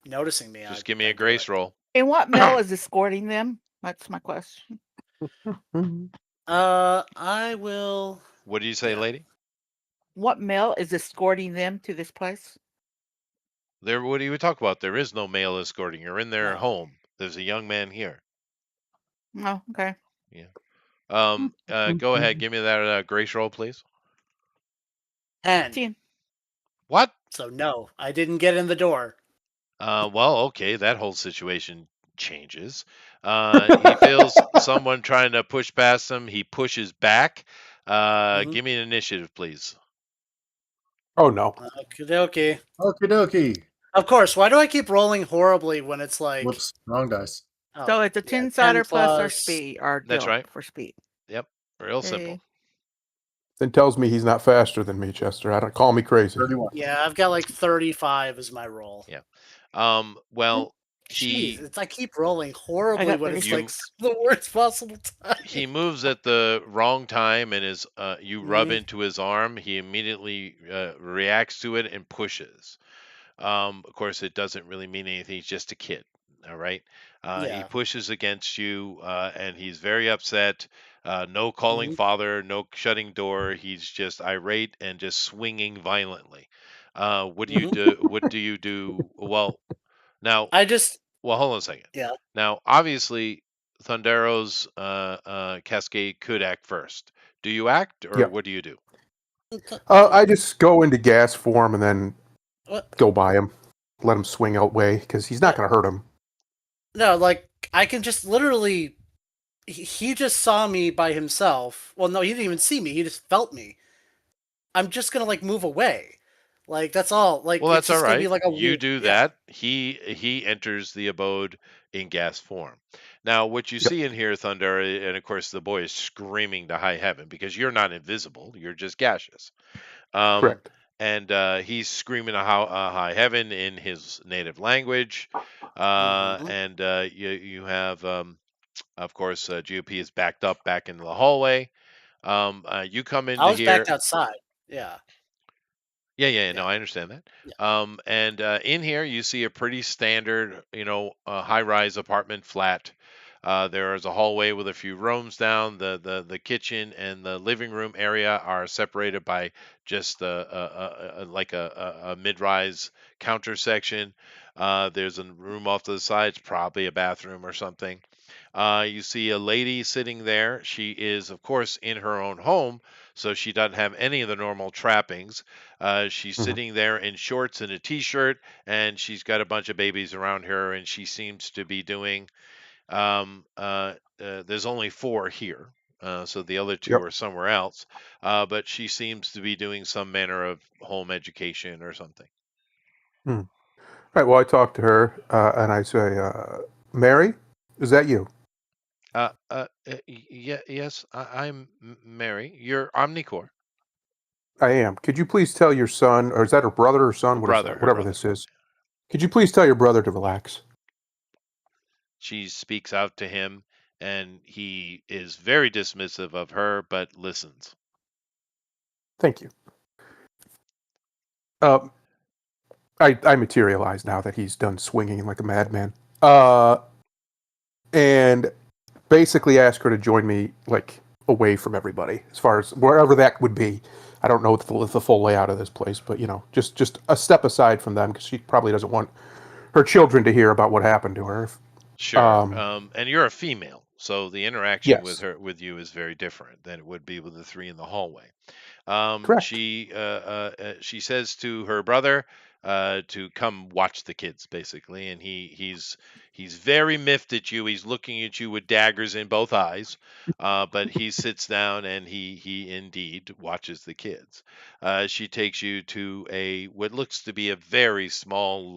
noticing me, Just give me I a do grace it. roll. And what Mel is escorting them? That's my question. I will. What do you say, Yeah. lady? what male is escorting them to this place? There, what do you talk about? There is no male escorting. You're in their No. home. There's a young man here. Oh, okay. Yeah. Go ahead. Give me that grace roll, please. 10. 10. What? So no, I didn't get in the door. Well, okay, that whole situation changes. He feels someone trying to push past him. He pushes back. Mhm. Give me an initiative, please. Oh no. Okay. Okie dokie. Of course. Why do I keep rolling horribly when it's like? Whoops, wrong dice. Oh, So it's a yeah, 10-sider plus our plus. speed, our That's deal right. for speed. Yep. Real simple. Okay. Then tells me he's not faster than me, Chester. I don't call me crazy. 31. Yeah, I've got like 35 as my roll. Yeah. Well, Jeez, I keep rolling horribly got when it's 36. like the worst possible time. he moves at the wrong time and is you rub Mhm. into his arm. He immediately reacts to it and pushes. Of course, it doesn't really mean anything. He's just a kid. All right. He Yeah. pushes against you, and he's very upset. No calling Mhm. father, no shutting door. He's just irate and just swinging violently. What do you Mhm. do? What do you do? Well, now, I just well, hold on a second. yeah. Now, obviously, Thundero's cascade could act first. Do you act, or Yep. what do you do? I just go into gas form and then What? go by him, let him swing away because he's not going to hurt him. No, like I can just literally. He just saw me by himself. Well, no, he didn't even see me. He just felt me. I'm just gonna like move away. Like that's all. Like Well, it's that's all just gonna be right. like a You weird. do Yeah. that. He enters the abode in gas form. Now, what you Yep. see in here, Thunder, and of course the boy is screaming to high heaven because you're not invisible. You're just gaseous. Um, Correct. and he's screaming to high heaven in his native language. Mhm. And you have, of course, GOP is backed up back into the hallway. You come I into was backed here. outside. Yeah. Yeah, no, Yeah. I understand that. Yeah. And in here you see a pretty standard, high-rise apartment flat. There is a hallway with a few rooms down. The kitchen and the living room area are separated by just like a mid-rise counter section. There's a room off to the side. It's probably a bathroom or something. You see a lady sitting there. She is, of course, in her own home, so she doesn't have any of the normal trappings. She's Mhm. sitting there in shorts and a t-shirt, and she's got a bunch of babies around her, and she seems to be doing. There's only 4 here, so the other 2 Yep. are somewhere else. But she seems to be doing some manner of home education or something. All right. Well, I talk to her and I say, Mary, is that you? Yes, I'm Mary. You're Omnicore I am. Could you please tell your son, or is that her brother or son? What is brother, that? her Whatever brother. this is. Could you please tell your brother to relax? She speaks out to him, and he is very dismissive of her, but listens. Thank you. Uh, I materialize now that he's done swinging like a madman. And basically ask her to join me, like, away from everybody, as far as wherever that would be. I don't know the full layout of this place, but, just a step aside from them, because she probably doesn't want her children to hear about what happened to her. Sure. And you're a female, so the interaction with Yes. her with you is very different than it would be with the 3 in the hallway. Correct. She says to her brother to come watch the kids, basically, and he's very miffed at you. He's looking at you with daggers in both eyes, but he sits down and he indeed watches the kids. She takes you to a what looks to be a very small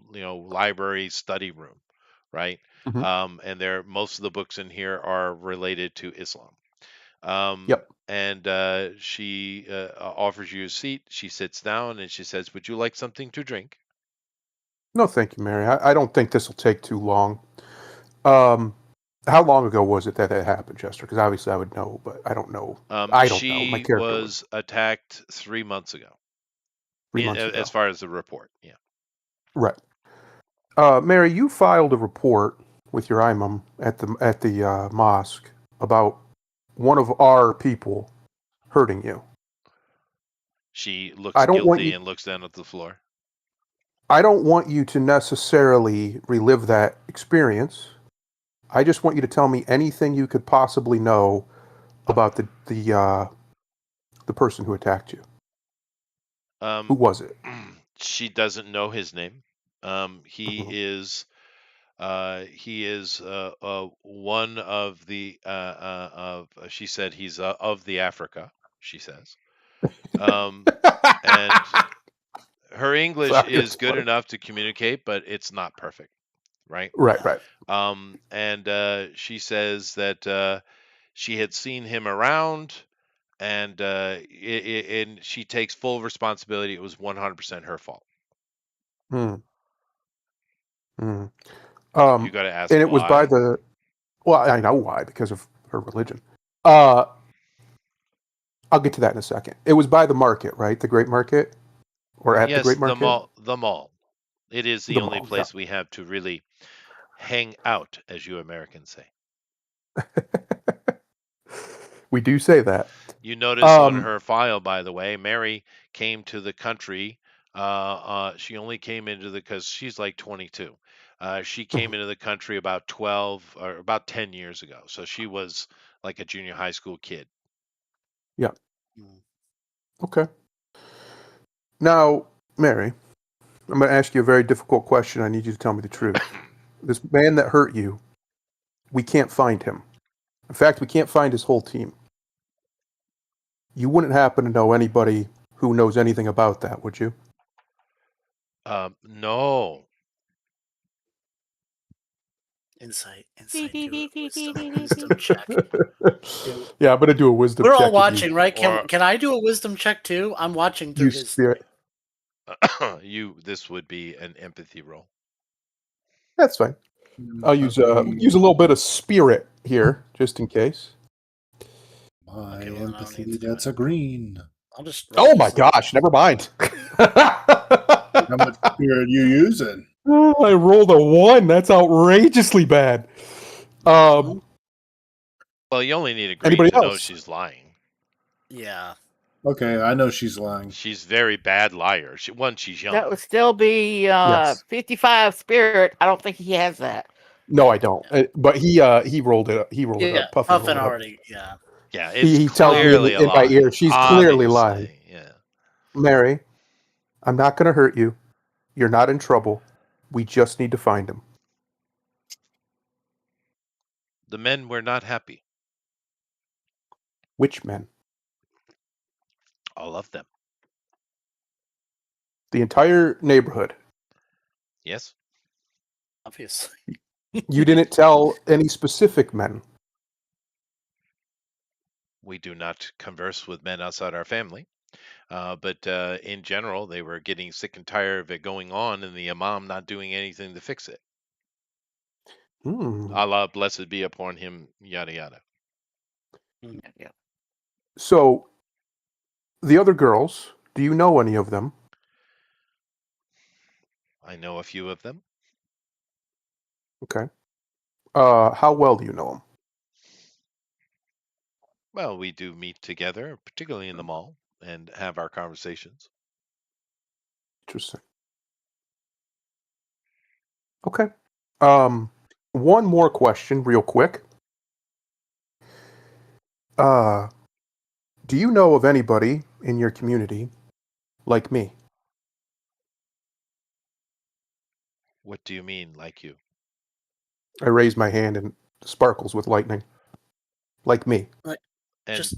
library study room, right? Mhm. And there most of the books in here are related to Islam. Yep. And she offers you a seat. She sits down and she says, "Would you like something to drink?" No, thank you, Mary. I don't think this will take too long. Um, how long ago was it that happened, Chester? Because obviously I would know, but I don't know. I don't know. My She character would. was attacked 3 months ago, 3 months as ago. far as the report. Yeah. Right. Mary, you filed a report with your imam at the mosque about one of our people hurting you. She I looks don't want guilty you. and looks down at the floor. I don't want you to necessarily relive that experience. I just want you to tell me anything you could possibly know about the person who attacked you. Who Um, was it? she doesn't know his name. He Mhm. is one of the she said he's of the Africa, she says. Um, and her English Sorry, is it's good funny. enough to communicate, but it's not perfect, right? Right, right. And she says that she had seen him around, and and she takes full responsibility. It was 100% her fault. Hmm. Hmm. You got to ask And it was by why. the. Well, I know why, because of her religion. Uh, I'll get to that in a second. It was by the market, right? The Great Market, or at the Yes, Great the Market. mall. The mall. It is the The only mall. Yeah. place we have to really hang out, as you Americans say. We do say that. You notice on Um, her file, by the way, Mary came to the country. She only came into the because she's like 22. She came into the country about 12 or about 10 years ago. So she was like a junior high school kid. yeah. Mm. Okay. Now, Mary, I'm going to ask you a very difficult question. I need you to tell me the truth. This man that hurt you, we can't find him. In fact, we can't find his whole team. You wouldn't happen to know anybody who knows anything about that, would you? No. Insight, Dee, insight, dee, do dee, a dee, dee, wisdom, dee, dee, wisdom check. Yeah, I'm going to do a wisdom We're check. all watching, right? Or Can I do a wisdom check too? I'm watching through You his. spirit. this would be an empathy roll. That's fine. I'll use a little bit of spirit here, just in case. My Okay, well, then I don't need empathy, to do that's it. a green. I'll just roll Oh my wisdom. gosh! Never mind. How much spirit you using? Oh, I rolled a 1. That's outrageously bad. Mhm. Well, you only need a green Anybody to know else? she's lying. Yeah. Okay, I know she's lying. She's very bad liar. She's young. That would still be Yes. 55 spirit. I don't think he has that. No, I don't. But he rolled it. He rolled it Yeah. up. Puffin Puffin rolled it up. already. Yeah. Yeah, it's He tells me clearly a in my lie. ear, she's clearly lying. Obviously, yeah. Mary, I'm not going to hurt you. You're not in trouble. We just need to find him. The men were not happy. Which men? All of them. The entire neighborhood. Yes. Obviously. You didn't tell any specific men. We do not converse with men outside our family. But in general, they were getting sick and tired of it going on and the imam not doing anything to fix it. Hmm. Allah, blessed be upon him, yada yada. Yeah. So, the other girls, do you know any of them? I know a few of them. Okay. How well do you know them? Well, we do meet together, particularly in the mall, and have our conversations. Interesting. Okay. One more question, real quick. Do you know of anybody in your community like me? What do you mean, like you? I raise my hand and sparkles with lightning. Like me. Like And just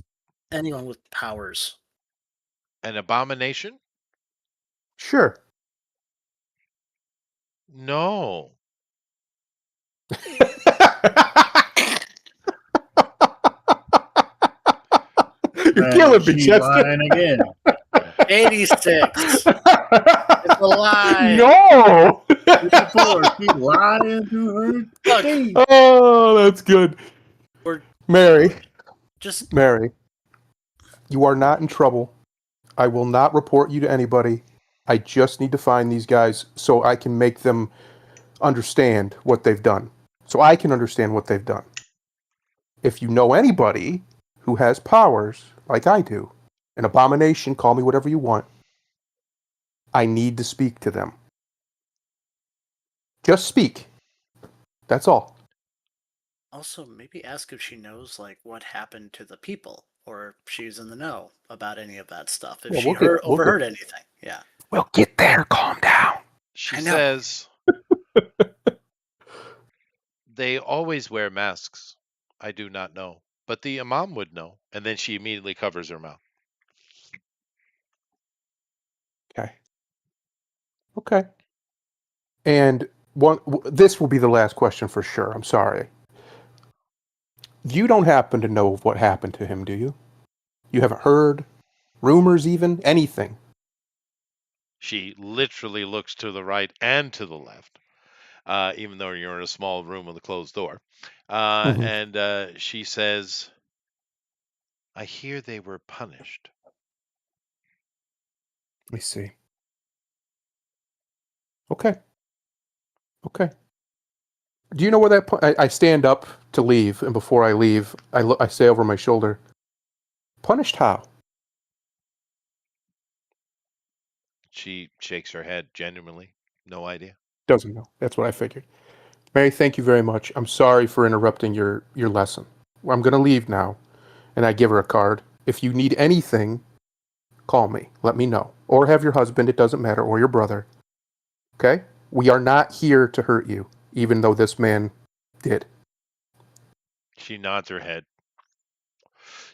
anyone with powers. an abomination? Sure. No. You're And killing me, she's Chester. lying again. 86. It's a lie. No. 54, she's lying to her Look, face. Oh, that's good. we're Mary, just Mary, you are not in trouble. I will not report you to anybody. I just need to find these guys so I can make them understand what they've done. So I can understand what they've done. If you know anybody who has powers like I do, an abomination, call me whatever you want. I need to speak to them. Just speak. That's all. Also, maybe ask if she knows like what happened to the people, or if she's in the know about any of that stuff. If Yeah, she overheard anything. Yeah. We'll get there. Calm down. She I know. says they always wear masks. I do not know, but the imam would know. And then she immediately covers her mouth. Okay. Okay. And this will be the last question for sure. I'm sorry. You don't happen to know what happened to him, do you? You haven't heard rumors, even anything. She literally looks to the right and to the left, even though you're in a small room with a closed door. Mhm. And she says, I hear they were punished. Let me see. Okay. Okay. Do you know where that? I stand up to leave, and before I leave, I say over my shoulder, "Punished how?" She shakes her head genuinely. No idea. Doesn't know. That's what I figured. Mary, thank you very much. I'm sorry for interrupting your lesson. I'm going to leave now, and I give her a card. If you need anything, call me. Let me know, or have your husband. It doesn't matter, or your brother. Okay? We are not here to hurt you, even though this man did. She nods her head.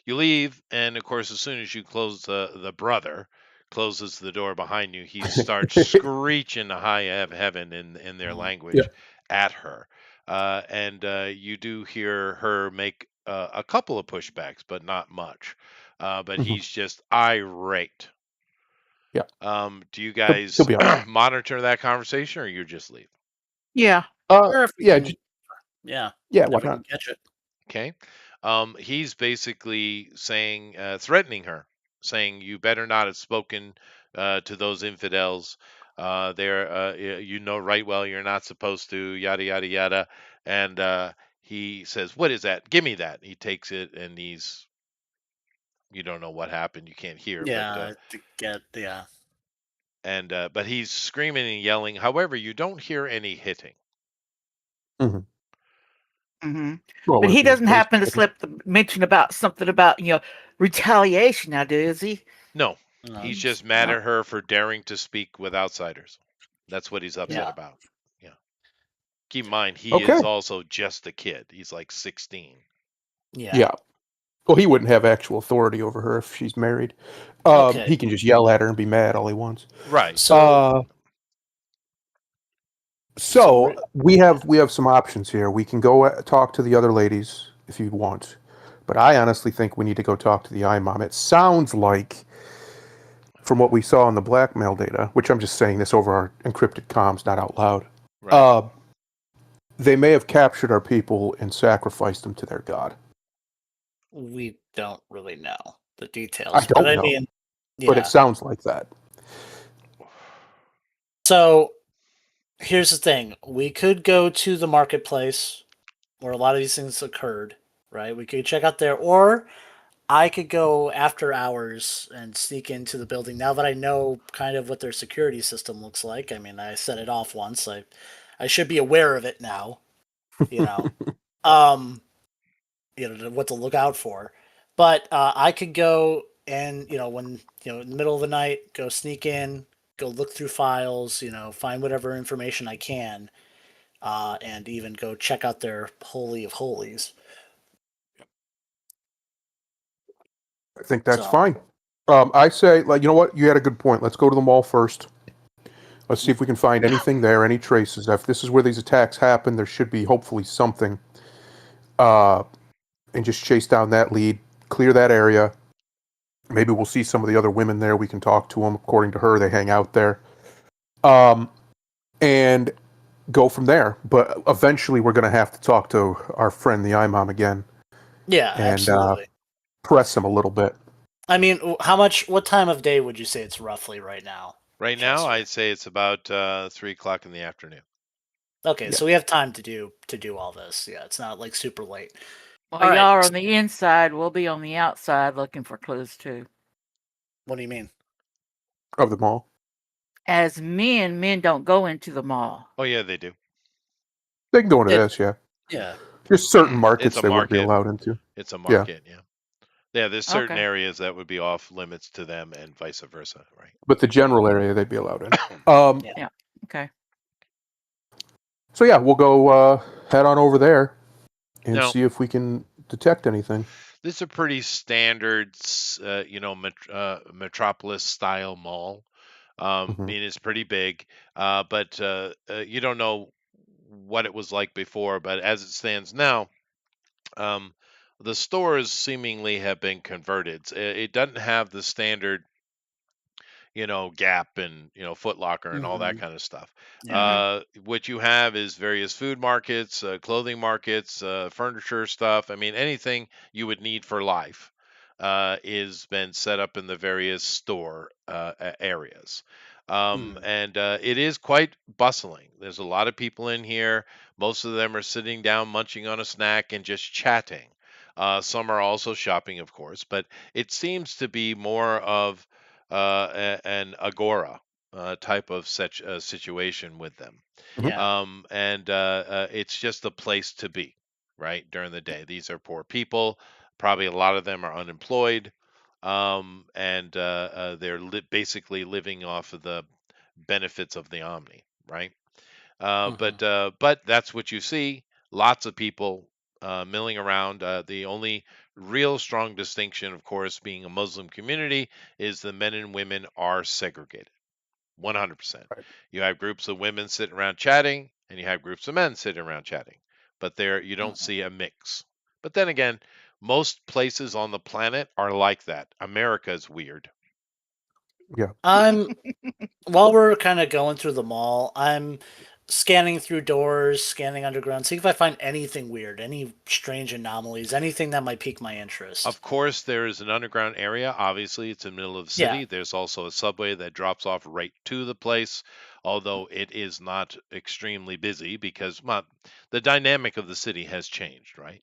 You leave, and of course, as soon as you close the brother closes the door behind you, he starts screeching to high heaven in their language at her. And you do hear her make a couple of pushbacks, but not much. But he's just irate. Yeah. Do you He'll guys be all right. monitor that conversation, or you just leave? Yeah. Or if we Yeah, can, yeah, yeah. if Why we can not? catch it. Okay. He's basically saying, threatening her, saying, "You better not have spoken to those infidels. You know right well you're not supposed to." Yada yada yada. And he says, "What is that? Give me that." He takes it, and you don't know what happened. You can't hear, Yeah, to get but he's screaming and yelling. However, you don't hear any hitting. Mhm. hmm Well, But would it he be a doesn't police happen to station? slip the mention about something about retaliation now, does he? No, No, he's it's just mad No. at her for daring to speak with outsiders. That's what he's upset Yeah. about. Yeah. Keep in mind, he Okay. is also just a kid. He's like 16. Yeah. Well, he wouldn't have actual authority over her if she's married. Okay. He can just yell at her and be mad all he wants. Right. So So re- we have some options here. We can go talk to the other ladies if you want, but I honestly think we need to go talk to the imam. It sounds like, from what we saw in the blackmail data, which I'm just saying this over our encrypted comms, not out loud. Right. They may have captured our people and sacrificed them to their god. we don't really know the I details, don't but I know, mean, but it yeah. sounds like that. So here's the thing: we could go to the marketplace where a lot of these things occurred, right? We could check out there, or I could go after hours and sneak into the building. Now that I know kind of what their security system looks like, I mean, I set it off once. I should be aware of it now. You know, um, what to look out for. But I could go and when in the middle of the night, go sneak in, go look through files, find whatever information I can, and even go check out their holy of holies. I think that's So fine. I say, like, you know what? You had a good point. Let's go to the mall first. Let's see if we can find anything there, any traces. If this is where these attacks happen, there should be hopefully something. And just chase down that lead, clear that area. Maybe we'll see some of the other women there. We can talk to them. According to her, they hang out there. And go from there. But eventually, we're going to have to talk to our friend, the imam, again, yeah, and absolutely. press him a little bit. I mean, what time of day would you say it's roughly right now? Right now, Chester? I'd say it's about 3 o'clock in the afternoon. Okay, Yeah. so we have time to do all this. Yeah, it's not like super late. Well, All y'all right. are on the inside. We'll be on the outside looking for clues too. What do you mean? of the mall. As men don't go into the mall. Oh yeah, they do. They can go into It- this, yeah. Yeah. There's certain It's markets a they wouldn't be market. allowed into. It's a Yeah. market. Yeah. Yeah. There's certain Okay. areas that would be off limits to them, and vice versa. Right. But the general area they'd be allowed in. Yeah. Okay. So yeah, we'll go head on over there and Now, see if we can detect anything. this is a pretty standard, metropolis style mall. I Mhm. mean, it's pretty big, but you don't know what it was like before. But as it stands now, um, the stores seemingly have been converted. It doesn't have the standard, Gap and Foot Locker and all that Mhm. kind of stuff. Yeah. What you have is various food markets, clothing markets, furniture stuff. I mean, anything you would need for life is been set up in the various store areas. Mm. And it is quite bustling. There's a lot of people in here. Most of them are sitting down, munching on a snack, and just chatting. Some are also shopping, of course, but it seems to be more of an agora type of such a situation with them. Mhm. Yeah. And it's just a place to be, right, during the day. These are poor people. Probably a lot of them are unemployed. And they're basically living off of the benefits of the Omni, right? Mhm. But that's what you see. Lots of people milling around. The only real strong distinction, of course, being a Muslim community, is the men and women are segregated. 100%. Right. You have groups of women sitting around chatting, and you have groups of men sitting around chatting. But there, you don't Mhm. see a mix. But then again, most places on the planet are like that. America is weird. Yeah. I'm while we're kind of going through the mall, I'm scanning through doors, scanning underground, see if I find anything weird, any strange anomalies, anything that might pique my interest. Of course, there is an underground area. Obviously, it's in the middle of the Yeah. city. There's also a subway that drops off right to the place, although it is not extremely busy because, well, the dynamic of the city has changed, right?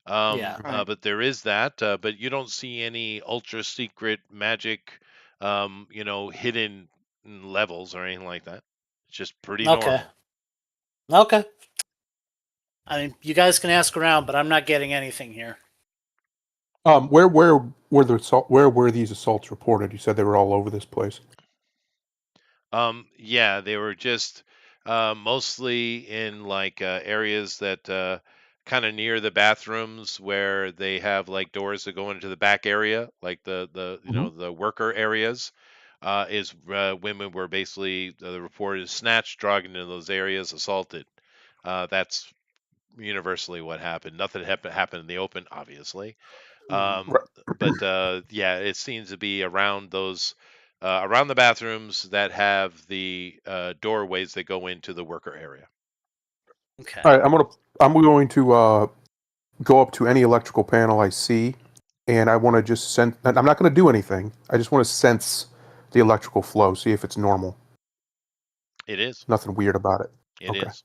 Yeah. Right. But there is that. But you don't see any ultra secret magic, hidden levels or anything like that. It's just pretty Okay. normal. Okay. I mean, you guys can ask around, but I'm not getting anything here. Where where were these assaults reported? You said they were all over this place. Yeah, they were just mostly in like areas that kind of near the bathrooms where they have like doors that go into the back area, like Mhm. the worker areas. Is women were basically the report is snatched, dragged into those areas, assaulted. That's universally what happened. Nothing happened in the open, obviously. Hmm. Um, but yeah, it seems to be around those around the bathrooms that have the doorways that go into the worker area. Okay. All right, I'm going to go up to any electrical panel I see, and I want to just sense. I'm not going to do anything. I just want to sense the electrical flow, see if it's normal. It is. Nothing weird about it. It Okay. is.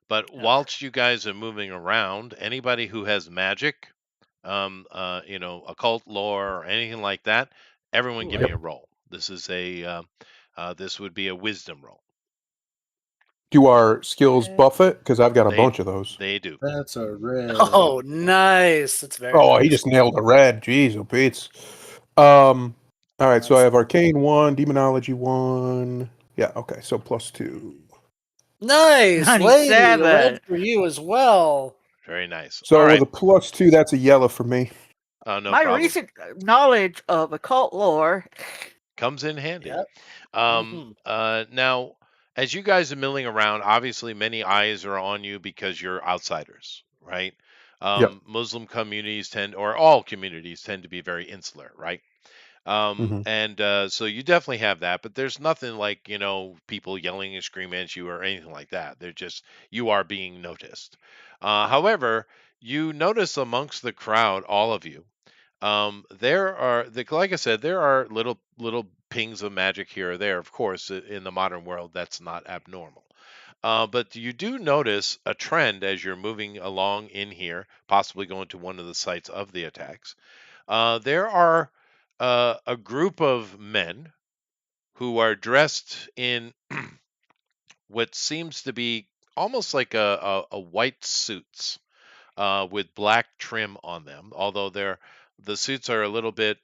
But Okay. whilst you guys are moving around, anybody who has magic, occult lore or anything like that, everyone Ooh, give I- me Yep. a roll. This would be a wisdom roll. Do our skills buff it? Because I've got a They bunch of those. they do. That's a red. Oh, nice. That's very Oh, he nice. just nailed a red. Jeez, oh Pete's. All right, so I That's have Arcane 1, Demonology 1. Yeah, okay, so +2. nice, lady. A red 97. for you as well. Very nice. All So with right. a +2, that's a yellow for me. No My problem. recent knowledge of occult lore. Comes in handy. Yep. Hmm. Now, as you guys are milling around, obviously many eyes are on you because you're outsiders, right? Yep. Muslim communities or all communities tend to be very insular, right? Hmm. And so you definitely have that, but there's nothing like, people yelling and screaming at you or anything like that. They're just, you are being noticed. However, you notice amongst the crowd, all of you, there are, like I said, there are little pings of magic here or there. Of course, in the modern world, that's not abnormal. But you do notice a trend as you're moving along in here, possibly going to one of the sites of the attacks. There are a group of men who are dressed in what seems to be almost like a white suits with black trim on them. Although the suits are a little bit,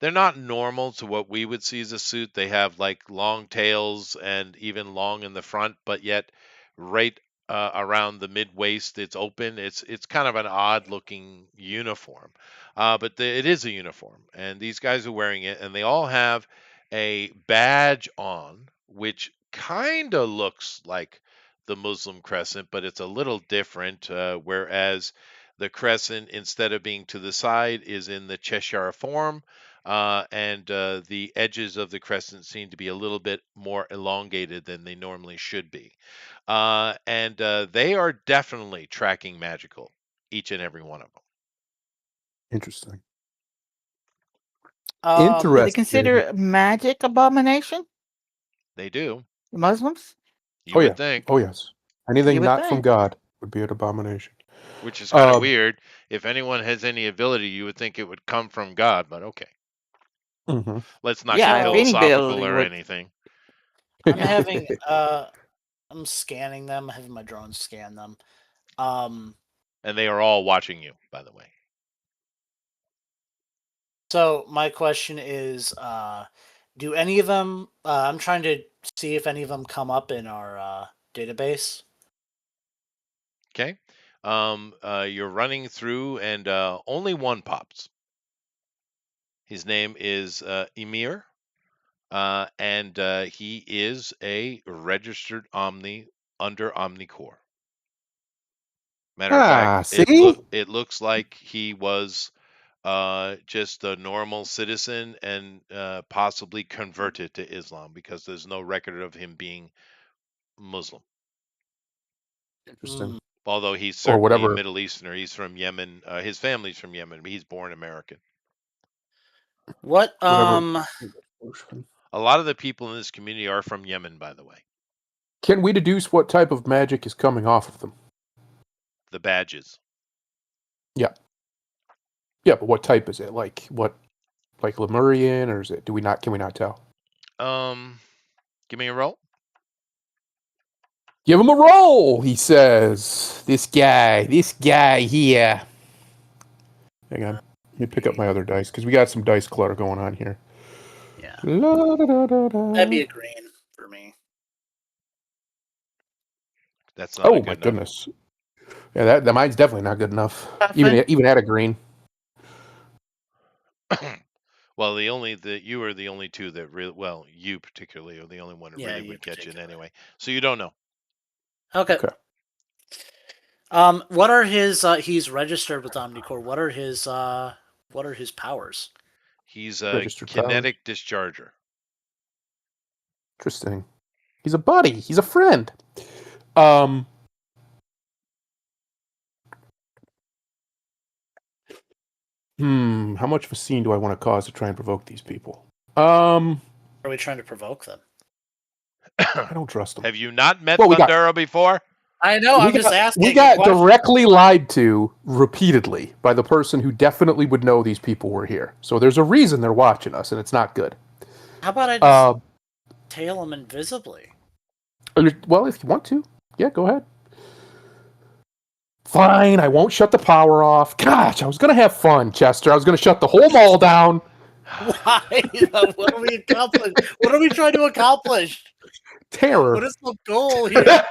they're not normal to what we would see as a suit. They have like long tails and even long in the front, but yet right around the mid waist, it's open. It's kind of an odd looking uniform, but it is a uniform, and these guys are wearing it, and they all have a badge on, which kind of looks like the Muslim crescent, but it's a little different. Whereas the crescent, instead of being to the side, is in the Cheshire form, and the edges of the crescent seem to be a little bit more elongated than they normally should be. And they are definitely tracking magical, each and every one of them. Interesting. Um, Do they Interesting. consider magic abomination? They do. The Muslims? You Oh would yeah. think, Oh yes. Anything You would not from think. God would be an abomination. which is kind of Um, weird. If anyone has any ability, you would think it would come from God, but okay. mhm. Let's not Yeah, get if So any philosophical ability or would. anything. I'm having I'm scanning them. I'm having my drone scan them. And they are all watching you, by the way. So my question is, do any of them? I'm trying to see if any of them come up in our database. Okay. You're running through, and only one pops. His name is Emir, and he is a registered Omni under Omnicore. Matter of fact, See? it looks like he was just a normal citizen and possibly converted to Islam, because there's no record of him being Muslim. Interesting. Although he's Or certainly a whatever. Middle Easterner. He's from Yemen. His family's from Yemen, but he's born American. What? Whatever. A lot of the people in this community are from Yemen, by the way. Can we deduce what type of magic is coming off of them? The badges. Yeah. Yeah, but what type is it? Like what? Like Lemurian, or is it? Do we not? Can we not tell? Give me a roll. Give him a roll, he says. This guy here. Hang on. Let me pick up my other dice, because we got some dice clutter going on here. Yeah, La-da-da-da-da. that'd be a green for me. That's not Oh a my good enough. goodness. Yeah, that mine's definitely not good enough. Nothing. Even at a green. Well, you are the only two that really, well, you particularly are the only one that Yeah, really you would catch it particularly. anyway. So you don't know. Okay. Okay. What are his? He's registered with Omnicore. What are his powers? He's a Registered kinetic discharger. Interesting. He's a buddy. He's a friend. How much of a scene do I want to cause to try and provoke these people? Are we trying to provoke them? I don't trust them. Have you not met Well, we got- Thundera before? I know. I'm just asking. We got directly lied to repeatedly by the person who definitely would know these people were here. So there's a reason they're watching us, and it's not good. How about I just tail them invisibly? Well, if you want to, yeah, go ahead. Fine, I won't shut the power off. Gosh, I was gonna have fun, Chester. I was gonna shut the whole mall down. Why? What are we accomplishing? What are we trying to accomplish? Terror. What is the goal here?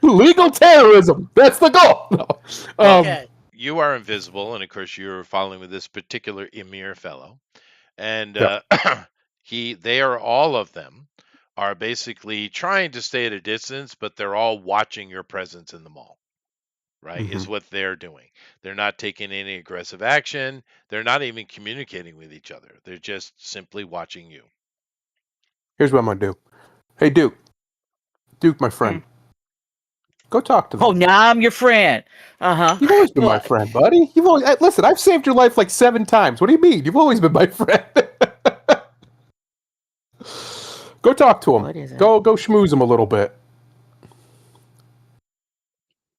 Legal terrorism. That's the goal. No. Okay. You are invisible, and of course you're following with this particular Emir fellow, and they are, all of them are basically trying to stay at a distance, but they're all watching your presence in the mall. Right, is what they're doing. They're not taking any aggressive action. They're not even communicating with each other. They're just simply watching you. Here's what I'm gonna do. Hey, Duke, my friend, go talk to them. Oh, now I'm your friend. You've always been my friend, buddy. You've always listen. I've saved your life like 7 times. What do you mean? You've always been my friend. Go talk to him. What is it? Go schmooze him a little bit.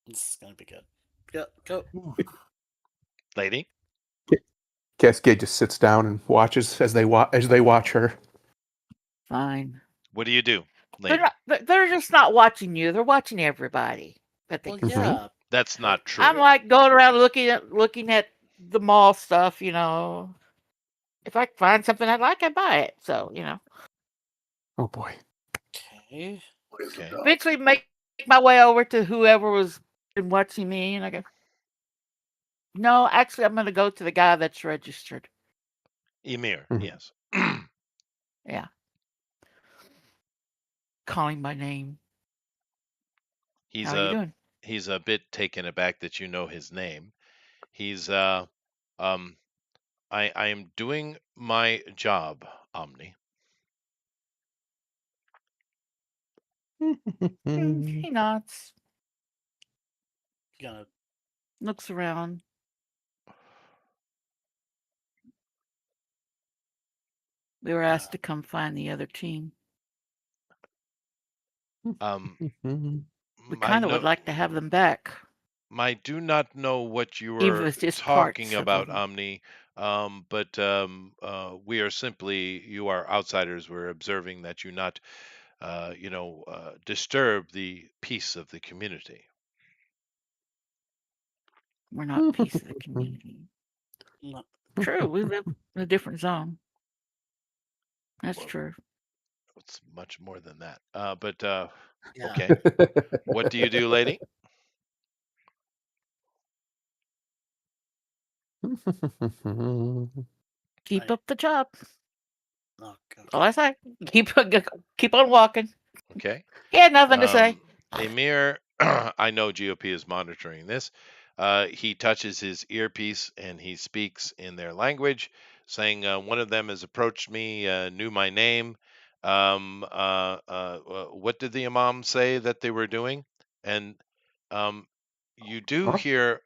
This is gonna be good. Go. Lady? Cascade just sits down and watches as they watch her. Fine. What do you do, They're lady? not. They're just not watching you. They're watching everybody that they Well, can see. yeah. That's not I'm true. like going around looking at the mall stuff. If I find something I like, I buy it. So Oh boy. Okay. Okay. eventually make my way over to whoever was been watching me, and I go, no, actually, I'm going to go to the guy that's registered. Emir, Mhm. yes. Yeah, calling by name. He's How are you a doing? he's a bit taken aback that you know his name. He's um I am doing my job, Omni. He nods, Gonna. looks around. We were asked to come find the other team. Um We I kind of would know like to have them back, I do not know what you even were if it's just talking parts of about, them. Omni. But we are simply, you are outsiders. We're observing that you not, disturb the peace of the community. We're not piece of the community. No. True, we live in a different zone. That's Well, true. it's much more than that. But Yeah. okay. What do you do, lady? Keep I- up the job. Oh, All I say. Keep on walking. Okay. He had nothing to say. Emir, I know GOP is monitoring this. He touches his earpiece and he speaks in their language, saying, one of them has approached me, knew my name. What did the Imam say that they were doing? And um, you do Huh? hear,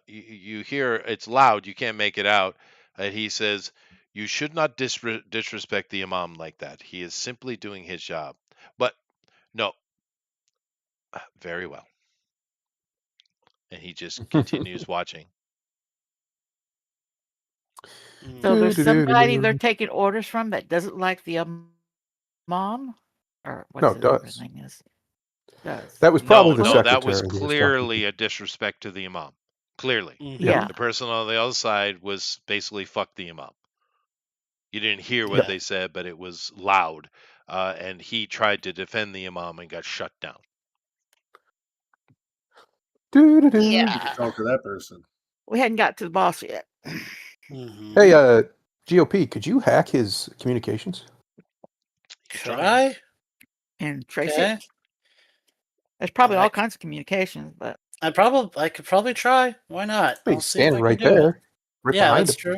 you hear it's loud, you can't make it out. He says, you should not disrespect the Imam like that. He is simply doing his job. But no, very well. And he just continues watching. Mm. So there's somebody they're taking orders from that doesn't like the mom, or No, whatever his does. name is. Does. That was No, probably the no, that was secretary he was talking clearly to. a disrespect to the Imam. Clearly. Mhm. Yeah. The person on the other side was basically fuck the Imam. You didn't hear what Yep. they said, but it was loud. And he tried to defend the Imam and got shut down. Doo-doo-doo. Yeah. Talk to that person. We hadn't got to the boss yet. Mhm. Hey, GOP, could you hack his communications? He Could tried. I? And trace Okay. it. There's probably I all c- kinds of communications, but I could probably try. Why not? Hey, I'll he's see if I standing can right do it. there, right Yeah, behind that's him. true.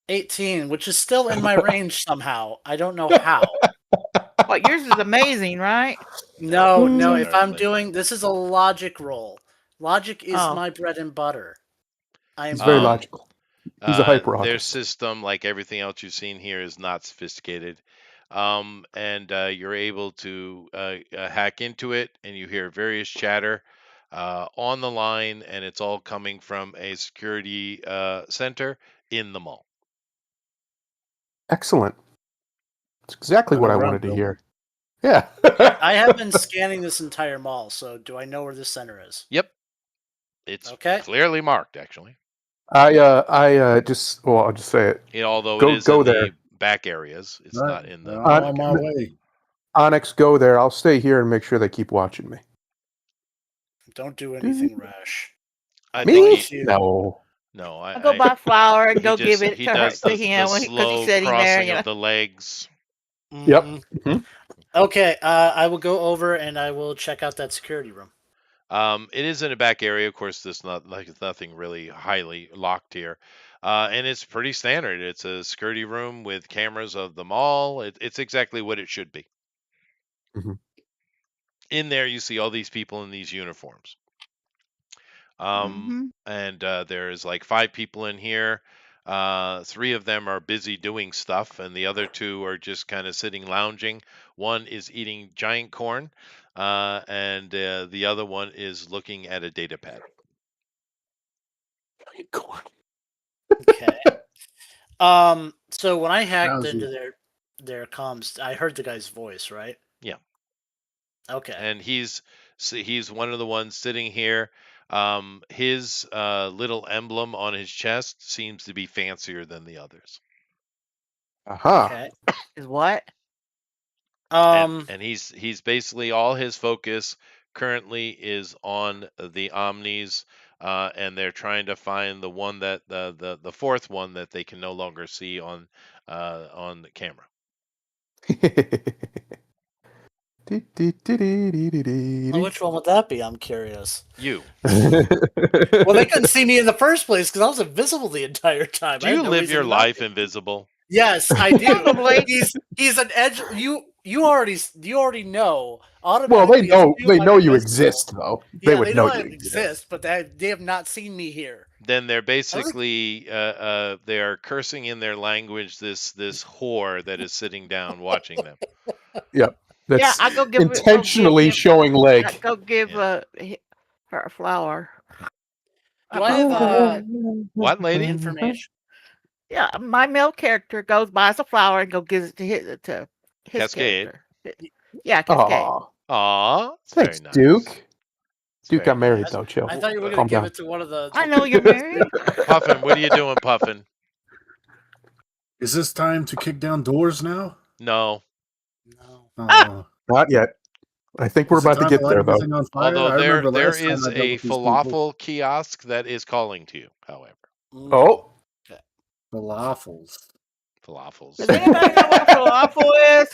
18, which is still in my range somehow. I don't know how. what yours is amazing, right? No, It's no. not If I'm earthly. doing this is a logic roll. Logic is Oh. my bread and butter. I am He's very Um, logical. He's a hyper Their autist. system, like everything else you've seen here, is not sophisticated. And you're able to hack into it, and you hear various chatter on the line, and it's all coming from a security center in the mall. Excellent. It's exactly what I Underground wanted to building. hear. Yeah. I have been scanning this entire mall, so do I know where this center is? Yep, it's Okay. clearly marked, actually. I'll just say it. Although it Go is in there. the back areas, it's Right. not in the. I'm on my way. Onyx, go there. I'll stay here and make sure they keep watching me. Don't do anything rash. I Me? think Going he. to- No. No, I'll go I buy flour and he go give just it he to her does to the him because slow he's sitting there. crossing of the legs. Yep. Mhm. Mhm. Okay, I will go over and I will check out that security room. It is in a back area. Of course, there's nothing really highly locked here, and it's pretty standard. It's a security room with cameras of the mall. It's exactly what it should be. Mhm. In there, you see all these people in these uniforms. Mhm. And there's like 5 people in here. 3 of them are busy doing stuff, and the other 2 are just kind of sitting lounging. One is eating giant corn, and the other one is looking at a data pad. Okay. So when I hacked Sounds into good. their comms, I heard the guy's voice, right? Yeah. Okay. And he's one of the ones sitting here. His little emblem on his chest seems to be fancier than the others. Aha. Okay. Is what? And he's basically, all his focus currently is on the Omnis, and they're trying to find the one that the fourth one that they can no longer see on the camera. Well, which one would that be? I'm curious. You. Well, they couldn't see me in the first place because I was invisible the entire time. Do I had you no live reason your to not life be. invisible? Yes, I do. Probably. He's an edge. You already know Well, automatically. As soon they as know I'm you invisible- exist, though. They Yeah, would they know know I you exist. exist, but they have not seen me here. Then they're basically they are cursing in their language this whore that is sitting down watching them. Yep. That's Yeah, I intentionally him, showing leg. go give Yeah. her a flower. Do I have What, lady? information? Yeah, my male character goes buys a flower and go gives it to his Cascade. character. Yeah, Cascade. Aw. Aw, it's Thanks, very nice. Duke. It's Duke very got married, nice. though, chill. I thought you were going Calm to give down. it to one of the. I know you're married. Puffin, what are you doing, Puffin? Is this time to kick down doors now? No. No. Not yet. I think we're Is it about to time get light there, though. everything on fire? Although I remember there last time is I dealt a with these people. falafel kiosk that is calling to you, however. Oh. Falafels. Falafels. Does anybody know what a falafel is?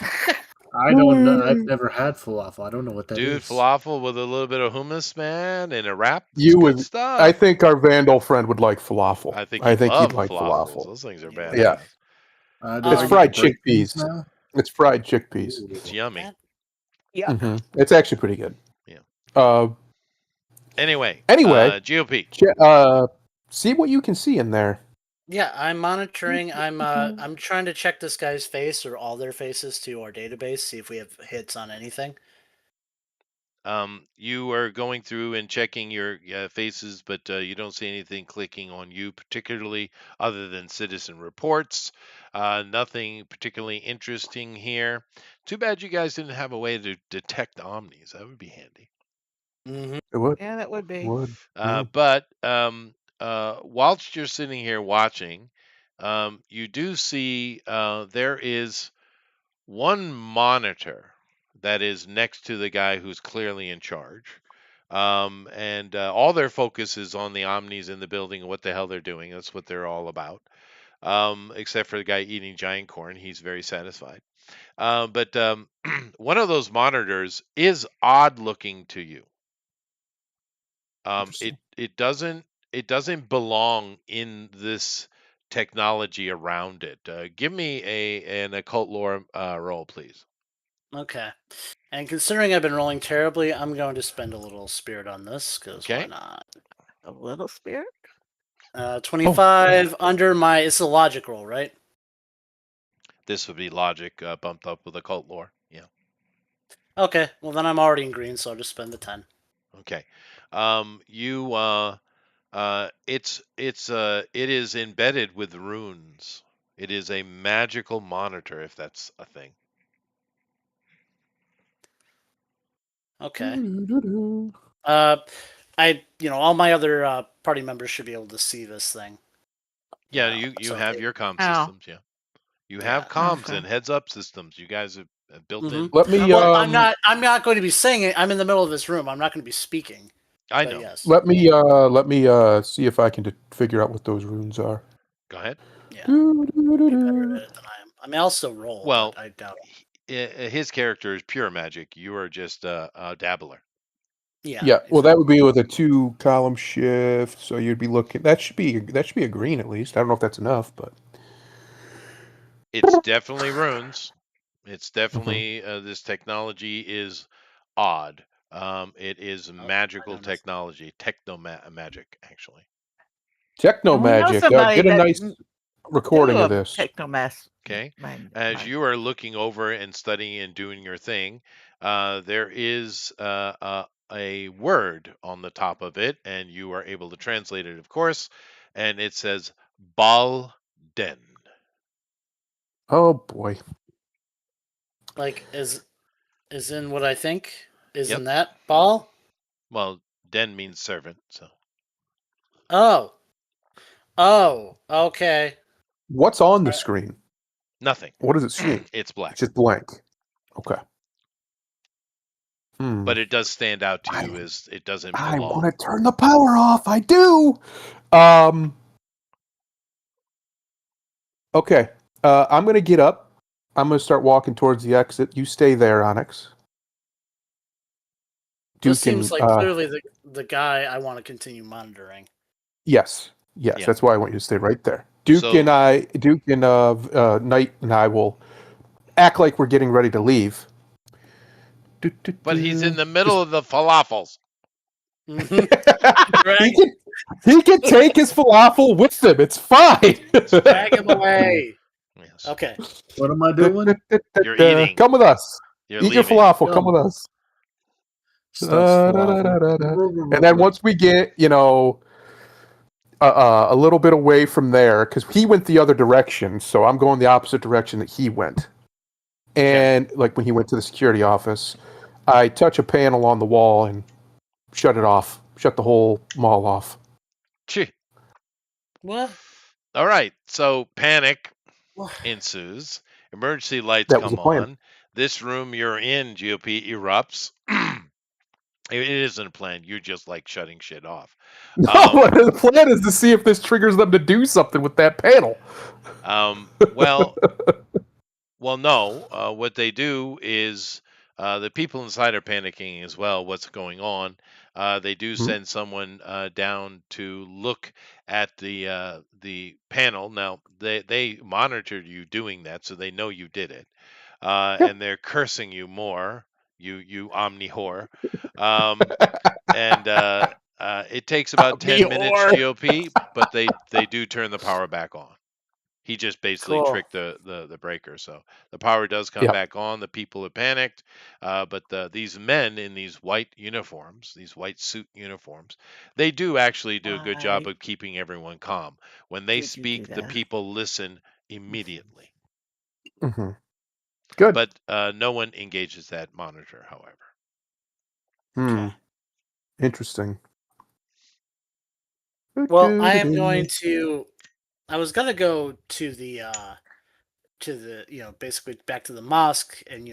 I don't know. I've never had falafel. I don't know what that is. Dude, falafel with a little bit of hummus, man, and a wrap. It's You good would. stuff. I think our Vandal friend would like falafel. I think he'd love like falafels. falafel. Those things are You would. badass. Yeah. Do It's I get fried to break chickpeas. these now? It's fried chickpeas. Ooh. It's yummy. Yeah. Mhm. It's actually pretty good. Yeah. Anyway, Anyway. GOP. See what you can see in there. Yeah, I'm monitoring. I'm trying to check this guy's face or all their faces to our database, see if we have hits on anything. You are going through and checking your faces, but you don't see anything clicking on you particularly, other than citizen reports. Nothing particularly interesting here. Too bad you guys didn't have a way to detect omnis. That would be handy. Mm-hmm. It would. Yeah, that would be. But whilst you're sitting here watching, you do see there is one monitor that is next to the guy who's clearly in charge. And all their focus is on the omnis in the building and what the hell they're doing. That's what they're all about. Except for the guy eating giant corn. He's very satisfied. But one of those monitors is odd looking to you. It doesn't belong in this technology around it. Give me an occult lore roll, please. Okay. And considering I've been rolling terribly, I'm going to spend a little spirit on this because why Okay. not? A little spirit? 25 under my. It's a logic roll, right? This would be logic bumped up with occult lore. Yeah. Okay. Well, then I'm already in green, so I'll just spend the 10. Okay. It is embedded with runes. It is a magical monitor, if that's a thing. Okay. All my other party members should be able to see this thing. Yeah, you so have it- your comm Oh. systems. Yeah, you have Yeah. comms Okay. and heads up systems. You guys have built in. Let me. Well, I'm not going to be saying it. I'm in the middle of this room. I'm not going to be speaking. I But know. yes. Let me see if I can figure out what those runes are. Go ahead. Yeah. You're better at it than I am. I mean, I'll still roll. Well, but I doubt his character is pure magic. You are just a dabbler. it. Yeah. Well, that would be with a 2-column shift, so you'd be looking. That should be a green at least. I don't know if that's enough, but It's definitely runes. It's definitely this technology is odd. It is magical technology, magic actually. techno And we know magic. somebody Get a that nice recording of this. Technomass. Okay. As you are looking over and studying and doing your thing, there is a word on the top of it, and you are able to translate it, of course. and it says Bal Den. Oh boy. Like is in what I think is Yep. in that ball. Well, Den means servant, so Oh, oh, okay. What's on the Uh, screen? nothing. What does it see? It's black. It's just blank. Okay. But it does stand out to you I- as it doesn't I belong. want to turn the power off. I do. Okay. I'm going to get up. I'm going to start walking towards the exit. You stay there, Onyx. this Duke seems and like clearly the guy I want to continue monitoring. yes, Yeah. that's why I want you to stay right there. Duke So- and Knight and I will act like we're getting ready to leave. But he's in the middle of the falafels. Drag, he can take his falafel with him. It's fine. drag him away. Yes. Okay. What am I doing? You're eating. Come with us. You're Eat your leaving. falafel. Yeah. Come with us. Stuff's And then once we get, a little bit away from there, because he went the other direction, so I'm going the opposite direction that he went. And like when he went to the security office, I touch a panel on the wall and shut it off. Shut the whole mall off. Gee. What? All right. So panic ensues. Emergency lights That was come the plan. on. This room you're in, GOP, erupts. It isn't a plan. You're just like shutting shit off. No, the plan is to see if this triggers them to do something with that panel. Well, no. What they do is the people inside are panicking as well. What's going on? They do send someone down to look at the panel. Now they monitored you doing that, so they know you did it, and they're cursing you more. You omni whore. And it takes about 10 minutes Whore. GOP, but they do turn the power back on. He just basically Cool. tricked the breaker. So the power does come Yep. back on. The people are panicked, but these men in these white uniforms, these white suit uniforms, they do actually do a good job Why of keeping everyone calm. When they did you do speak, the that? people listen immediately. Mm-hmm. Good. But no one engages that monitor, however. Hmm. Interesting. Well, I am going to. I was gonna go to the basically back to the mosque and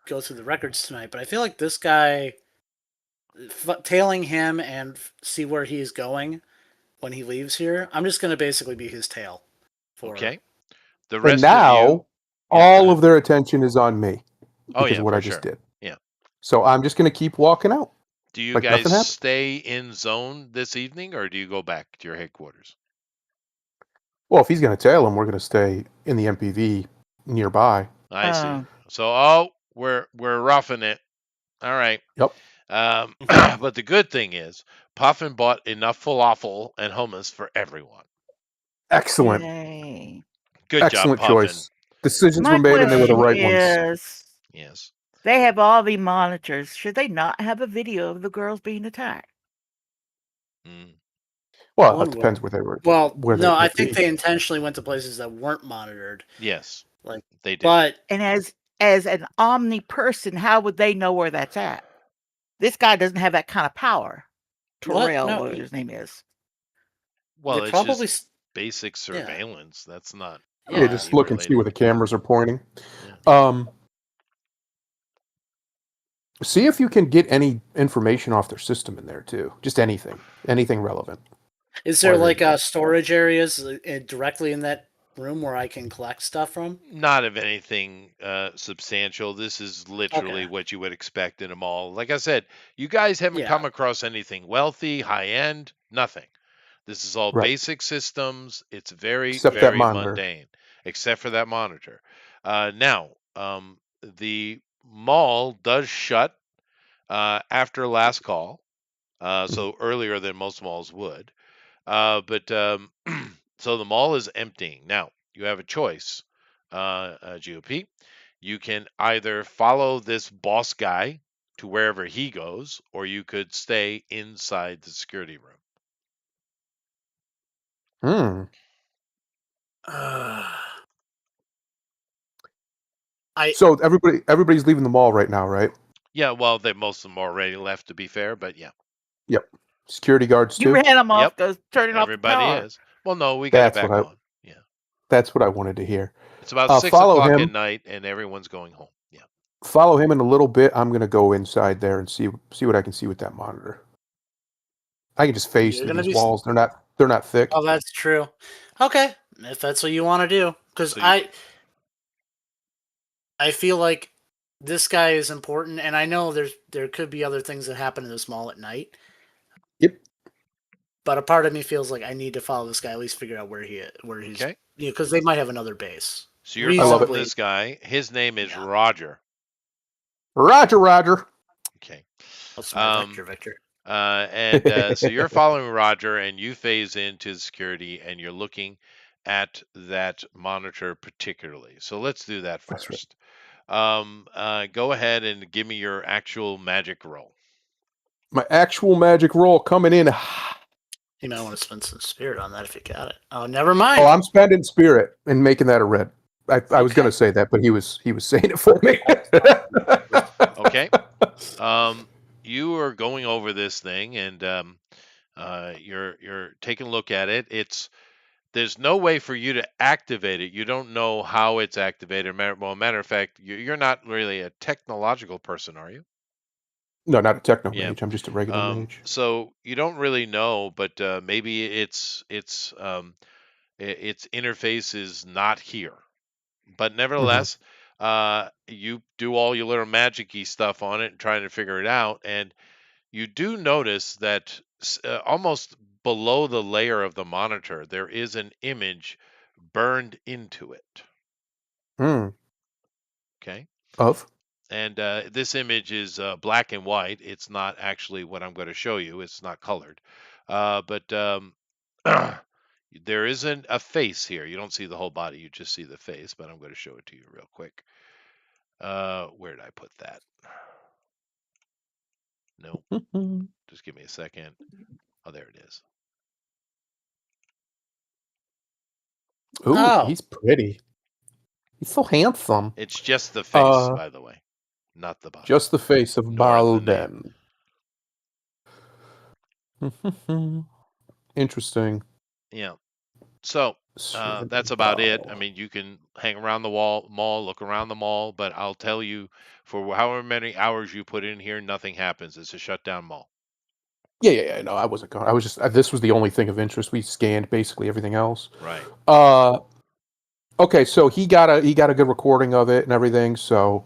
go through the records tonight, but I feel like this guy tailing him and see where he's going when he leaves here. I'm just gonna basically be his tail. Okay. The And rest of now, you, all of their attention is on me oh because yeah, of what for I just sure. did. Yeah. So I'm just going to keep walking out. Do you Like guys nothing happened? stay in zone this evening, or do you go back to your headquarters? Well, if he's going to tail him, we're going to stay in the MPV nearby. I see. Oh. So, we're roughing it. All right. Yep. But the good thing is, Puffin bought enough falafel and hummus for everyone. Excellent. Yay. Good Excellent job, Puffin. choice. Decisions My were made and they were the question right ones. is, Yes. they have all the monitors. Should they not have a video of the girls being attacked? Mm. Well, One it depends where they were. Well, where no, I would think be. they intentionally went to places that weren't monitored. Yes. Like, They did. but And as an omni person, how would they know where that's at? This guy doesn't have that kind of power. What? Terrell, No. whatever his name is. Well, they it's probably just basic surveillance. That's not. Yeah, just look and see where the cameras are pointing. Yeah. See if you can get any information off their system in there too. Just anything relevant. Is there Or they- like storage areas directly in that room where I can collect stuff from? Not of anything substantial. This is literally Okay. what you would expect in a mall. Like I said, you guys haven't Yeah. come across anything wealthy, high end, nothing. This is all Right. basic systems. It's very, Except that very monitor. mundane, except for that monitor. Now, the mall does shut after last call, so earlier than most malls would. But so the mall is emptying. Now, you have a choice, GOP. You can either follow this boss guy to wherever he goes, or you could stay inside the security room. Hmm. So everybody's leaving the mall right now, right? Yeah, well, most of them already left, to be fair, but yeah. Yep. Security guards You too. ran them off Yep. because turning off the Everybody power. is. Well, no, we got it back on. Yeah. That's what I wanted to hear. It's about 6 Follow o'clock at him. night, and everyone's going home. Yeah. Follow him in a little bit. I'm gonna go inside there and see what I can see with that monitor. I can just phase You're through gonna these be. walls. They're not thick. Oh, that's true. Okay, if that's what you want to do, because So I feel like this guy is important, and I know there could be other things that happen in this mall at night. Yep. But a part of me feels like I need to follow this guy, at least figure out where he's, Okay. because they might have another base. So you're following Reasonably. this guy. His name is Yeah. Roger. Roger. Okay. That's my Victor. So you're following Roger, and you phase into the security, and you're looking at that monitor particularly. So let's do that That's right. first. Go ahead and give me your actual magic roll. My actual magic roll coming in. You might want to spend some spirit on that if you got it. Oh, never mind. Oh, I'm spending spirit and making that a red. I was going to say that, but he was saying it for me. Okay. You are going over this thing, and you're taking a look at it. There's no way for you to activate it. You don't know how it's activated. Well, matter of fact, you're not really a technological person, are you? No, not a techno Yeah. mage. I'm just a regular mage. So you don't really know, but maybe its interface is not here. But nevertheless, you do all your little magic-y stuff on it and trying to figure it out, and you do notice that almost below the layer of the monitor, there is an image burned into it. Okay. Of? And this image is black and white. It's not actually what I'm going to show you. It's not colored. But there isn't a face here. You don't see the whole body. You just see the face. But I'm going to show it to you real quick. Where did I put that? No. Just give me a second. Oh, there it is. Ooh, he's pretty. He's so handsome. It's just the face, by the way, not the body. Just the face of Nor the Balben. Interesting. Yeah. So that's about it. I mean, you can hang around the mall, look around the mall, but I'll tell you, for however many hours you put in here, nothing happens. It's a shutdown mall. Yeah. No, I wasn't going. I was just. This was the only thing of interest. We scanned basically everything else. Right. Okay, so he got a good recording of it and everything. So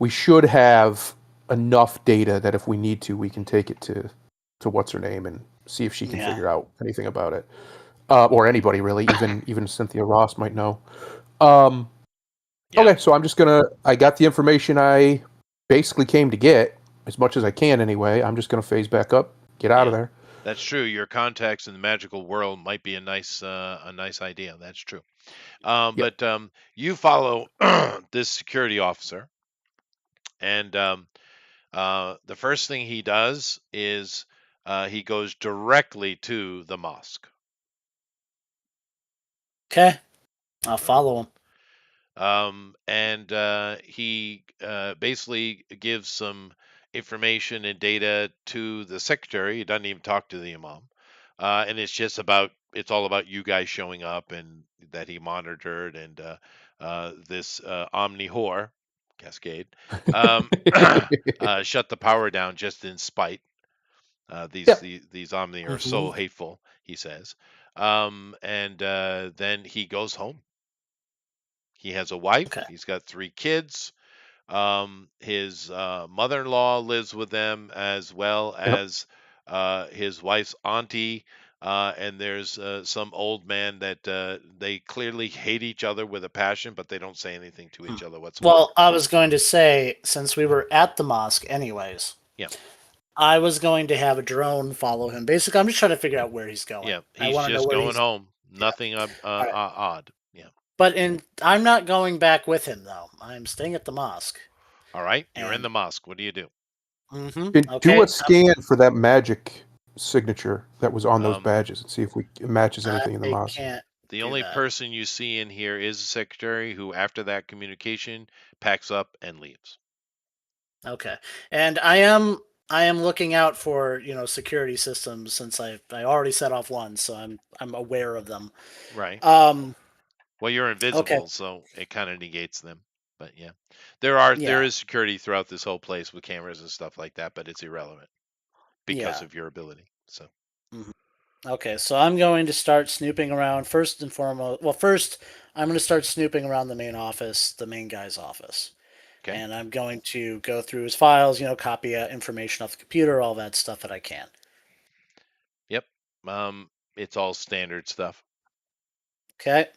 we should have enough data that if we need to, we can take it to what's her name and see if she can figure out anything about it, or anybody really. Even Cynthia Ross might know. Okay, so I got the information I basically came to get, as much as I can anyway. I'm just gonna phase back up, get out of there. That's true. Your contacts in the magical world might be a nice idea. That's true. But you follow this security officer, and the first thing he does is he goes directly to the mosque. Okay, I'll follow him. And he basically gives some information and data to the secretary. He doesn't even talk to the imam, and it's all about you guys showing up and that he monitored, and this Omni whore Cascade shut the power down just in spite. These Omni are so hateful, he says. And then he goes home. He has a wife. Okay. He's got 3 kids. His mother-in-law lives with them, as well as his wife's auntie. And there's some old man that they clearly hate each other with a passion, but they don't say anything to each other whatsoever. Well, I was going to say, since we were at the mosque anyways, I was going to have a drone follow him. Basically, I'm just trying to figure out where he's going. Yeah, he's just going home. Nothing odd. Yeah. But I'm not going back with him, though. I'm staying at the mosque. All right, you're in the mosque. What do you do? Do a scan for that magic signature that was on those Um, badges and see if it matches anything in the I mods. can't The do only that. person you see in here is the secretary, who, after that communication, packs up and leaves. Okay, and I am looking out for security systems since I already set off one, so I'm aware of them. Right. Um. Well, you're Okay. invisible, so it kind of negates them. But yeah, there Yeah. is security throughout this whole place with cameras and stuff like that, but it's irrelevant because Yeah. of your ability. So Mhm. Okay, so I'm going to start snooping around first and foremost. Well, first I'm going to start snooping around the main office, the main guy's office, okay. and I'm going to go through his files, copy information off the computer, all that stuff that I can. Yep. It's all standard stuff. Okay.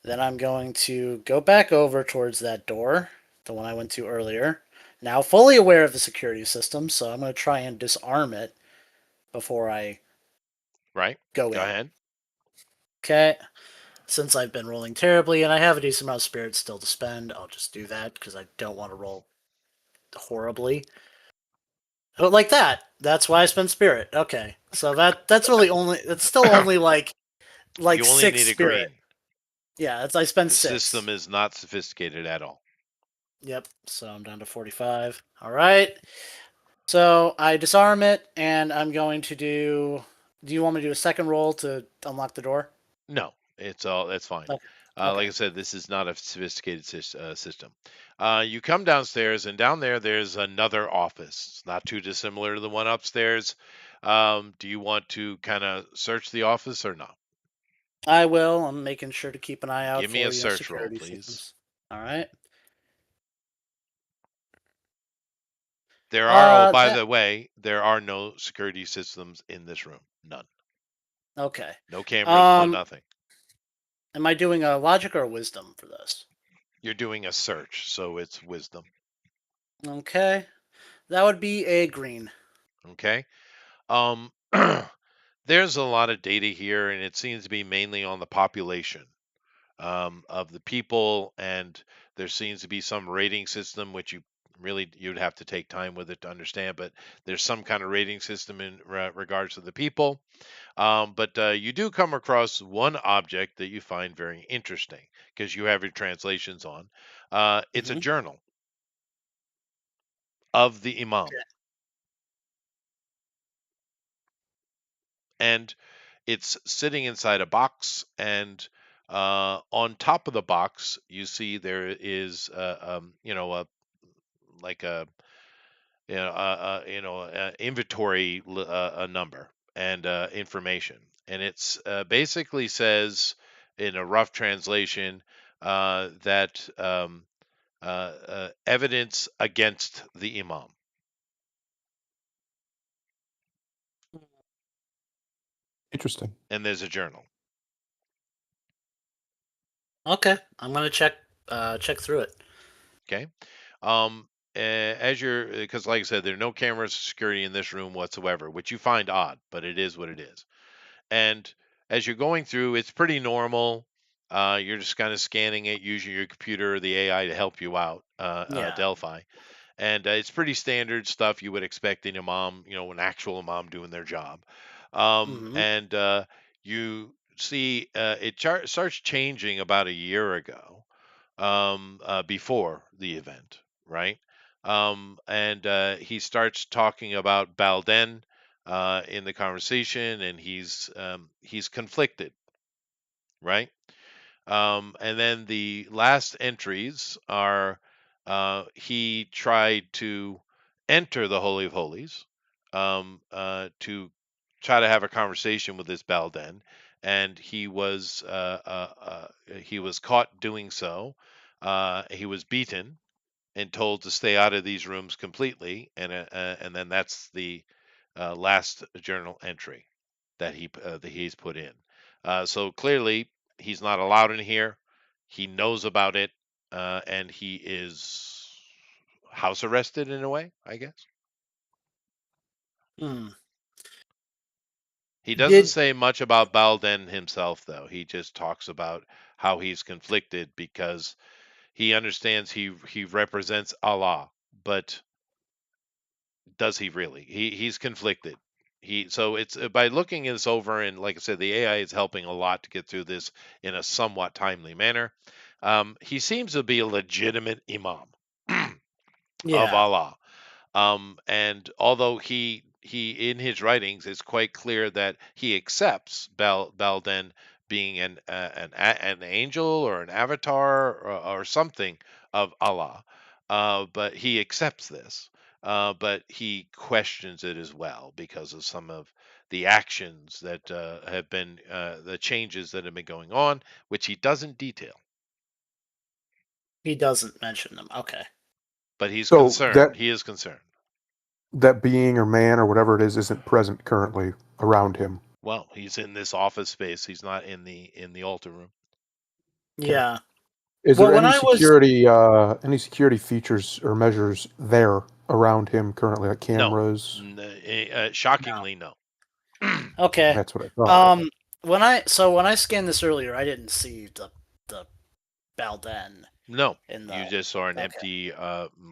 Then I'm going to go back over towards that door, the one I went to earlier. Now fully aware of the security system, so I'm going to try and disarm it before I Right. go Go in. ahead. Okay. Since I've been rolling terribly and I have a decent amount of spirits still to spend, I'll just do that because I don't want to roll horribly. But like that. That's why I spend spirit. Okay. So that's really only that's still only like You only six need a spirit. green. Yeah, I spend The 6. system is not sophisticated at all. Yep. So I'm down to 45. All right. So I disarm it, and I'm going to do. Do you want me to do a second roll to unlock the door? No, that's fine. Okay. Like Okay. I said, this is not a sophisticated system. You come downstairs, and down there's another office. It's not too dissimilar to the one upstairs. Do you want to kind of search the office or not? I will. I'm making sure to keep an eye out Give me a for search roll, security please. systems. All right. There are, oh, by That the way, there are no security systems in this room. None. okay. No cameras, no Um, nothing. am I doing a logic or a wisdom for this? You're doing a search, so it's wisdom. Okay. That would be a green. Okay. Um, there's a lot of data here, and it seems to be mainly on the population of the people, and there seems to be some rating system, which you'd have to take time with it to understand, but there's some kind of rating system in regards to the people. But you do come across one object that you find very interesting because you have your translations on. It's a Mm-hmm. journal of the Imam. And it's sitting inside a box, and on top of the box, you see there is, a like a inventory a number and information, and it's basically says in a rough translation that evidence against the Imam, Interesting. and there's a journal. Okay. I'm gonna check through it. Okay. As you're, because like I said, there are no cameras or security in this room whatsoever, which you find odd, but it is what it is. And as you're going through, it's pretty normal. You're just kind of scanning it, using your computer or the AI to help you out, Yeah. Delphi. And it's pretty standard stuff you would expect in a mom, an actual mom doing their job. Mm-hmm. And you see starts changing about a year ago, before the event, right? And he starts talking about Balden in the conversation, and he's conflicted, right? And then the last entries are he tried to enter the Holy of Holies to try to have a conversation with this Balden, and he was caught doing so. He was beaten and told to stay out of these rooms completely, and then that's the last journal entry that he's put in. So clearly, he's not allowed in here. He knows about it, and he is house arrested in a way, I guess. Hmm. He doesn't Did say much about Balden himself, though. He just talks about how he's conflicted because he understands he represents Allah, but does he really? He's conflicted. So it's by looking this over, and like I said, the AI is helping a lot to get through this in a somewhat timely manner. He seems to be a legitimate imam of Yeah. Allah. And although he in his writings it's quite clear that he accepts Balden being an angel or an avatar or something of Allah, but he accepts this. But he questions it as well because of some of the actions that have been the changes that have been going on, which he doesn't detail. He doesn't mention them. Okay. But he's So concerned. He is concerned. that being or man or whatever it is isn't present currently around him. Well, he's in this office space. He's not in the altar room. Yeah. Is Well, there when I was any security features or measures there around him currently, like No. cameras? Shockingly, no. okay, That's what I thought. when I scanned this earlier, I didn't see the Balden No. in the. You just saw an Okay. empty,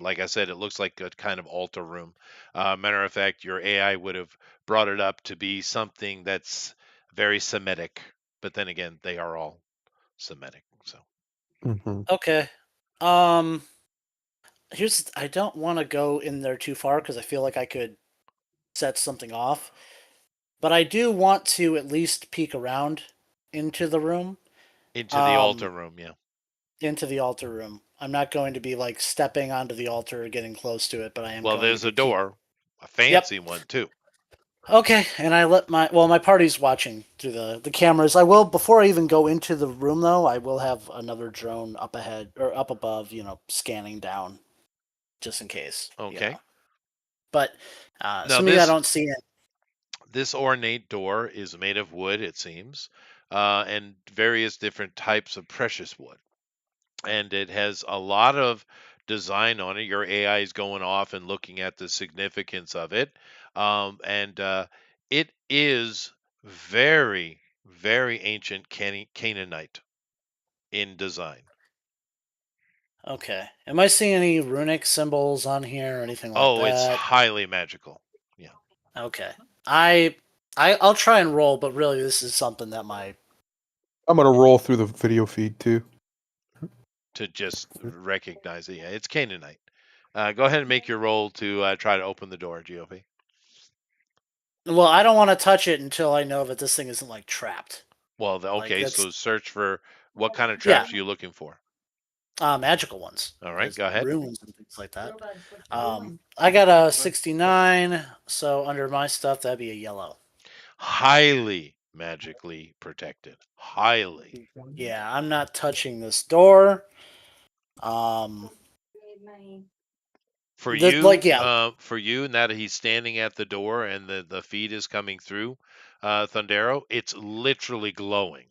like I said, it looks like a kind of altar room. Matter of fact, your AI would have brought it up to be something that's very Semitic. But then again, they are all Semitic. So Mhm. Okay. Here's I don't want to go in there too far because I feel like I could set something off, but I do want to at least peek around into the room. into the altar room, yeah. Into the altar room. I'm not going to be like stepping onto the altar or getting close to it, but I am Well, going to there's be a door, a Yep. fancy one too. Okay, and I let my party's watching through the cameras. I will before I even go into the room though. I will have another drone up ahead or up above, scanning down, just in case. Okay. But Now so maybe I don't see it. this ornate door is made of wood, it seems, and various different types of precious wood. And it has a lot of design on it. Your AI is going off and looking at the significance of it. And it is very, very ancient Canaanite in design. Okay. Am I seeing any runic symbols on here or anything like Oh, it's that? highly magical. Yeah. Okay. I'll try and roll, but really this is something that my I'm gonna roll through the video feed too. To just recognize it. Yeah, it's Canaanite. Go ahead and make your roll to try to open the door, GOP. well, I don't want to touch it until I know that this thing isn't like trapped. Well, Like okay, that's so search for what kind of Yeah. traps are you looking for? Magical ones. All right, There's go ahead. runes and things like that. I got a 69, so under my stuff that'd be a yellow. Highly magically protected. Highly. Yeah, I'm not touching this door. Um, For the- you, like, yeah. for you, now that he's standing at the door and the feed is coming through, Thundero, it's literally glowing.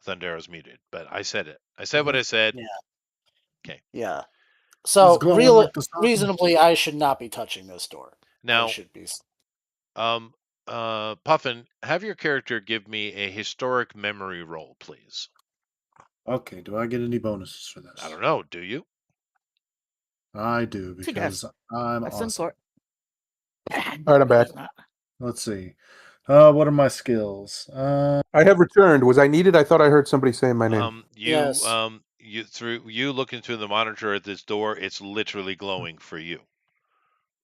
Thundero's muted, but I said it. I said what I said. Yeah. Okay. Yeah. It's So glowing like the sun. reasonably, I should not be touching this door. I Now, should be. Puffin, have your character give me a historic memory roll, please. Okay, do I get any bonuses for this? I don't know. Do you? I do He does. because I'm That's some awesome. sort. All right, I'm back. Let's see. What are my skills? I have returned. Was I needed? I thought I heard somebody saying my name. Yes. You looking through the monitor at this door, it's literally glowing for you.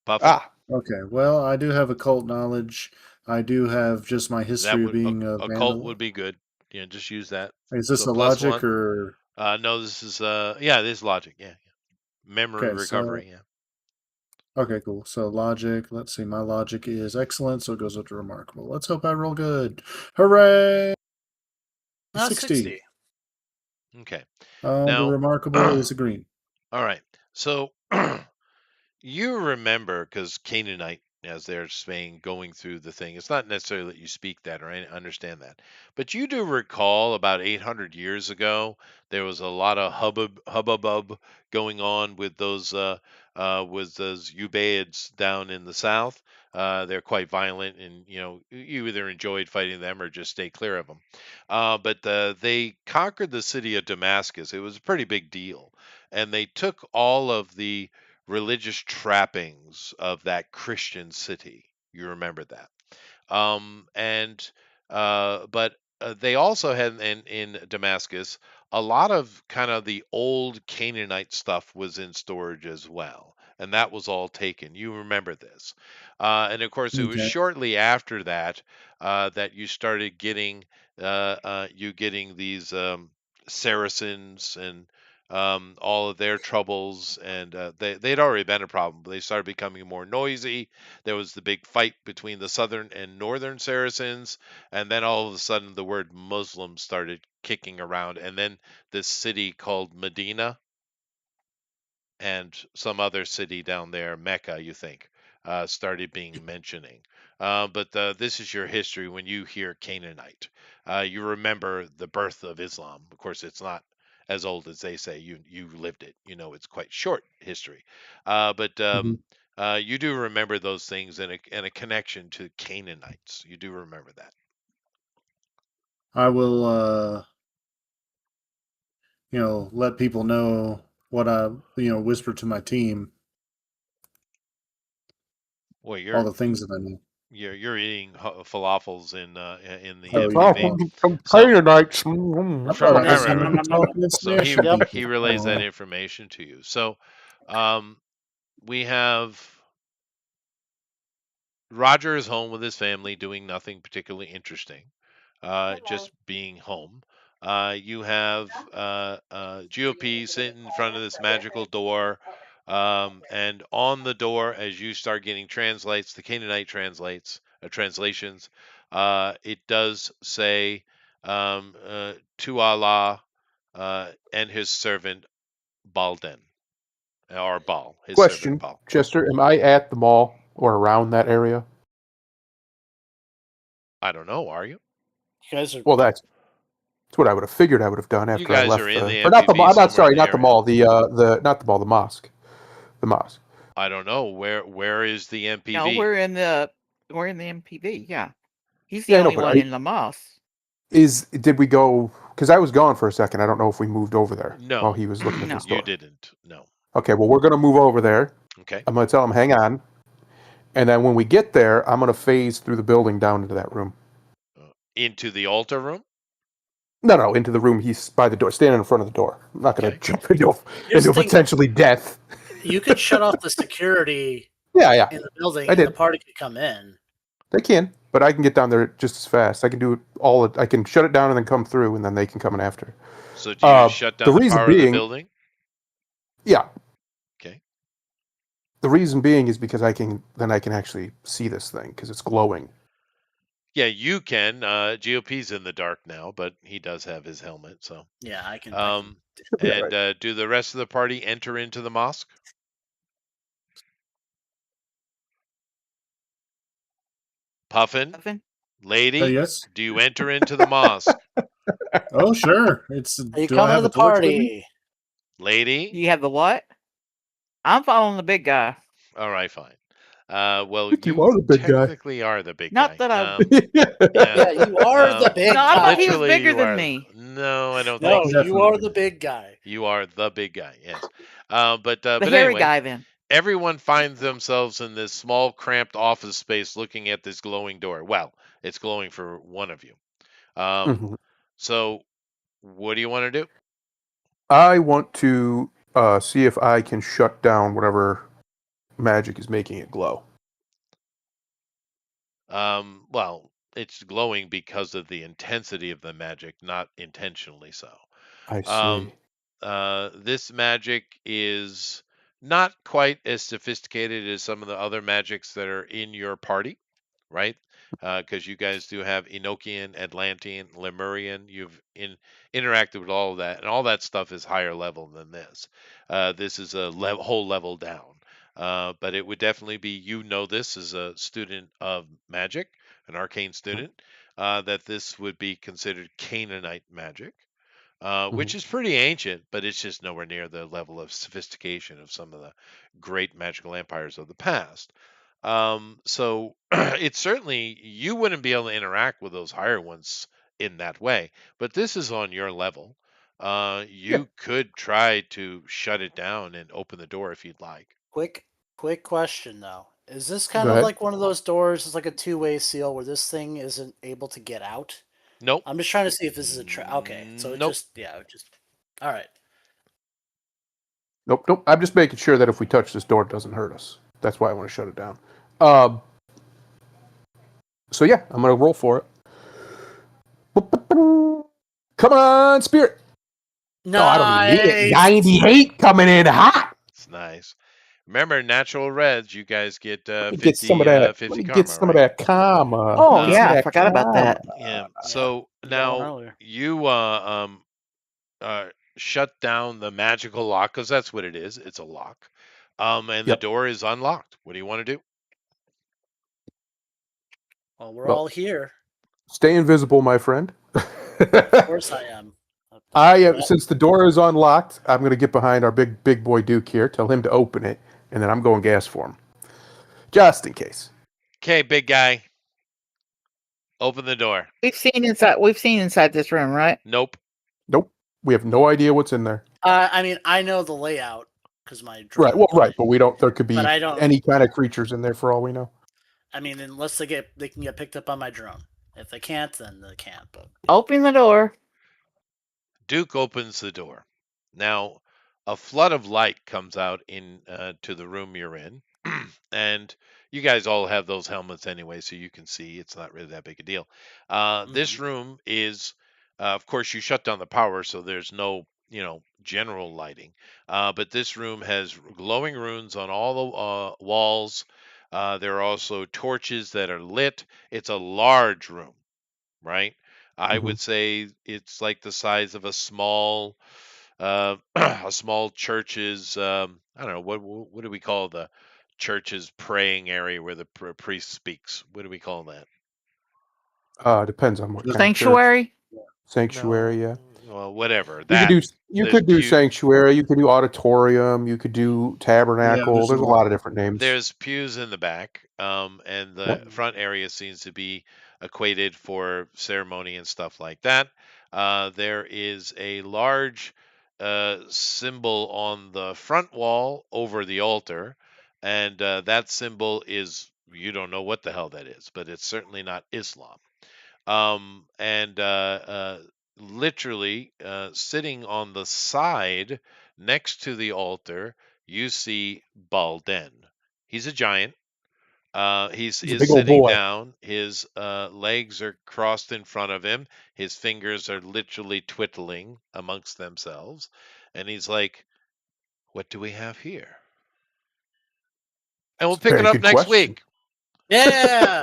Puffin? Okay, well, I do have occult knowledge. I do have just my history of being a occult vandal. would be good. Yeah, just use that. Is this So a plus logic one. or? No, this is this is logic. Yeah. Memory Okay, recovery. so- Yeah. Okay, cool. So logic. Let's see. My logic is excellent, so it goes up to remarkable. Let's hope I roll good. Hooray! 60. Okay. The Now- remarkable is a green. All right. So you remember, because Canaanite, as they're saying, going through the thing, it's not necessarily that you speak that or I understand that, but you do recall about 800 years ago, there was a lot of hubbub going on with those Ubaids down in the south. They're quite violent, and you either enjoyed fighting them or just stay clear of them. But they conquered the city of Damascus. It was a pretty big deal, and they took all of the religious trappings of that Christian city. You remember that. And but they also had in Damascus a lot of kind of the old Canaanite stuff was in storage as well, and that was all taken. You remember this, and of course it was Okay. shortly after that that you started getting these Saracens and all of their troubles, and they'd already been a problem. But they started becoming more noisy. There was the big fight between the southern and northern Saracens, and then all of a sudden the word Muslim started kicking around, and then this city called Medina and some other city down there, Mecca, you think, started being mentioning. But this is your history when you hear Canaanite. You remember the birth of Islam. Of course, it's not as old as they say. You lived it. You know, it's quite short history. But Mhm. you do remember those things and a connection to Canaanites. You do remember that. I will, let people know what I, whisper to my team, Well, all the things that I know. you're eating falafels in the Oh, Oh, MPV. yeah. some So Canaanites. I thought I was right, going right. to be talking in So Spanish to Yep. people. he I relays don't that know. information to you. So we have Roger is home with his family doing nothing particularly interesting, just being home. You have GOP sitting in front of this magical door, and on the door, as you start getting translates, the Canaanite translations, it does say to Allah and his servant Balden, or Baal, his servant Question, Baal. Chester, am I at the mall or around that area? I don't know. Are you? You guys are. Well, that's what I would have figured I would have done You after I guys are left in the, the or not the mall. MPV I'm not somewhere in sorry, the not the area. mall. The not the mall, the mosque. The mosque. I don't know where is the No, MPV. we're in the MPV. Yeah, he's the Yeah, I know, only but one in the mosque. did we go? Because I was gone for a second. I don't know if we moved over there while No, he was looking at No. the you store. didn't. No. Okay, well, we're gonna move over there. Okay. I'm gonna tell him hang on, and then when we get there, I'm gonna phase through the building down into that room. Into the altar room. No, into the room. He's by the door, standing in front of the door. I'm not gonna Okay. jump into Here's the thing. potentially death. You could shut off the security Yeah, in the building, I and the did. party could come in. They can, but I can get down there just as fast. I can do it all. I can shut it down and then come through, and then they can come in after. So do you shut The down the reason power of the being, building? yeah, Okay. the reason being is because I can actually see this thing because it's glowing. Yeah, you can. GOP's in the dark now, but he does have his helmet. So, Yeah, I can. Should be all and right. do the rest of the party enter into the mosque? Puffin, Puffin? lady, Yes. do you enter into the mosque? Oh, sure. Are you Do I coming to have a the torch with me? party? Lady? You have the what? I'm following the big guy. All right, fine. Well, think you you are the big guy. technically are the big Not guy. that I. Yeah. Yeah, you are the big No, I guy. thought he was Literally, bigger you than are. me. No, I don't No, think so. you are Definitely. the big guy. You are the big guy. Yes. The But hairy anyway, guy then. everyone finds themselves in this small, cramped office space, looking at this glowing door. Well, it's glowing for one of you. Mhm. So, what do you want to do? I want to see if I can shut down whatever magic is making it glow. Well, it's glowing because of the intensity of the magic, not intentionally so. I Um, see. this magic is not quite as sophisticated as some of the other magics that are in your party, right? Because you guys do have Enochian, Atlantean, Lemurian. Interacted with all of that, and all that stuff is higher level than this. This is a whole level down. But it would definitely be, this as a student of magic, an arcane student, that this would be considered Canaanite magic, which Mhm. is pretty ancient, but it's just nowhere near the level of sophistication of some of the great magical empires of the past. So it's certainly, you wouldn't be able to interact with those higher ones in that way, but this is on your level. Yeah. You could try to shut it down and open the door if you'd like. Quick question though. Is this Go kind of ahead. like one of those doors? It's like a two-way seal where this thing isn't able to get out. Nope. I'm just trying to see if this is okay. So it Nope. just all right. Nope. I'm just making sure that if we touch this door, it doesn't hurt us. That's why I want to shut it down. So yeah, I'm gonna roll for it. Come on, Spirit. No, I don't even need it. 98 coming in hot. It's nice. Remember, natural reds, you guys get Let me 50, get some of that. 50 let me karma, get some right? of that karma. Oh, Let me get some yeah, of I that forgot about karma. that. Yeah. So Going now earlier. you shut down the magical lock because that's what it is. It's a lock. And the Yep. door is unlocked. What do you want to do? Well, we're Well, all here. Stay invisible, my friend. Of course I am. Since the door is unlocked, I'm going to get behind our big boy Duke here, tell him to open it, and then I'm going gas for him, just in case. Okay, big guy. Open the door. We've seen inside this room, right? Nope. Nope. We have no idea what's in there. I mean, I know the layout because my drone. Right. Well, right, but we don't. There could be But I don't. any kind of creatures in there for all we know. I mean, unless they can get picked up on my drone. If they can't, then they can't. But Open the door. Duke opens the door. Now, a flood of light comes out in to the room you're in, and you guys all have those helmets anyway, so you can see. It's not really that big a deal. This room is, of course, you shut down the power, so there's no, general lighting. But this room has glowing runes on all the walls. There are also torches that are lit. It's a large room, right? I Mhm. would say it's like the size of a small a small church's I don't know what do we call the church's praying area where the priest speaks. What do we call that? Depends on what kind of church. Sanctuary. Sanctuary, yeah. Well, whatever. You could That do you there's could do sanctuary. You could do auditorium. You could do tabernacle. there's There's a a lot. lot of different names. There's pews in the back, and the front area seems to be equated for ceremony and stuff like that. There is a large symbol on the front wall over the altar, and that symbol is, you don't know what the hell that is, but it's certainly not Islam. And literally sitting on the side next to the altar, you see Balden. He's a giant. He's He's a is big old sitting boy. down. His legs are crossed in front of him. His fingers are literally twiddling amongst themselves, and he's like, "What do we have here?" And we'll It's a pick it very up good next question. week. yeah.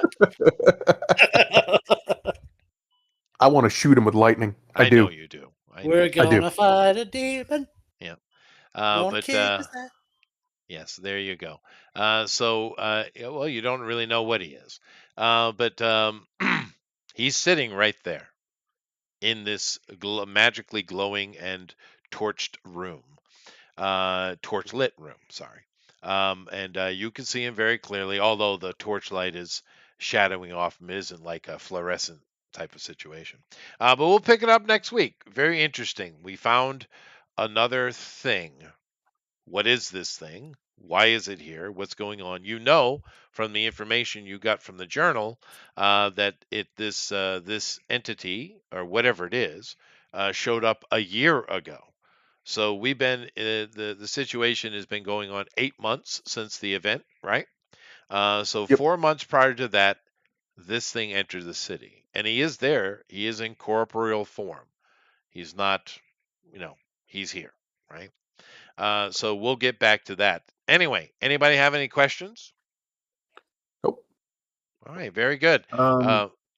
I want to shoot him with lightning. I do. know you do. I know We're you do. gonna fight a demon. Yeah. Gonna But kick his ass. yes, there you go. Yeah, well, you don't really know what he is, but he's sitting right there in this magically glowing and torched room, torch lit room. Sorry, and you can see him very clearly, although the torchlight is shadowing off him. It isn't like a fluorescent type of situation. But we'll pick it up next week. Very interesting. We found another thing. What is this thing? Why is it here? What's going on? You know from the information you got from the journal that this entity or whatever it is showed up a year ago. So we've been the situation has been going on 8 months since the event, right? So Yep. 4 months prior to that, this thing entered the city, and he is there. He is in corporeal form. He's not, he's here, right? So we'll get back to that. Anyway, anybody have any questions? Nope. All right, very good.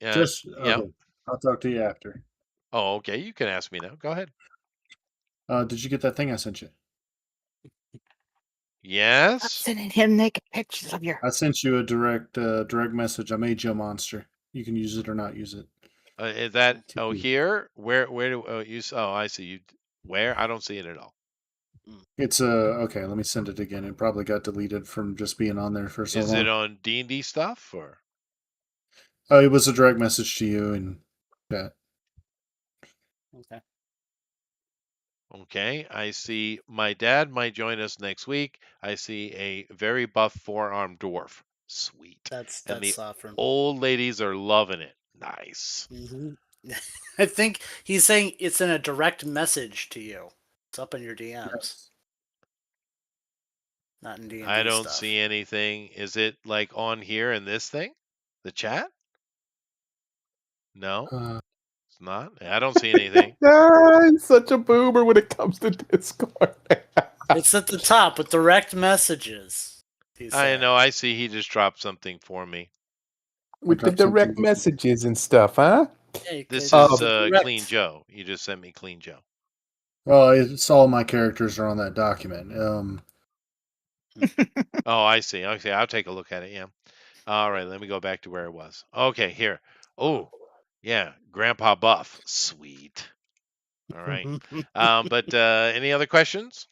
Just Yeah. okay. I'll talk to you after. Oh, okay. You can ask me now. Go ahead. Did you get that thing I sent you? I'm Yes. sending him naked pictures of your. I sent you a direct message. I made you a monster. You can use it or not use it. Is that here? Where do you? Oh, I see you. Where? I don't see it at all. It's okay. Let me send it again. It probably got deleted from just being on there for so long. Is it on D&D stuff or? Oh, it was a direct message to you and that. Okay. Okay, I see my dad might join us next week. I see a very buff four-armed dwarf. Sweet. That's And the from. old ladies are loving it. Nice. Hmm I think he's saying it's in a direct message to you. It's up in your DMs, Yes. not in D and I D don't stuff. see anything. Is it like on here in this thing? The chat? No, Uh, it's not. I don't see anything. He's such a boomer when it comes to Discord. It's at the top with direct messages. He's I saying. know. I see he just dropped something for me. With the dropped something. direct messages and stuff, huh? Hey, This 'cause is it's direct. Clean Joe. You just sent me Clean Joe. Well, it's all my characters are on that document. Oh, I see. Okay, I'll take a look at it. Yeah. All right, let me go back to where it was. Okay, here. Oh, yeah, Grandpa Buff. Sweet. All right. But any other questions?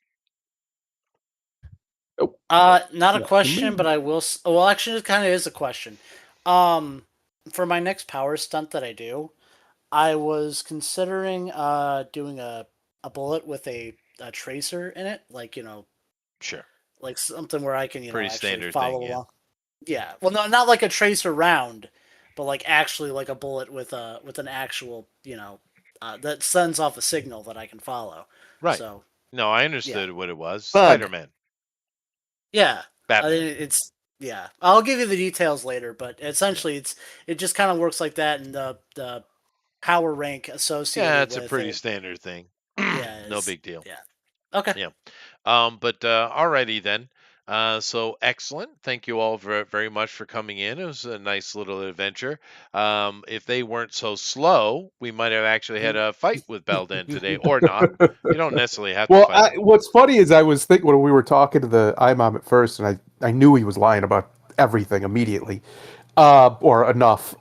Nope. Not a Not for question, me. but I will. Well, actually, it kind of is a question. For my next power stunt that I do, I was considering doing a bullet with a tracer in it, like Sure. like something where I can Pretty actually standard follow thing, yeah. along. Yeah, well, no, not like a tracer round, but like actually like a bullet with an actual that sends off a signal that I can follow. Right. So No, I yeah, understood what it was. Bug. Spider-Man. yeah, Batman. it's yeah. I'll give you the details later, but essentially it just kind of works like that, and the power rank Yeah, associated it's a with pretty it, standard thing. yeah, No is big deal. yeah. Okay. Yeah. But alrighty then. So excellent. Thank you all very much for coming in. It was a nice little adventure. If they weren't so slow, we might have actually had a fight with Belden today, or not. You don't necessarily have to Well, fight him. what's funny is I was thinking when we were talking to the imam at first, and I knew he was lying about everything immediately, or enough.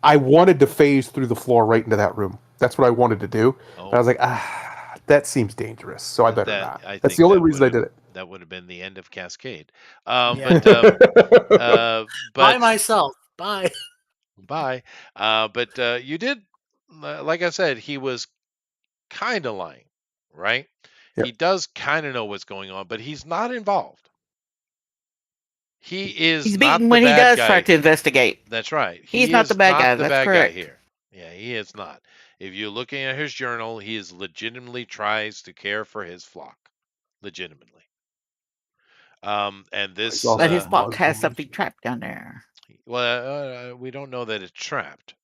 I wanted to phase through the floor right into that room. That's what I wanted to do. But I was like, that seems dangerous, so I better That not. I That's think the only reason I did it. that would have been the end of Cascade. Yeah. Bye. By myself. Bye. Bye. But you did, like I said, he was kind of lying, right? Yep. He does kind of know what's going on, but he's not involved. He is He's not beaten the when he bad does guy. try to investigate. That's right. He's He not the is bad not guy. the That's bad guy correct. here. Yeah, he is not. If you're looking at his journal, he is legitimately tries to care for his flock, legitimately. And He's this, also But his a flock has Muslim. something trapped down there. well, we don't know that it's trapped.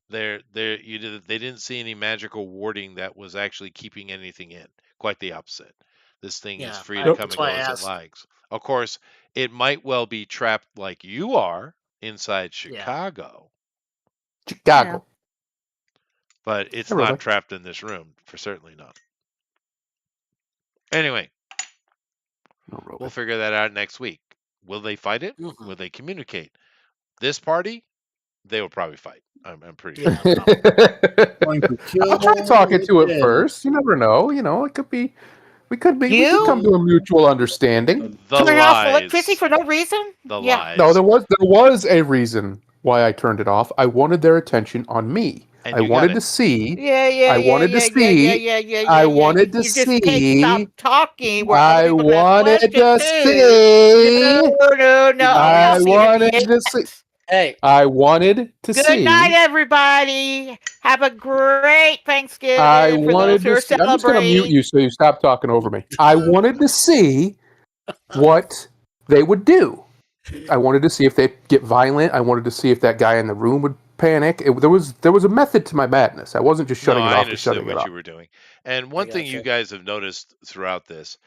They didn't see any magical warding that was actually keeping anything in. Quite the opposite. This thing is Yeah, free to come that's and why go I as it asked. likes. Of course, it might well be trapped like you are inside Yeah. Chicago, Chicago. but it's Hey, not Rosa. trapped in this room, for certainly not. Anyway, No, Rosa. we'll figure that out next week. Will they fight it? Mhm. Will they communicate? This party, they will probably fight. I'm pretty Yeah. sure. going to kill I'll try talking to it dead. first. You never know. It could be. We could You? come to a mutual understanding. The Turn off electricity lies. for no reason? The Yeah. lies. No, there was a reason why I turned it off. I wanted their attention on me. And I you got wanted it. to see. Yeah, yeah, I yeah, wanted to yeah, yeah, yeah, see. yeah, yeah, yeah, I yeah. wanted to You just can't stop see. talking where other I people can ask wanted questions to too. see. No. I Enough, wanted idiot. to see. Hey, I wanted to Good see. night, everybody. Have a great I Thanksgiving for those wanted who to are see. I'm just going to mute celebrating. you so you stop talking over me. I wanted to see what they would do. I wanted to see if they'd get violent. I wanted to see if that guy in the room would panic. There was a method to my madness. I wasn't just No, shutting it I off to understood shutting it what off. you were doing. And I one thing you gotcha. guys have noticed throughout this,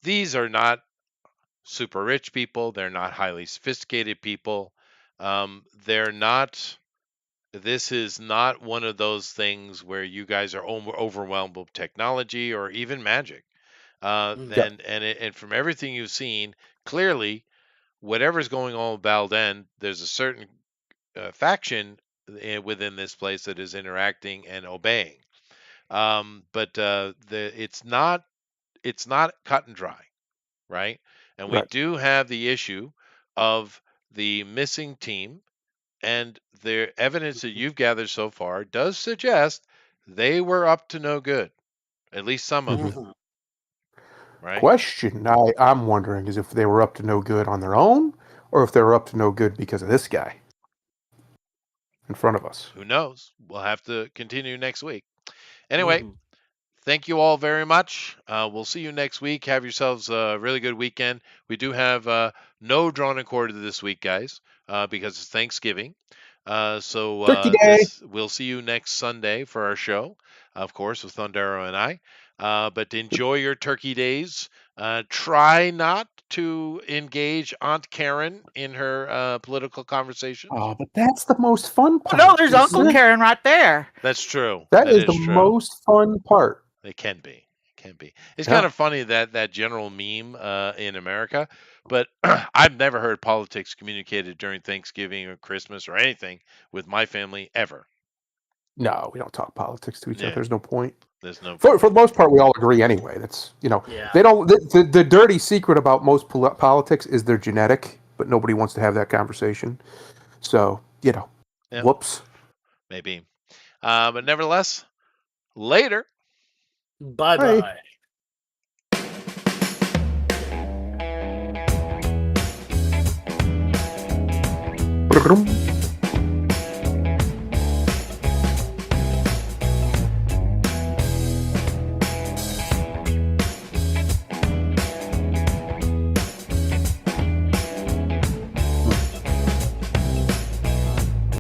these are not super rich people. They're not highly sophisticated people. They're not. This is not one of those things where you guys are overwhelmed with technology or even magic. Mm. Yeah, And from everything you've seen, clearly, whatever's going on with Balden, there's a certain faction within this place that is interacting and obeying. But it's not cut and dry, right? And we right. do have the issue of the missing team, and the evidence that you've gathered so far does suggest they were up to no good. At least some of it, Mhm. right? Question I'm wondering is if they were up to no good on their own, or if they were up to no good because of this guy in front of us. Who knows? We'll have to continue next week. Anyway, Mhm. thank you all very much. We'll see you next week. Have yourselves a really good weekend. We do have no drawn and quartered this week, guys, because it's Thanksgiving. So Turkey Day. we'll see you next Sunday for our show, of course, with Thundero and I. But enjoy your turkey days. Try not to engage Aunt Karen in her political conversations. Oh, but that's the most fun Oh part. no, there's Uncle isn't it? Karen right there. That's true. That That is is the true. most fun part. It can be. It can be. It's Yeah. kind of funny that general meme in America, but I've never heard politics communicated during Thanksgiving or Christmas or anything with my family ever. No, we don't talk politics to each other. Yeah. There's no point. There's no For point. the most part, we all agree anyway. That's Yeah. they don't. The dirty secret about most politics is they're genetic, but nobody wants to have that conversation. So Yeah. whoops. Maybe. But nevertheless, later. Bye Bye. bye. Brum.